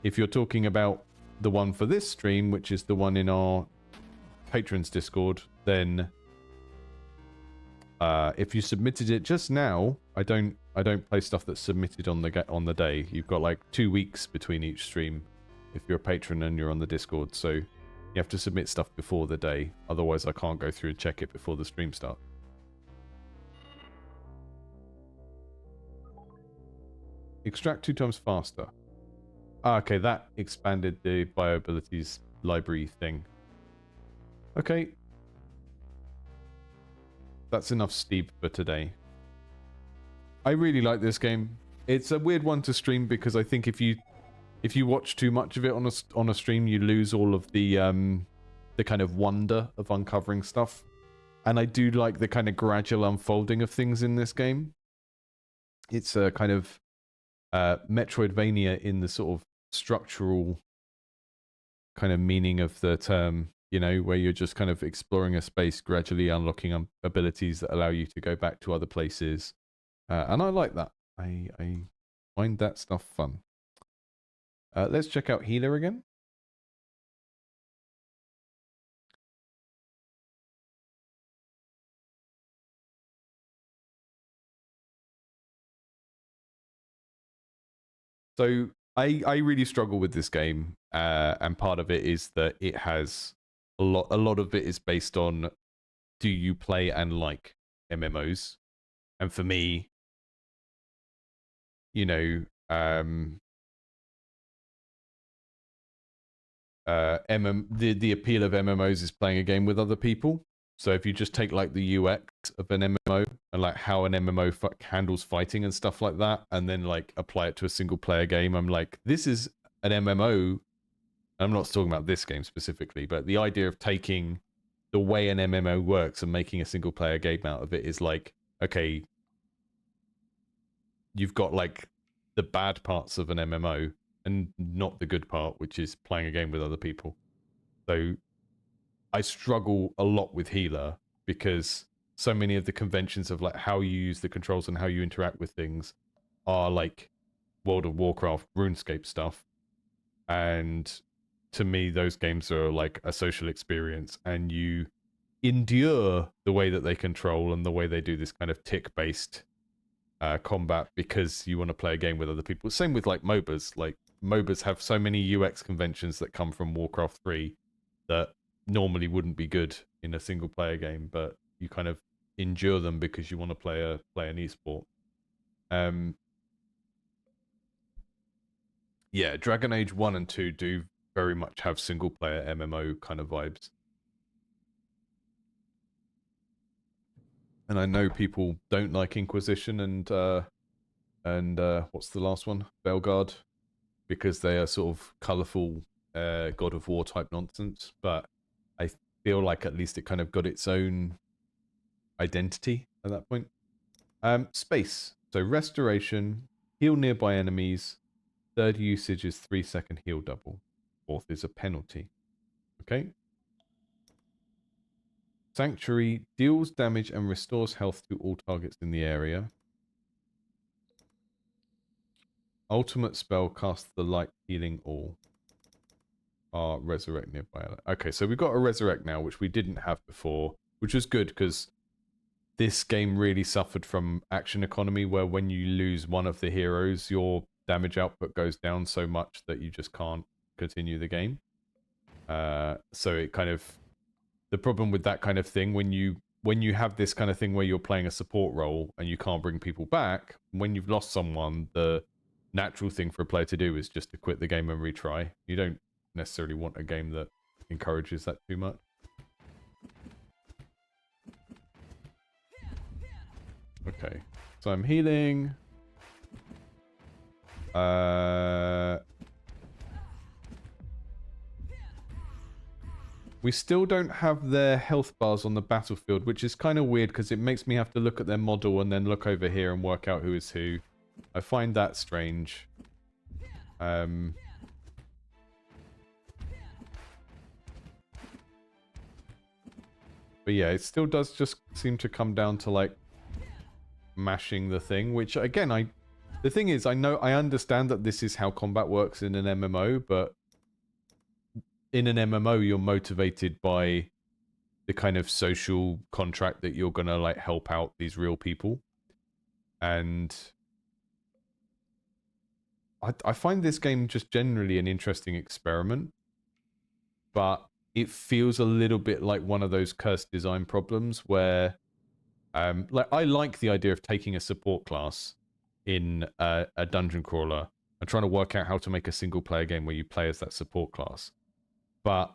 [SPEAKER 1] If you're talking about the one for this stream, which is the one in our patrons Discord, then if you submitted it just now, I don't play stuff that's submitted on the day. You've got like 2 weeks between each stream if you're a patron and you're on the Discord, so you have to submit stuff before the day. Otherwise, I can't go through and check it before the stream starts. Extract 2 times faster. Ah, okay, that expanded the bioabilities library thing. Okay. That's enough Steeb for today. I really like this game. It's a weird one to stream because I think if you watch too much of it on a stream, you lose all of the kind of wonder of uncovering stuff. And I do like the kind of gradual unfolding of things in this game. It's a kind of Metroidvania in the sort of structural kind of meaning of the term, you know, where you're just kind of exploring a space, gradually unlocking abilities that allow you to go back to other places. And I like that. I find that stuff fun. Let's check out Healer again. So I really struggle with this game, and part of it is that it has a lot of it is based on, do you play and like MMOs? And for me, you know, the appeal of MMOs is playing a game with other people. So if you just take like the UX of an MMO and like how an MMO handles fighting and stuff like that, and then like apply it to a single player game, I'm like, this is an MMO. I'm not talking about this game specifically, but the idea of taking the way an MMO works and making a single player game out of it is like, okay, you've got like the bad parts of an MMO and not the good part, which is playing a game with other people. So I struggle a lot with Healer because so many of the conventions of like how you use the controls and how you interact with things are like World of Warcraft, RuneScape stuff. And to me, those games are like a social experience, and you endure the way that they control and the way they do this kind of tick-based combat because you want to play a game with other people. Same with like MOBAs. Like MOBAs have so many UX conventions that come from Warcraft 3 that normally wouldn't be good in a single player game, but you kind of endure them because you want to play an esport. Yeah, Dragon Age 1 and 2 do very much have single player MMO kind of vibes. And I know people don't like Inquisition and what's the last one? Belguard, because they are sort of colourful God of War type nonsense, but I feel like at least it kind of got its own identity at that point. Space. So restoration, heal nearby enemies. Third usage is 3-second heal double. Fourth is a penalty. Okay. Sanctuary deals damage and restores health to all targets in the area. Ultimate spell casts the light, healing all. Resurrect nearby. Okay, so we've got a resurrect now, which we didn't have before, which was good because this game really suffered from action economy, where when you lose one of the heroes, your damage output goes down so much that you just can't continue the game. So it kind of, the problem with that kind of thing, when you have this kind of thing where you're playing a support role and you can't bring people back, when you've lost someone, the natural thing for a player to do is just to quit the game and retry. You don't necessarily want a game that encourages that too much. Okay, so I'm healing. We still don't have their health bars on the battlefield, which is kind of weird because it makes me have to look at their model and then look over here and work out who is who. I find that strange. But yeah, it still does just seem to come down to like mashing the thing, which again, the thing is, I understand that this is how combat works in an MMO, but in an MMO, you're motivated by the kind of social contract that you're gonna like help out these real people. And I find this game just generally an interesting experiment, but it feels a little bit like one of those cursed design problems where like I like the idea of taking a support class in a dungeon crawler and trying to work out how to make a single player game where you play as that support class. But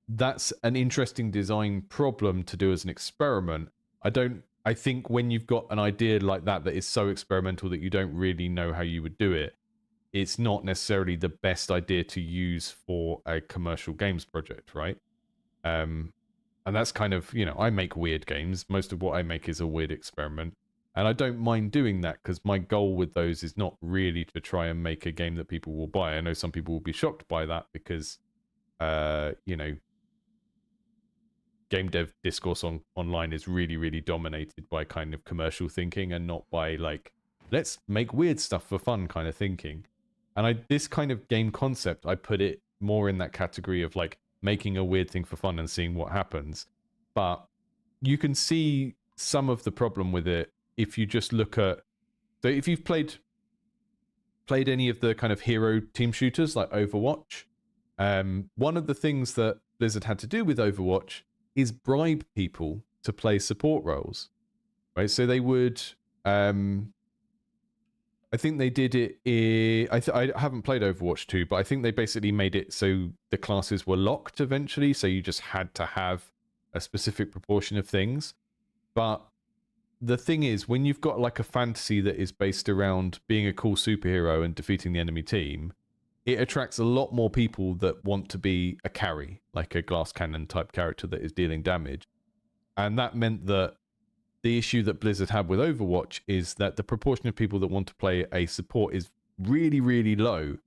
[SPEAKER 1] that's an interesting design problem to do as an experiment. I think when you've got an idea like that is so experimental that you don't really know how you would do it, it's not necessarily the best idea to use for a commercial games project, right? And that's kind of, you know, I make weird games. Most of what I make is a weird experiment. And I don't mind doing that because my goal with those is not really to try and make a game that people will buy. I know some people will be shocked by that because, you know, game dev discourse online is really, really dominated by kind of commercial thinking and not by like, let's make weird stuff for fun kind of thinking. And this kind of game concept, I put it more in that category of like making a weird thing for fun and seeing what happens. But you can see some of the problem with it if you just look at, so if you've played played any of the kind of hero team shooters like Overwatch, one of the things that Blizzard had to do with Overwatch is bribe people to play support roles, right? So they would, I think they did it I haven't played Overwatch 2, but I think they basically made it so the classes were locked eventually, so you just had to have a specific proportion of things. But the thing is, when you've got like a fantasy that is based around being a cool superhero and defeating the enemy team, it attracts a lot more people that want to be a carry, like a glass cannon type character that is dealing damage. And that meant that the issue that Blizzard had with Overwatch is that the proportion of people that want to play a support is really, really low.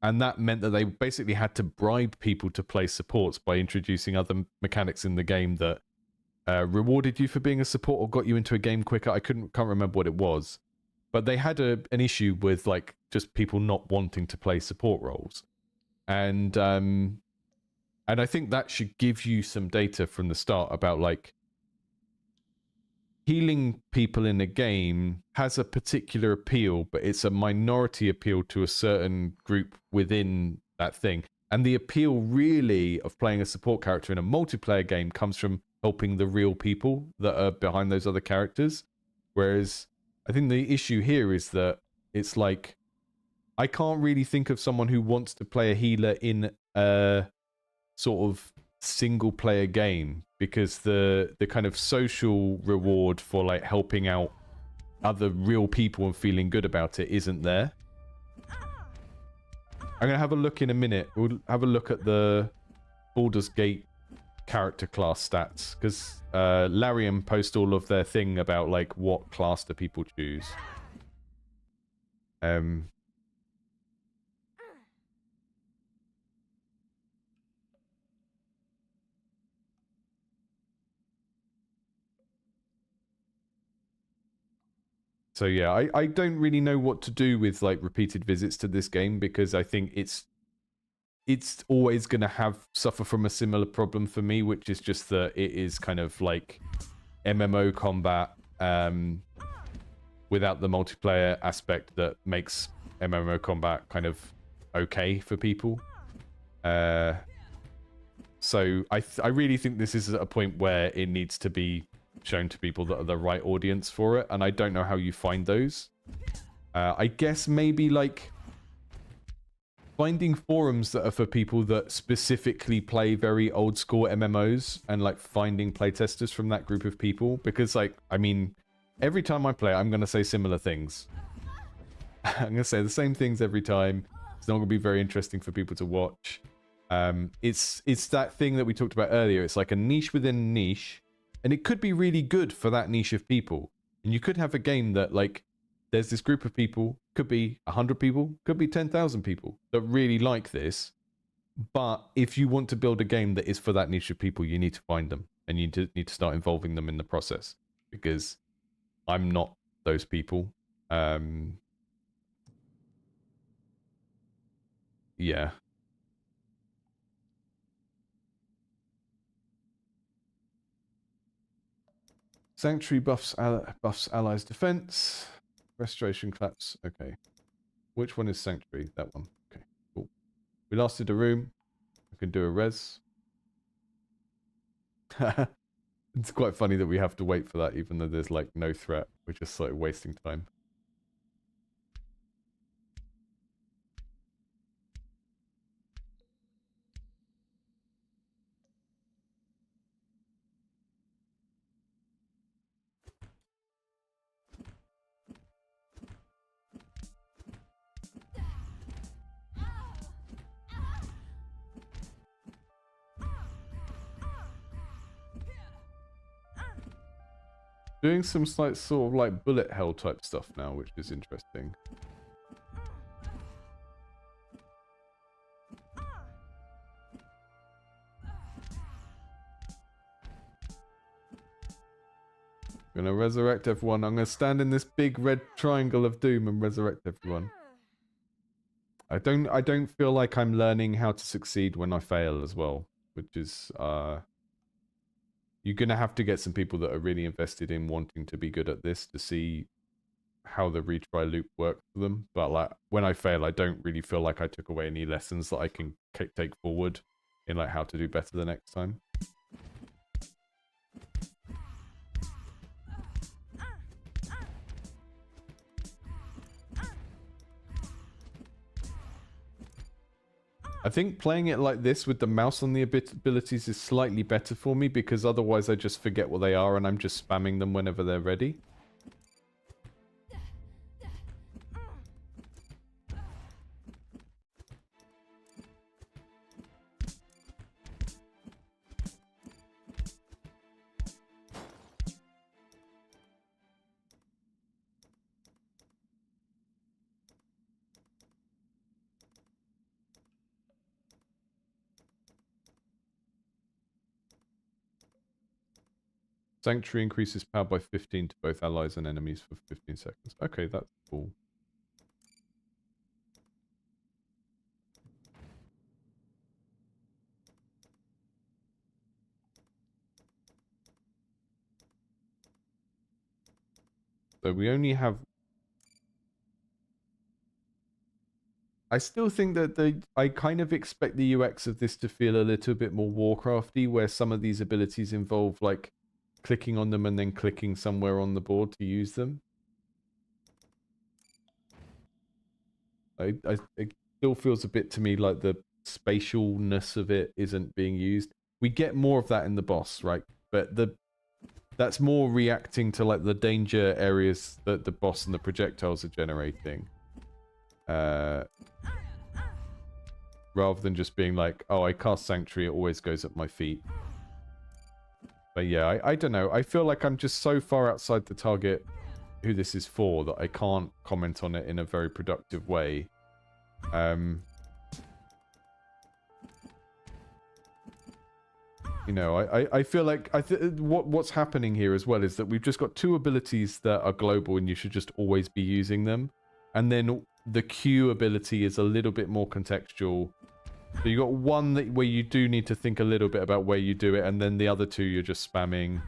[SPEAKER 1] And that meant that they basically had to bribe people to play supports by introducing other mechanics in the game that rewarded you for being a support or got you into a game quicker. I can't remember what it was. But they had an issue with like just people not wanting to play support roles. And I think that should give you some data from the start about like healing people in a game has a particular appeal, but it's a minority appeal to a certain group within that thing. And the appeal really of playing a support character in a multiplayer game comes from helping the real people that are behind those other characters. Whereas I think the issue here is that it's like, I can't really think of someone who wants to play a healer in a sort of single player game, because the kind of social reward for like helping out other real people and feeling good about it isn't there. I'm gonna have a look in a minute. We'll have a look at the Baldur's Gate character class stats, because Larian post all of their thing about like what class do people choose. So yeah, I don't really know what to do with like repeated visits to this game, because I think it's always going to suffer from a similar problem for me, which is just that it is kind of like MMO combat without the multiplayer aspect that makes MMO combat kind of okay for people. So I really think this is at a point where it needs to be shown to people that are the right audience for it, and I don't know how you find those. I guess maybe like finding forums that are for people that specifically play very old school MMOs, and like finding playtesters from that group of people, because like, I mean, every time I play, I'm going to say similar things. I'm going to say the same things every time. It's not going to be very interesting for people to watch. It's that thing that we talked about earlier. It's like a niche within a niche, and it could be really good for that niche of people. And you could have a game that like, there's this group of people, could be 100 people, could be 10,000 people that really like this. But if you want to build a game that is for that niche of people, you need to find them, and you need to start involving them in the process, because I'm not those people. Yeah. Sanctuary buffs allies defense. Restoration claps. Okay. Which one is Sanctuary? That one. Okay, cool. We lasted a room. We can do a res. It's quite funny that we have to wait for that, even though there's like no threat. We're just like wasting time. Doing some sort of like bullet hell type stuff now, which is interesting. I'm gonna resurrect everyone. I'm gonna stand in this big red triangle of doom and resurrect everyone. I don't feel like I'm learning how to succeed when I fail as well, which is you're gonna have to get some people that are really invested in wanting to be good at this to see how the retry loop works for them. But like when I fail, I don't really feel like I took away any lessons that I can take forward in like how to do better the next time. I think playing it like this with the mouse on the abilities is slightly better for me, because otherwise I just forget what they are and I'm just spamming them whenever they're ready. Sanctuary increases power by 15 to both allies and enemies for 15 seconds. Okay, that's cool. So we only have... I still think that I kind of expect the UX of this to feel a little bit more Warcrafty, where some of these abilities involve like clicking on them and then clicking somewhere on the board to use them. It still feels a bit to me like the spatialness of it isn't being used. We get more of that in the boss, right? But that's more reacting to like the danger areas that the boss and the projectiles are generating. Rather than just being like, oh, I cast Sanctuary, it always goes at my feet. But yeah, I don't know. I feel like I'm just so far outside the target who this is for that I can't comment on it in a very productive way. You know, I feel like what's happening here as well is that we've just got two abilities that are global and you should just always be using them. And then the Q ability is a little bit more contextual. So you got one where you do need to think a little bit about where you do it, and then the other two you're just spamming.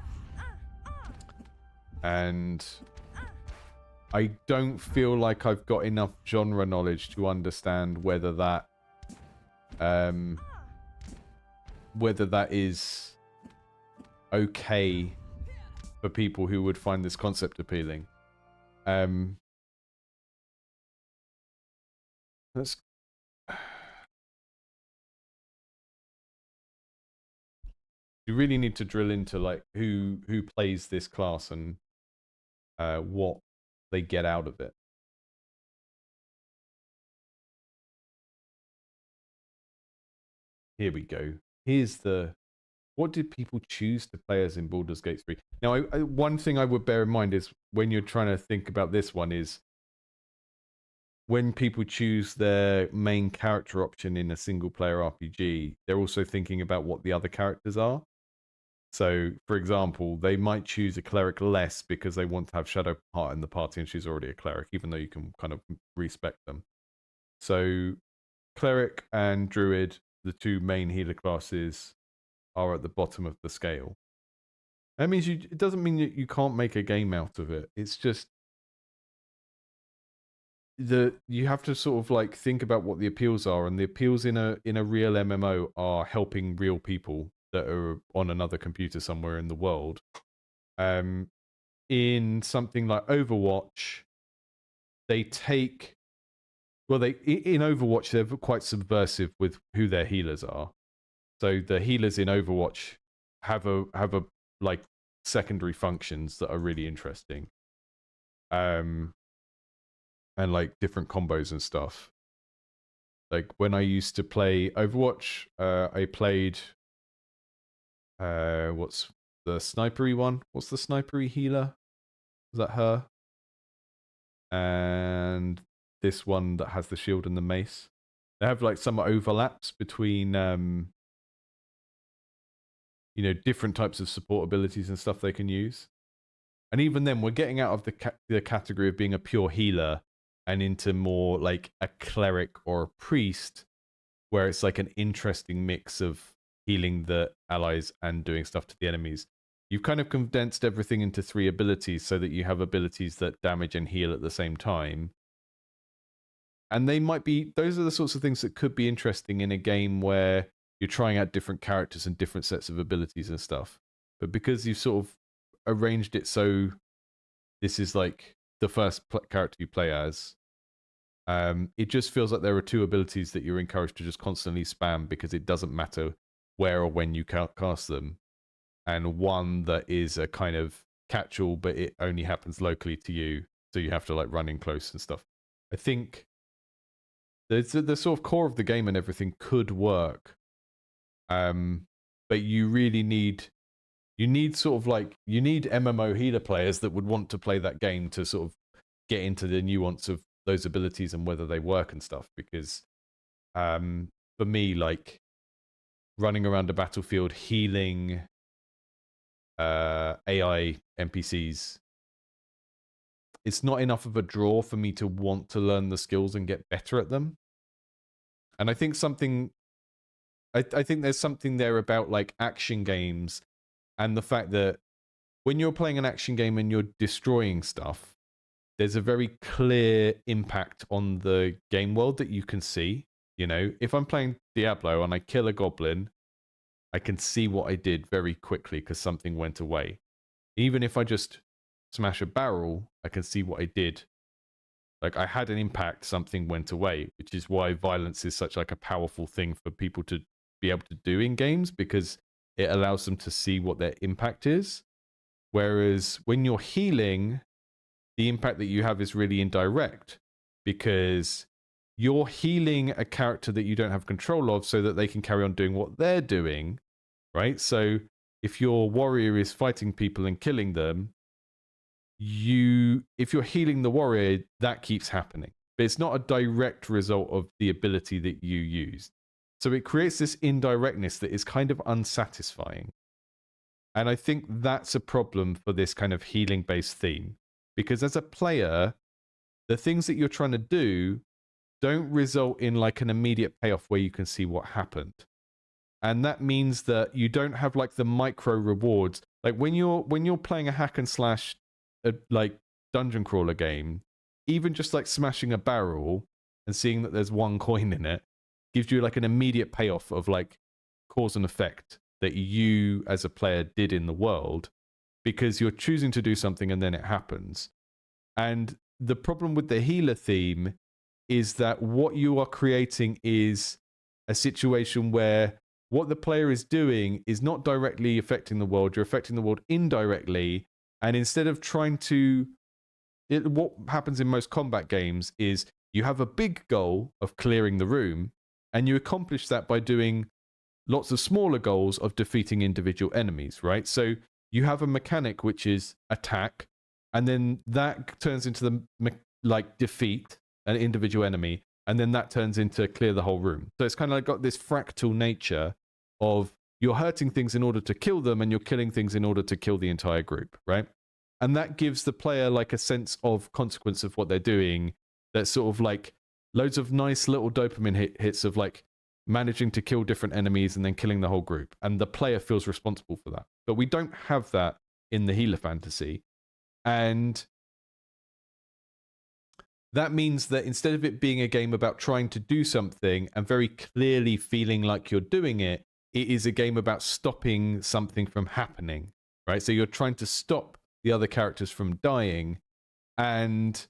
[SPEAKER 1] And I don't feel like I've got enough genre knowledge to understand whether that is okay for people who would find this concept appealing. Let's... You really need to drill into like who plays this class and what they get out of it. Here we go. Here's the... What did people choose to play as in Baldur's Gate 3? Now, one thing I would bear in mind is when you're trying to think about this one is when people choose their main character option in a single player RPG, they're also thinking about what the other characters are. So, for example, they might choose a cleric less because they want to have Shadowheart in the party and she's already a cleric, even though you can kind of respect them. So, cleric and druid, the two main healer classes, are at the bottom of the scale. That means it doesn't mean that you can't make a game out of it. It's just you have to sort of like think about what the appeals are, and the appeals in a real MMO are helping real people that are on another computer somewhere in the world. In something like Overwatch, they take... Well, in Overwatch, they're quite subversive with who their healers are. So the healers in Overwatch have a like secondary functions that are really interesting. And like different combos and stuff. Like when I used to play Overwatch, I played what's the snipery one? What's the snipery healer? Is that her? And this one that has the shield and the mace. They have like some overlaps between you know, different types of support abilities and stuff they can use. And even then, we're getting out of the category of being a pure healer and into more like a cleric or a priest, where it's like an interesting mix of healing the allies and doing stuff to the enemies. you've kind of condensed everything into 3 abilities so that you have abilities that damage and heal at the same time. And they might be, those are the sorts of things that could be interesting in a game where you're trying out different characters and different sets of abilities and stuff. But because you've sort of arranged it so this is like the first character you play as, it just feels like there are 2 abilities that you're encouraged to just constantly spam because it doesn't matter where or when you cast them. And one that is a kind of catch-all, but it only happens locally to you. So you have to like run in close and stuff. I think the sort of core of the game and everything could work. But you really need sort of like, you need MMO healer players that would want to play that game to sort of get into the nuance of those abilities and whether they work and stuff. Because for me, like running around a battlefield healing AI NPCs, it's not enough of a draw for me to want to learn the skills and get better at them. And I think I think there's something there about like action games and the fact that when you're playing an action game and you're destroying stuff, there's a very clear impact on the game world that you can see. You know, if I'm playing Diablo and I kill a goblin, I can see what I did very quickly because something went away. Even if I just smash a barrel, I can see what I did. Like I had an impact, something went away, which is why violence is such like a powerful thing for people to be able to do in games, because it allows them to see what their impact is. Whereas when you're healing, the impact that you have is really indirect, because you're healing a character that you don't have control of so that they can carry on doing what they're doing, right? So if your warrior is fighting people and killing them, if you're healing the warrior, that keeps happening. But it's not a direct result of the ability that you used. So it creates this indirectness that is kind of unsatisfying. And I think that's a problem for this kind of healing-based theme. Because as a player, the things that you're trying to do don't result in like an immediate payoff where you can see what happened. And that means that you don't have like the micro rewards. Like when you're playing a hack and slash like dungeon crawler game, even just like smashing a barrel and seeing that there's 1 coin in it gives you like an immediate payoff of like cause and effect that you as a player did in the world, because you're choosing to do something and then it happens. And the problem with the healer theme is that what you are creating is a situation where what the player is doing is not directly affecting the world, you're affecting the world indirectly. And instead of trying to, what happens in most combat games is you have a big goal of clearing the room, and you accomplish that by doing lots of smaller goals of defeating individual enemies, right? So you have a mechanic which is attack, and then that turns into the like defeat an individual enemy, and then that turns into clear the whole room. So it's kind of like got this fractal nature of you're hurting things in order to kill them, and you're killing things in order to kill the entire group, right? And that gives the player like a sense of consequence of what they're doing. That's sort of like loads of nice little dopamine hits of like managing to kill different enemies and then killing the whole group. And the player feels responsible for that. But we don't have that in the healer fantasy. And that means that instead of it being a game about trying to do something and very clearly feeling like you're doing it, it is a game about stopping something from happening, right? So you're trying to stop the other characters from dying. And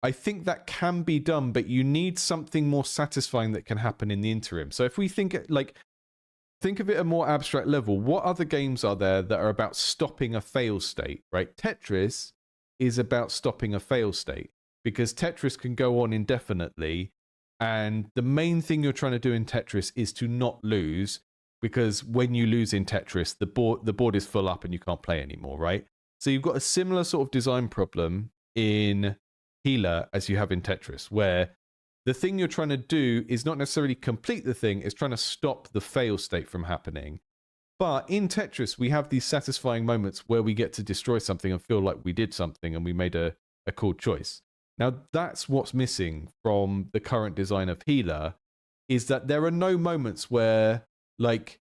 [SPEAKER 1] I think that can be done, but you need something more satisfying that can happen in the interim. So if we think of it at a more abstract level, what other games are there that are about stopping a fail state, right? Tetris is about stopping a fail state, because Tetris can go on indefinitely. And the main thing you're trying to do in Tetris is to not lose, because when you lose in Tetris, the board is full up and you can't play anymore, right? So you've got a similar sort of design problem in Healer as you have in Tetris, where the thing you're trying to do is not necessarily complete the thing, it's trying to stop the fail state from happening. But in Tetris, we have these satisfying moments where we get to destroy something and feel like we did something and we made a cool choice. Now, that's what's missing from the current design of Healer, is that there are no moments where, like,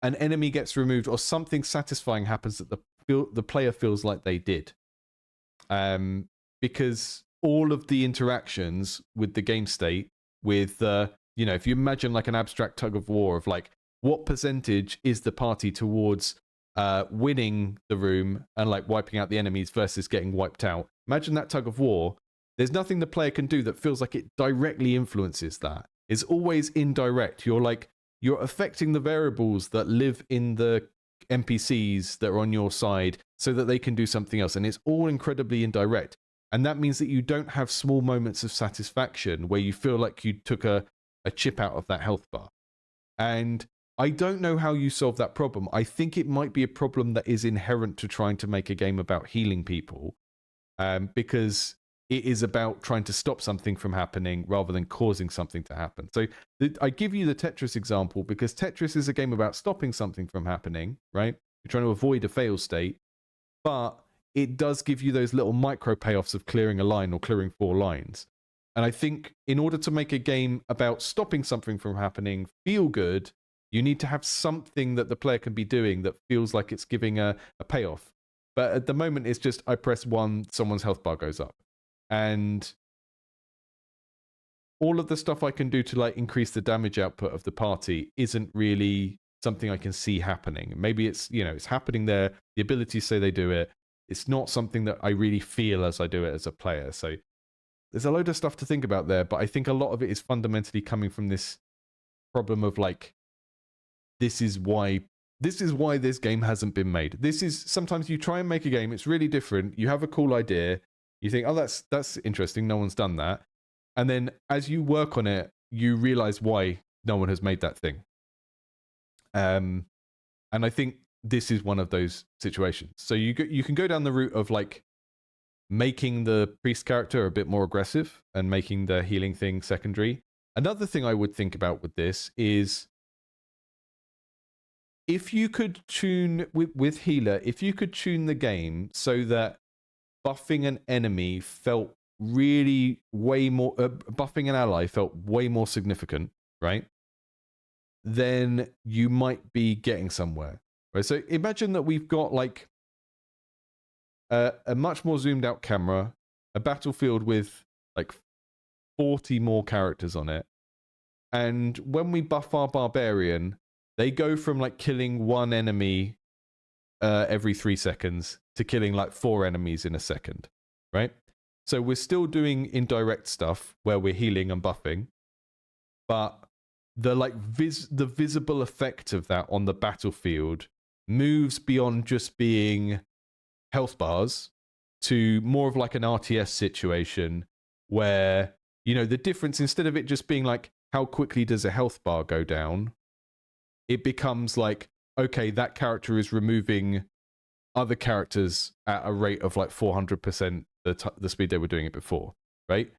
[SPEAKER 1] an enemy gets removed or something satisfying happens that the player feels like they did. Because all of the interactions with the game state, with you know, if you imagine like an abstract tug of war of like what percentage is the party towards winning the room and like wiping out the enemies versus getting wiped out. Imagine that tug of war. There's nothing the player can do that feels like it directly influences that. It's always indirect. You're affecting the variables that live in the NPCs that are on your side so that they can do something else. And it's all incredibly indirect. And that means that you don't have small moments of satisfaction where you feel like you took a chip out of that health bar. And I don't know how you solve that problem. I think it might be a problem that is inherent to trying to make a game about healing people, because it is about trying to stop something from happening rather than causing something to happen. So I give you the Tetris example because Tetris is a game about stopping something from happening, right? You're trying to avoid a fail state, but it does give you those little micro payoffs of clearing a line or clearing 4 lines. And I think in order to make a game about stopping something from happening feel good, you need to have something that the player can be doing that feels like it's giving a payoff. But at the moment, it's just I press 1, someone's health bar goes up. And all of the stuff I can do to like increase the damage output of the party isn't really something I can see happening. Maybe it's, you know, it's happening there. The abilities say they do it. It's not something that I really feel as I do it as a player. So there's a load of stuff to think about there, but I think a lot of it is fundamentally coming from this problem of like, this is why this game hasn't been made. This is, sometimes you try and make a game, it's really different. You have a cool idea. You think, oh, that's interesting. No one's done that. And then as you work on it, you realize why no one has made that thing. And I think this is one of those situations. So you can go down the route of like making the priest character a bit more aggressive and making the healing thing secondary. Another thing I would think about with this is if you could tune with healer, if you could tune the game so that buffing an enemy felt really way more, buffing an ally felt way more significant, right? Then you might be getting somewhere, right? So imagine that we've got like a much more zoomed out camera, a battlefield with like 40 more characters on it. And when we buff our barbarian, they go from like killing 1 enemy every 3 seconds to killing like 4 enemies in a second, right? So we're still doing indirect stuff where we're healing and buffing, but the like the visible effect of that on the battlefield moves beyond just being health bars to more of like an RTS situation where, you know, the difference, instead of it just being like how quickly does a health bar go down, it becomes like, okay, that character is removing other characters at a rate of like 400% the speed they were doing it before, right?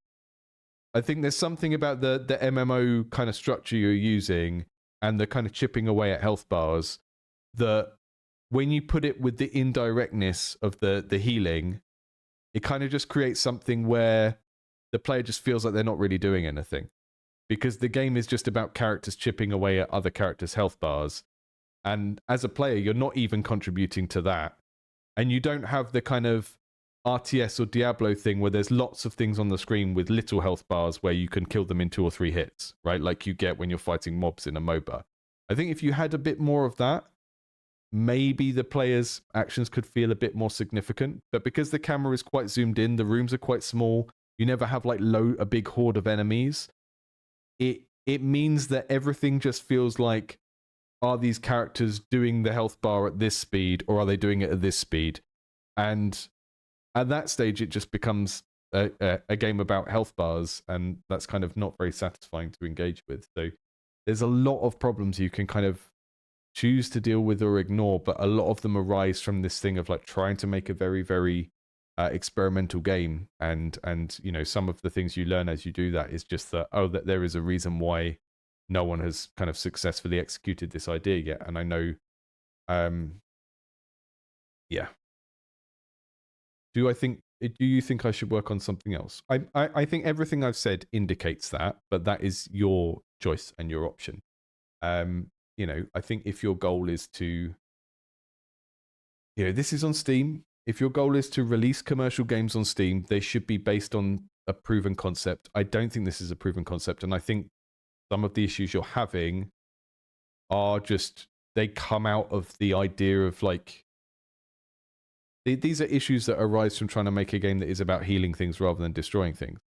[SPEAKER 1] I think there's something about the MMO kind of structure you're using and the kind of chipping away at health bars that when you put it with the indirectness of the healing, it kind of just creates something where the player just feels like they're not really doing anything. Because the game is just about characters chipping away at other characters' health bars. And as a player, you're not even contributing to that. And you don't have the kind of RTS or Diablo thing where there's lots of things on the screen with little health bars where you can kill them in 2 or 3 hits, right? Like you get when you're fighting mobs in a MOBA. I think if you had a bit more of that, maybe the player's actions could feel a bit more significant. But because the camera is quite zoomed in, the rooms are quite small, you never have like a big horde of enemies. It means that everything just feels like, are these characters doing the health bar at this speed or are they doing it at this speed? And at that stage, it just becomes a game about health bars, and that's kind of not very satisfying to engage with. So there's a lot of problems you can kind of choose to deal with or ignore, but a lot of them arise from this thing of like trying to make a very, very experimental game. And you know, some of the things you learn as you do that is just that, oh, that there is a reason why no one has kind of successfully executed this idea yet. And I know, yeah. Do you think I should work on something else? I think everything I've said indicates that, but that is your choice and your option. you know, I think if your goal is to, you know, this is on Steam. If your goal is to release commercial games on Steam, they should be based on a proven concept. I don't think this is a proven concept, and I think some of the issues you're having are just, they come out of the idea of like, these are issues that arise from trying to make a game that is about healing things rather than destroying things.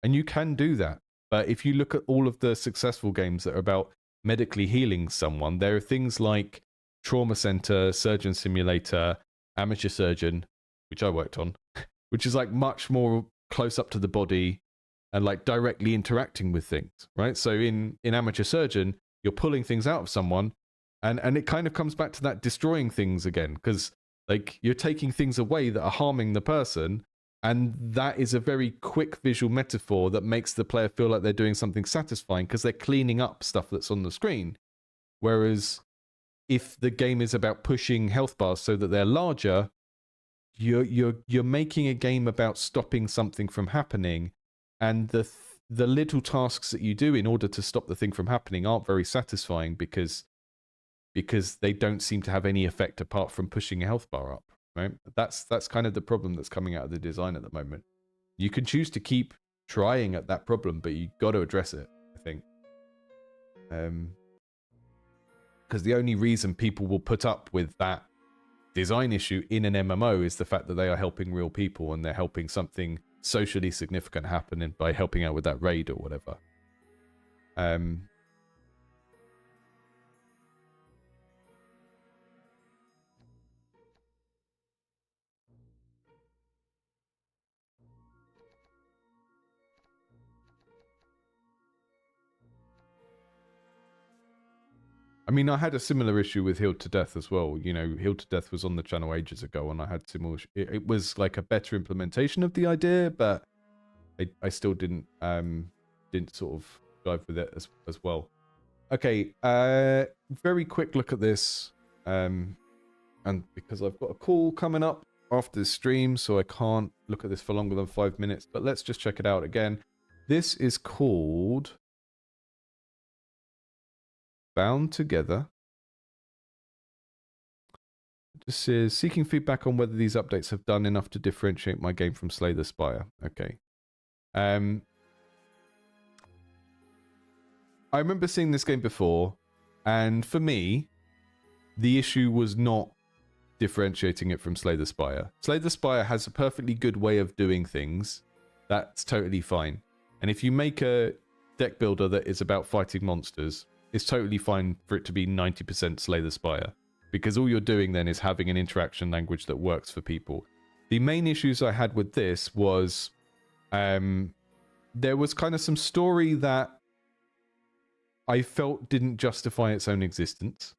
[SPEAKER 1] And you can do that. But if you look at all of the successful games that are about medically healing someone, there are things like Trauma Center, Surgeon Simulator, Amateur Surgeon, which I worked on, which is like much more close up to the body and like directly interacting with things, right? So in Amateur Surgeon, you're pulling things out of someone, and it kind of comes back to that destroying things again, because like you're taking things away that are harming the person, and that is a very quick visual metaphor that makes the player feel like they're doing something satisfying because they're cleaning up stuff that's on the screen. Whereas if the game is about pushing health bars so that they're larger, you're making a game about stopping something from happening, and the little tasks that you do in order to stop the thing from happening aren't very satisfying because they don't seem to have any effect apart from pushing a health bar up, right? That's kind of the problem that's coming out of the design at the moment. You can choose to keep trying at that problem, but you got to address it, I think. Because the only reason people will put up with that design issue in an MMO is the fact that they are helping real people and they're helping something socially significant happen by helping out with that raid or whatever. I mean, I had a similar issue with Healed to Death as well. You know, Healed to Death was on the channel ages ago, and I had similar. It was like a better implementation of the idea, but I still didn't sort of dive with it as well. Okay, very quick look at this, and because I've got a call coming up after the stream, so I can't look at this for longer than 5 minutes. But let's just check it out again. This is called Bound Together. This says, seeking feedback on whether these updates have done enough to differentiate my game from Slay the Spire. Okay. I remember seeing this game before, and for me, the issue was not differentiating it from Slay the Spire. Slay the Spire has a perfectly good way of doing things. That's totally fine. And if you make a deck builder that is about fighting monsters, it's totally fine for it to be 90% Slay the Spire, because all you're doing then is having an interaction language that works for people. The main issues I had with this was there was kind of some story that I felt didn't justify its own existence.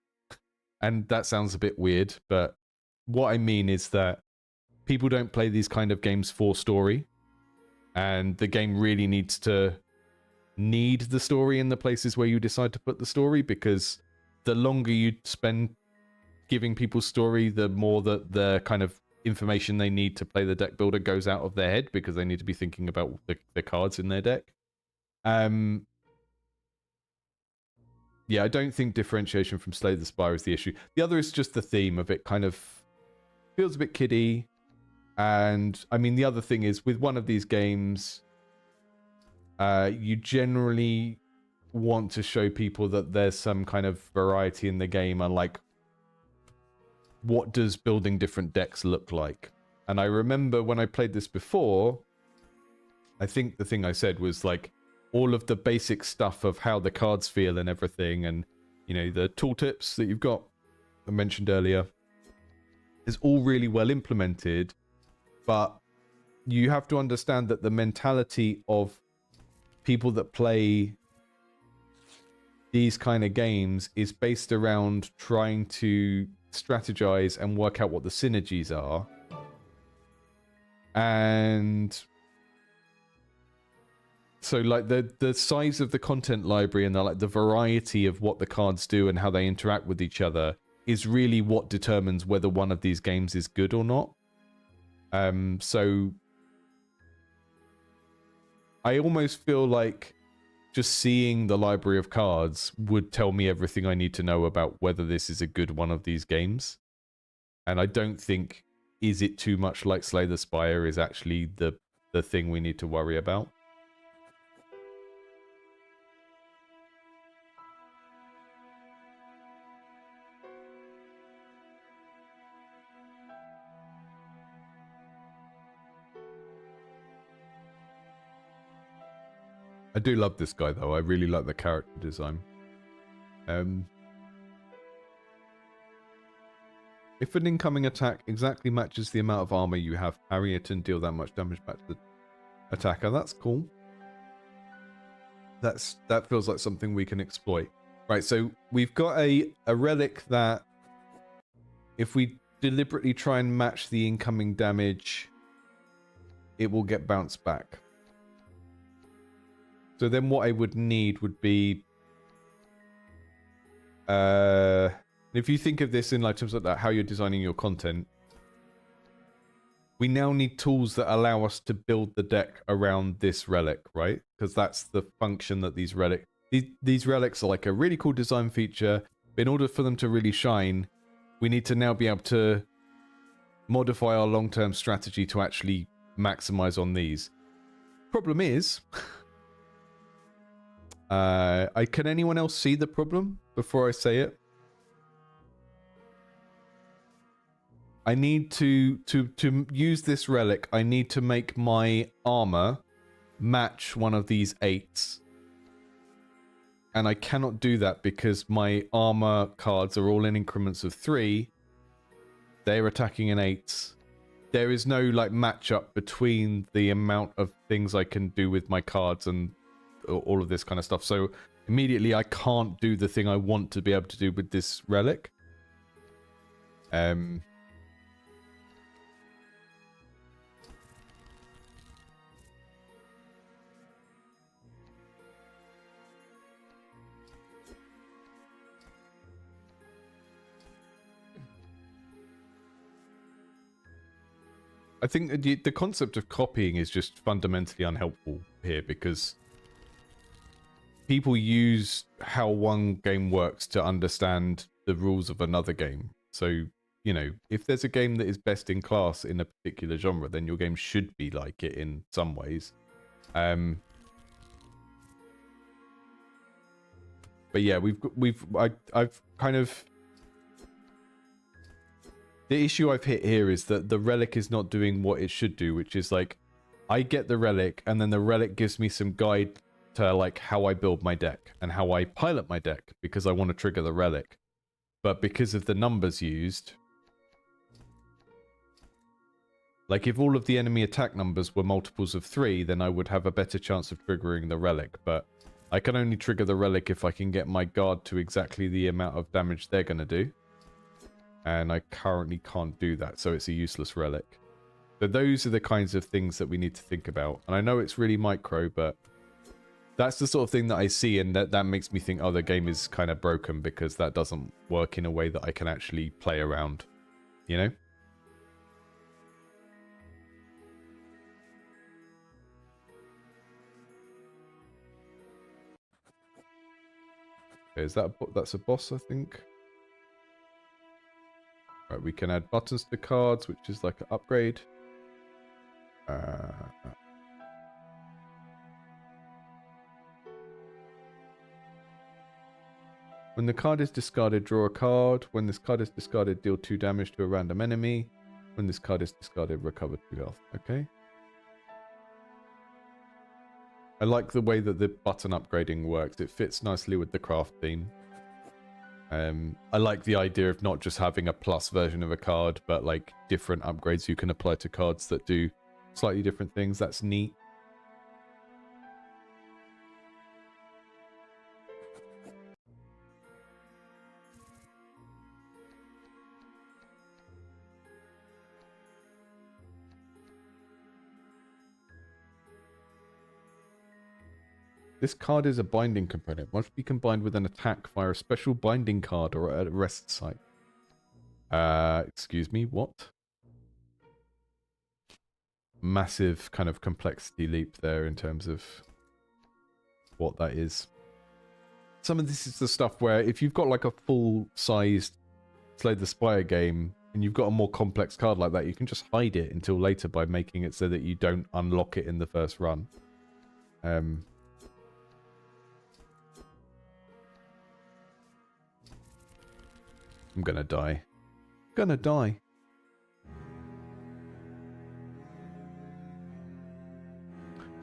[SPEAKER 1] And that sounds a bit weird, but what I mean is that people don't play these kind of games for story, and the game really needs to need the story in the places where you decide to put the story, because the longer you spend giving people story, the more that the kind of information they need to play the deck builder goes out of their head, because they need to be thinking about the cards in their deck. Yeah, I don't think differentiation from Slay the Spire is the issue. The other is just the theme of it kind of feels a bit kiddie. And I mean, the other thing is with one of these games, you generally want to show people that there's some kind of variety in the game, and like, what does building different decks look like? And I remember when I played this before, I think the thing I said was like, all of the basic stuff of how the cards feel and everything, and you know, the tooltips that you've got, I mentioned earlier, is all really well implemented, but you have to understand that the mentality of people that play these kind of games is based around trying to strategize and work out what the synergies are. And so like the size of the content library and the variety of what the cards do and how they interact with each other is really what determines whether one of these games is good or not. So I almost feel like just seeing the library of cards would tell me everything I need to know about whether this is a good one of these games. And I don't think, is it too much like Slay the Spire is actually the thing we need to worry about. I do love this guy, though. I really like the character design. If an incoming attack exactly matches the amount of armor you have, parry it and deal that much damage back to the attacker. That's cool. That feels like something we can exploit. Right, so we've got a relic that if we deliberately try and match the incoming damage, it will get bounced back. So then what I would need would be... if you think of this in like terms of that, how you're designing your content, we now need tools that allow us to build the deck around this relic, right? Because that's the function that these relics are like a really cool design feature. But in order for them to really shine, we need to now be able to modify our long-term strategy to actually maximize on these. Problem is... can anyone else see the problem before I say it? I need to use this relic. I need to make my armor match one of these 8s. And I cannot do that because my armor cards are all in increments of 3. They're attacking in 8s. There is no like matchup between the amount of things I can do with my cards and all of this kind of stuff. So immediately I can't do the thing I want to be able to do with this relic. I think the concept of copying is just fundamentally unhelpful here because people use how one game works to understand the rules of another game. So, you know, if there's a game that is best in class in a particular genre, then your game should be like it in some ways. But yeah, I've kind of... The issue I've hit here is that the relic is not doing what it should do, which is like, I get the relic, and then the relic gives me some guide to like how I build my deck and how I pilot my deck because I want to trigger the relic. But because of the numbers used, like if all of the enemy attack numbers were multiples of 3, then I would have a better chance of triggering the relic. But I can only trigger the relic if I can get my guard to exactly the amount of damage they're going to do. And I currently can't do that, so it's a useless relic. So those are the kinds of things that we need to think about. And I know it's really micro, but that's the sort of thing that I see, and that makes me think, oh, the game is kind of broken because that doesn't work in a way that I can actually play around, you know? Okay, is that that's a boss, I think? Right, we can add buttons to cards, which is like an upgrade. When the card is discarded, draw a card. When this card is discarded, deal 2 damage to a random enemy. When this card is discarded, recover 2 health. Okay. I like the way that the button upgrading works. It fits nicely with the craft theme. I like the idea of not just having a plus version of a card, but like different upgrades you can apply to cards that do slightly different things. That's neat. This card is a binding component. Must be combined with an attack via a special binding card or a rest site. Excuse me, what? Massive kind of complexity leap there in terms of... what that is. Some of this is the stuff where if you've got like a full-sized Slay the Spire game and you've got a more complex card like that, you can just hide it until later by making it so that you don't unlock it in the first run. I'm gonna die. Gonna die.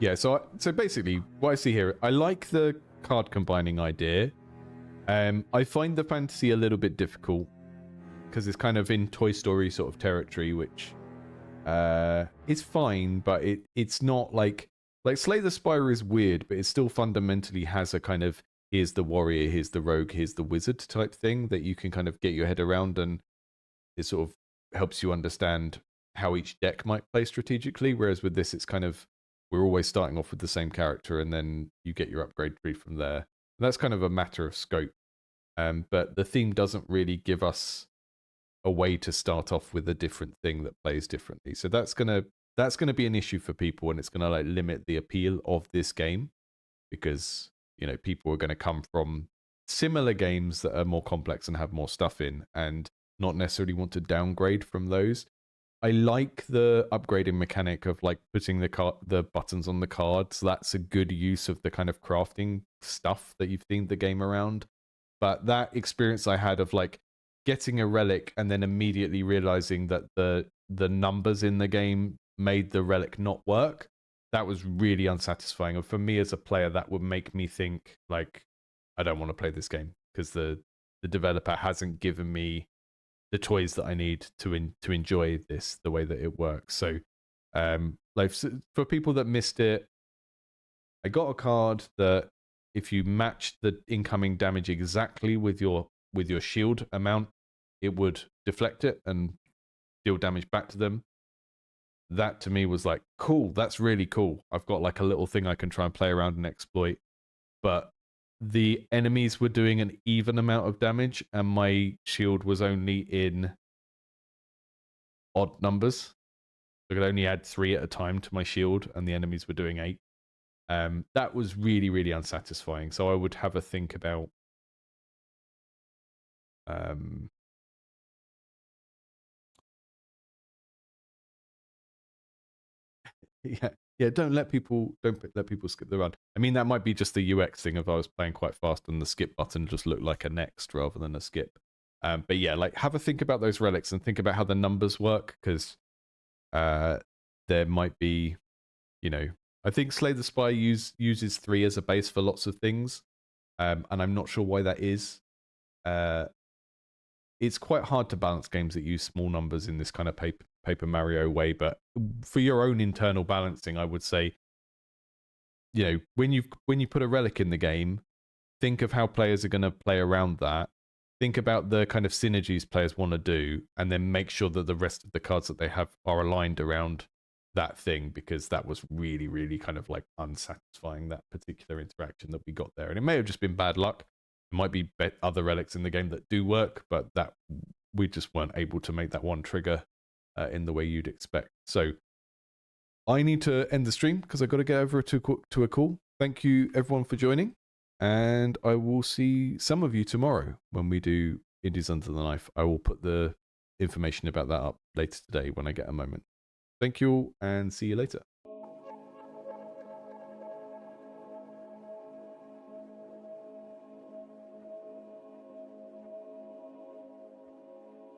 [SPEAKER 1] Yeah, so basically what I see here, I like the card combining idea. I find the fantasy a little bit difficult because it's kind of in Toy Story sort of territory, which is fine, but it's not like Slay the Spire is weird, but it still fundamentally has a kind of here's the warrior, here's the rogue, here's the wizard type thing that you can kind of get your head around, and it sort of helps you understand how each deck might play strategically. Whereas with this, it's kind of we're always starting off with the same character, and then you get your upgrade tree from there. And that's kind of a matter of scope. But the theme doesn't really give us a way to start off with a different thing that plays differently. So that's gonna be an issue for people, and it's gonna like limit the appeal of this game, because people are going to come from similar games that are more complex and have more stuff in, and not necessarily want to downgrade from those. I like the upgrading mechanic of like putting the buttons on the cards. That's a good use of the kind of crafting stuff that you've themed the game around. But that experience I had of like getting a relic and then immediately realizing that the numbers in the game made the relic not work, that was really unsatisfying. And for me as a player, that would make me think like, I don't want to play this game because the developer hasn't given me the toys that I need to enjoy this the way that it works. So, for people that missed it, I got a card that if you match the incoming damage exactly with your shield amount, it would deflect it and deal damage back to them. That to me was like, cool, that's really cool. I've got like a little thing I can try and play around and exploit. But the enemies were doing an even amount of damage, and my shield was only in odd numbers. I could only add 3 at a time to my shield, and the enemies were doing 8. That was really, really unsatisfying. So I would have a think about yeah, don't let people skip the run. I mean, that might be just the UX thing if I was playing quite fast and the skip button just looked like a next rather than a skip. But yeah, like have a think about those relics and think about how the numbers work, because there might be, I think Slay the Spire uses 3 as a base for lots of things, and I'm not sure why that is. It's quite hard to balance games that use small numbers in this kind of Paper Mario way, but for your own internal balancing, I would say, when you put a relic in the game, think of how players are going to play around that. Think about the kind of synergies players want to do, and then make sure that the rest of the cards that they have are aligned around that thing, because that was really, really kind of like unsatisfying, that particular interaction that we got there. And it may have just been bad luck. There might be other relics in the game that do work, but that we just weren't able to make that one trigger in the way you'd expect. So I need to end the stream because I've got to get over to a call. Thank you everyone for joining, and I will see some of you tomorrow when we do Indies Under the Knife. I will put the information about that up later today when I get a moment. Thank you all, and see you later.